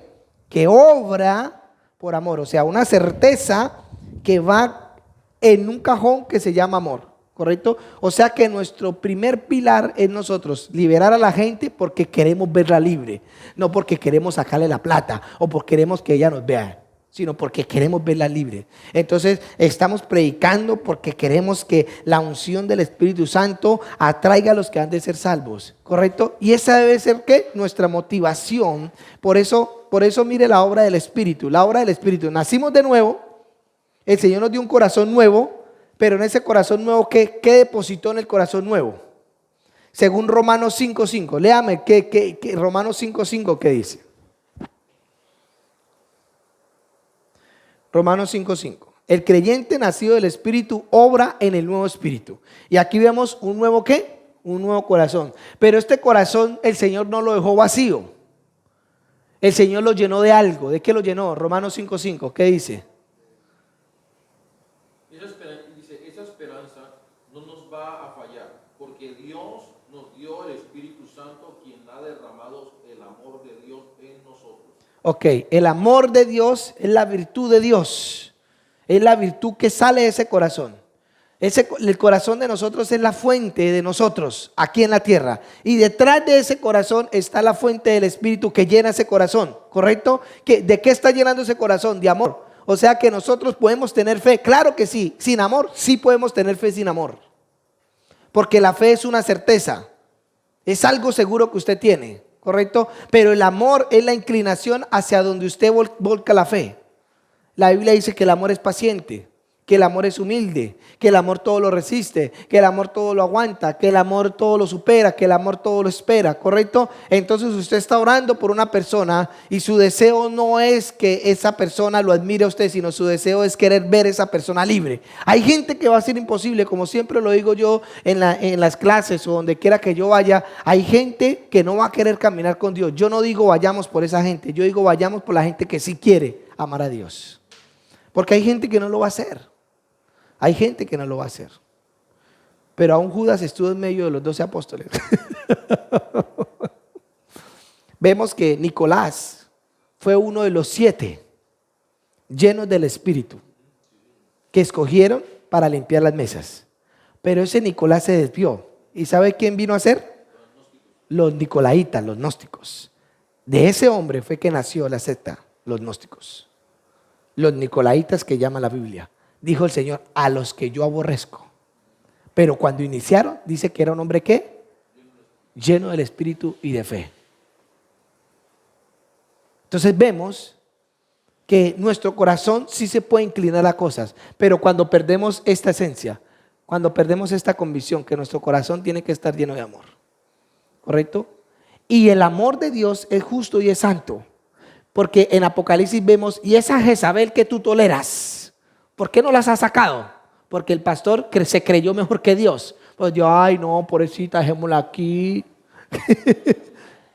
A: que obra por amor, o sea, una certeza que va en un cajón que se llama amor. ¿Correcto? O sea que nuestro primer pilar es nosotros liberar a la gente porque queremos verla libre, no porque queremos sacarle la plata o porque queremos que ella nos vea, sino porque queremos verla libre. Entonces estamos predicando porque queremos que la unción del Espíritu Santo atraiga a los que han de ser salvos, ¿correcto? Y esa debe ser ¿qué? Nuestra motivación. Por eso mire la obra del Espíritu. La obra del Espíritu, nacimos de nuevo, el Señor nos dio un corazón nuevo. Pero en ese corazón nuevo, ¿qué depositó en el corazón nuevo? Según Romanos 5:5. Léame, ¿qué Romanos 5:5 qué dice? Romanos 5:5. El creyente nacido del Espíritu obra en el nuevo Espíritu. Y aquí vemos un nuevo ¿qué? Un nuevo corazón. Pero este corazón el Señor no lo dejó vacío. El Señor lo llenó de algo. ¿De qué lo llenó? Romanos 5:5. ¿Qué dice?
B: Esa esperanza no nos va a fallar, porque Dios nos dio el Espíritu Santo, quien ha derramado el amor de Dios en nosotros.
A: Ok, el amor de Dios es la virtud de Dios, es la virtud que sale de ese corazón. El corazón de nosotros es la fuente de nosotros aquí en la tierra, y detrás de ese corazón está la fuente del Espíritu que llena ese corazón, ¿correcto? ¿De qué está llenando ese corazón? De amor. O sea que nosotros podemos tener fe, claro que sí, sin amor, sí podemos tener fe sin amor. Porque la fe es una certeza, es algo seguro que usted tiene, ¿correcto? Pero el amor es la inclinación hacia donde usted volca la fe. La Biblia dice que el amor es paciente, que el amor es humilde, que el amor todo lo resiste, que el amor todo lo aguanta, que el amor todo lo supera, que el amor todo lo espera, ¿correcto? Entonces usted está orando por una persona y su deseo no es que esa persona lo admire a usted, sino su deseo es querer ver a esa persona libre. Hay gente que va a ser imposible, como siempre lo digo yo en las clases o donde quiera que yo vaya, hay gente que no va a querer caminar con Dios. Yo no digo vayamos por esa gente, yo digo vayamos por la gente que sí quiere amar a Dios. Porque hay gente que no lo va a hacer. Hay gente que no lo va a hacer. Pero aún Judas estuvo en medio de los 12 apóstoles. Vemos que Nicolás fue uno de los 7 llenos del Espíritu que escogieron para limpiar las mesas. Pero ese Nicolás se desvió. ¿Y sabe quién vino a ser? Los nicolaitas, los gnósticos. De ese hombre fue que nació la secta, los gnósticos. Los nicolaitas que llama la Biblia. Dijo el Señor, a los que yo aborrezco. Pero cuando iniciaron, dice que era un hombre ¿qué? Lleno del Espíritu y de fe. Entonces vemos que nuestro corazón sí se puede inclinar a cosas, pero cuando perdemos esta esencia, cuando perdemos esta convicción que nuestro corazón tiene que estar lleno de amor. ¿Correcto? Y el amor de Dios es justo y es santo. Porque en Apocalipsis vemos, y esa Jezabel que tú toleras, ¿por qué no las has sacado? Porque el pastor se creyó mejor que Dios. Pues yo, ay no, pobrecita, dejémosla aquí.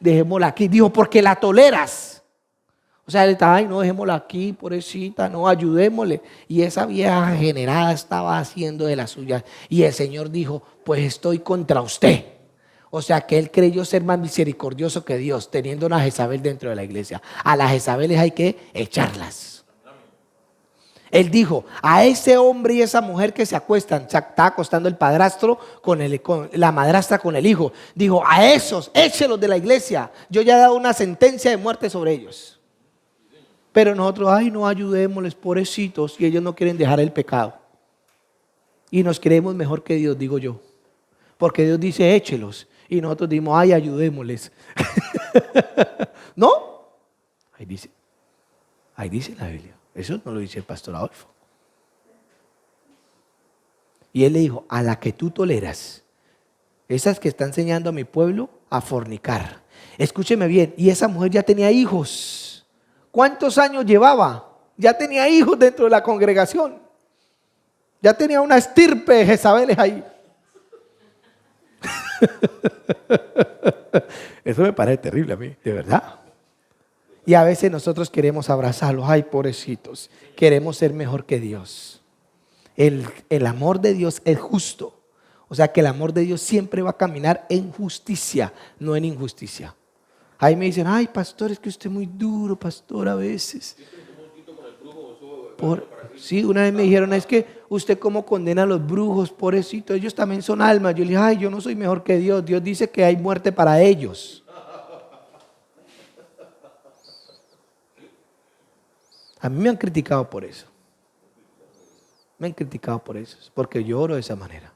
A: Dejémosla aquí. Dijo, porque la toleras. O sea, él estaba, ay no, dejémosla aquí, pobrecita, no, ayudémosle. Y esa vieja generada estaba haciendo de la suya. Y el Señor dijo, pues estoy contra usted. O sea que él creyó ser más misericordioso que Dios, teniendo una Jezabel dentro de la iglesia. A las Jezabeles hay que echarlas. Él dijo, a ese hombre y esa mujer que se acuestan, se está acostando el padrastro con la madrastra con el hijo. Dijo, a esos, échelos de la iglesia. Yo ya he dado una sentencia de muerte sobre ellos. Pero nosotros, ay, no, ayudémosles, pobrecitos, y ellos no quieren dejar el pecado. Y nos creemos mejor que Dios, digo yo. Porque Dios dice, échelos. Y nosotros dimos, ay, ayudémosles. ¿No? Ahí dice la Biblia. Eso no lo dice el pastor Adolfo. Y él le dijo, a la que tú toleras, esas que está enseñando a mi pueblo a fornicar. Escúcheme bien, y esa mujer ya tenía hijos. ¿Cuántos años llevaba? Ya tenía hijos dentro de la congregación. Ya tenía una estirpe de Jezabeles ahí. Eso me parece terrible a mí, de verdad. Y a veces nosotros queremos abrazarlos, ay, pobrecitos, queremos ser mejor que Dios. El amor de Dios es justo. O sea que el amor de Dios siempre va a caminar en justicia, no en injusticia. Ahí me dicen, ay, pastor, es que usted es muy duro, pastor, a veces. Sí, una vez me dijeron, es que usted cómo condena a los brujos, pobrecitos, ellos también son almas. Yo le dije, ay, yo no soy mejor que Dios. Dios dice que hay muerte para ellos. A mí me han criticado por eso. Me han criticado por eso, porque yo oro de esa manera.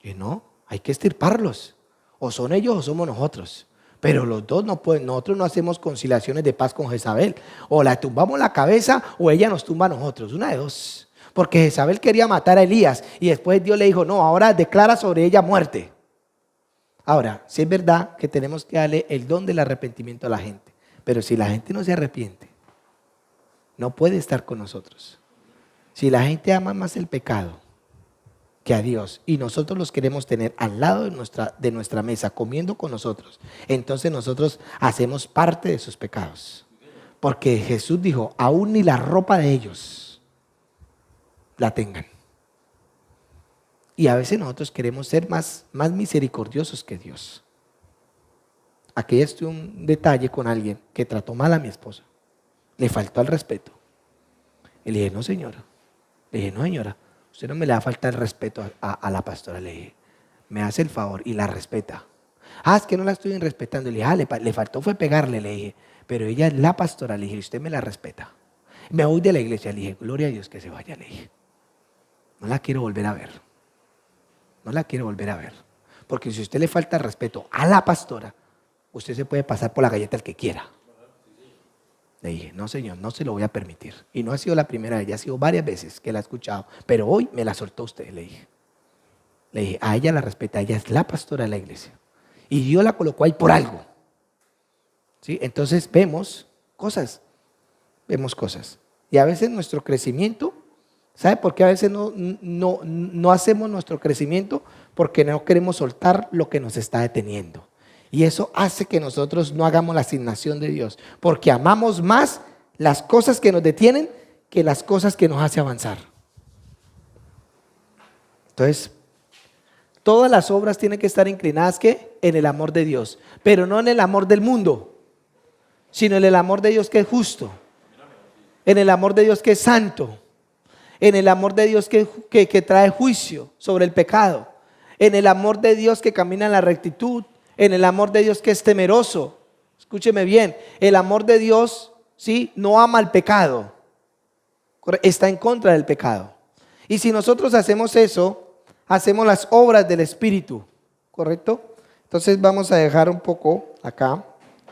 A: Y no, hay que extirparlos. O son ellos o somos nosotros. Pero los dos no pueden, nosotros no hacemos conciliaciones de paz con Jezabel. O la tumbamos la cabeza o ella nos tumba a nosotros. Una de dos. Porque Jezabel quería matar a Elías y después Dios le dijo, no, ahora declara sobre ella muerte. Ahora, sí es verdad que tenemos que darle el don del arrepentimiento a la gente. Pero si la gente no se arrepiente, no puede estar con nosotros. Si la gente ama más el pecado que a Dios y nosotros los queremos tener al lado de nuestra mesa comiendo con nosotros, entonces nosotros hacemos parte de sus pecados. Porque Jesús dijo, aún ni la ropa de ellos la tengan. Y a veces nosotros queremos ser más misericordiosos que Dios. Aquí estuve un detalle con alguien que trató mal a mi esposa. Le faltó al respeto. Y le dije, no señora. Le dije, no señora, usted no me le va a faltar el respeto a la pastora. Le dije, me hace el favor y la respeta. Ah, es que no la estoy respetando. Le dije, le faltó fue pegarle, le dije. Pero ella es la pastora, le dije, usted me la respeta. Me voy de la iglesia, le dije, gloria a Dios que se vaya, le dije. No la quiero volver a ver. No la quiero volver a ver. Porque si usted le falta el respeto a la pastora, usted se puede pasar por la galleta el que quiera. Le dije, no señor, no se lo voy a permitir. Y no ha sido la primera vez, ya ha sido varias veces que la he escuchado. Pero hoy me la soltó usted, le dije. Le dije, a ella la respeta, ella es la pastora de la iglesia. Y Dios la colocó ahí por algo. ¿Sí? Entonces vemos cosas. Y a veces nuestro crecimiento, ¿sabe por qué a veces no hacemos nuestro crecimiento? Porque no queremos soltar lo que nos está deteniendo. Y eso hace que nosotros no hagamos la asignación de Dios. Porque amamos más las cosas que nos detienen que las cosas que nos hacen avanzar. Entonces, todas las obras tienen que estar inclinadas ¿qué? En el amor de Dios. Pero no en el amor del mundo, sino en el amor de Dios que es justo. En el amor de Dios que es santo. En el amor de Dios que trae juicio sobre el pecado. En el amor de Dios que camina en la rectitud. En el amor de Dios que es temeroso. Escúcheme bien, el amor de Dios, ¿sí? No ama el pecado. Está en contra del pecado. Y si nosotros hacemos eso, hacemos las obras del Espíritu, ¿correcto? Entonces vamos a dejar un poco acá.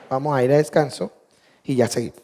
A: Vamos a ir a descanso y ya seguimos.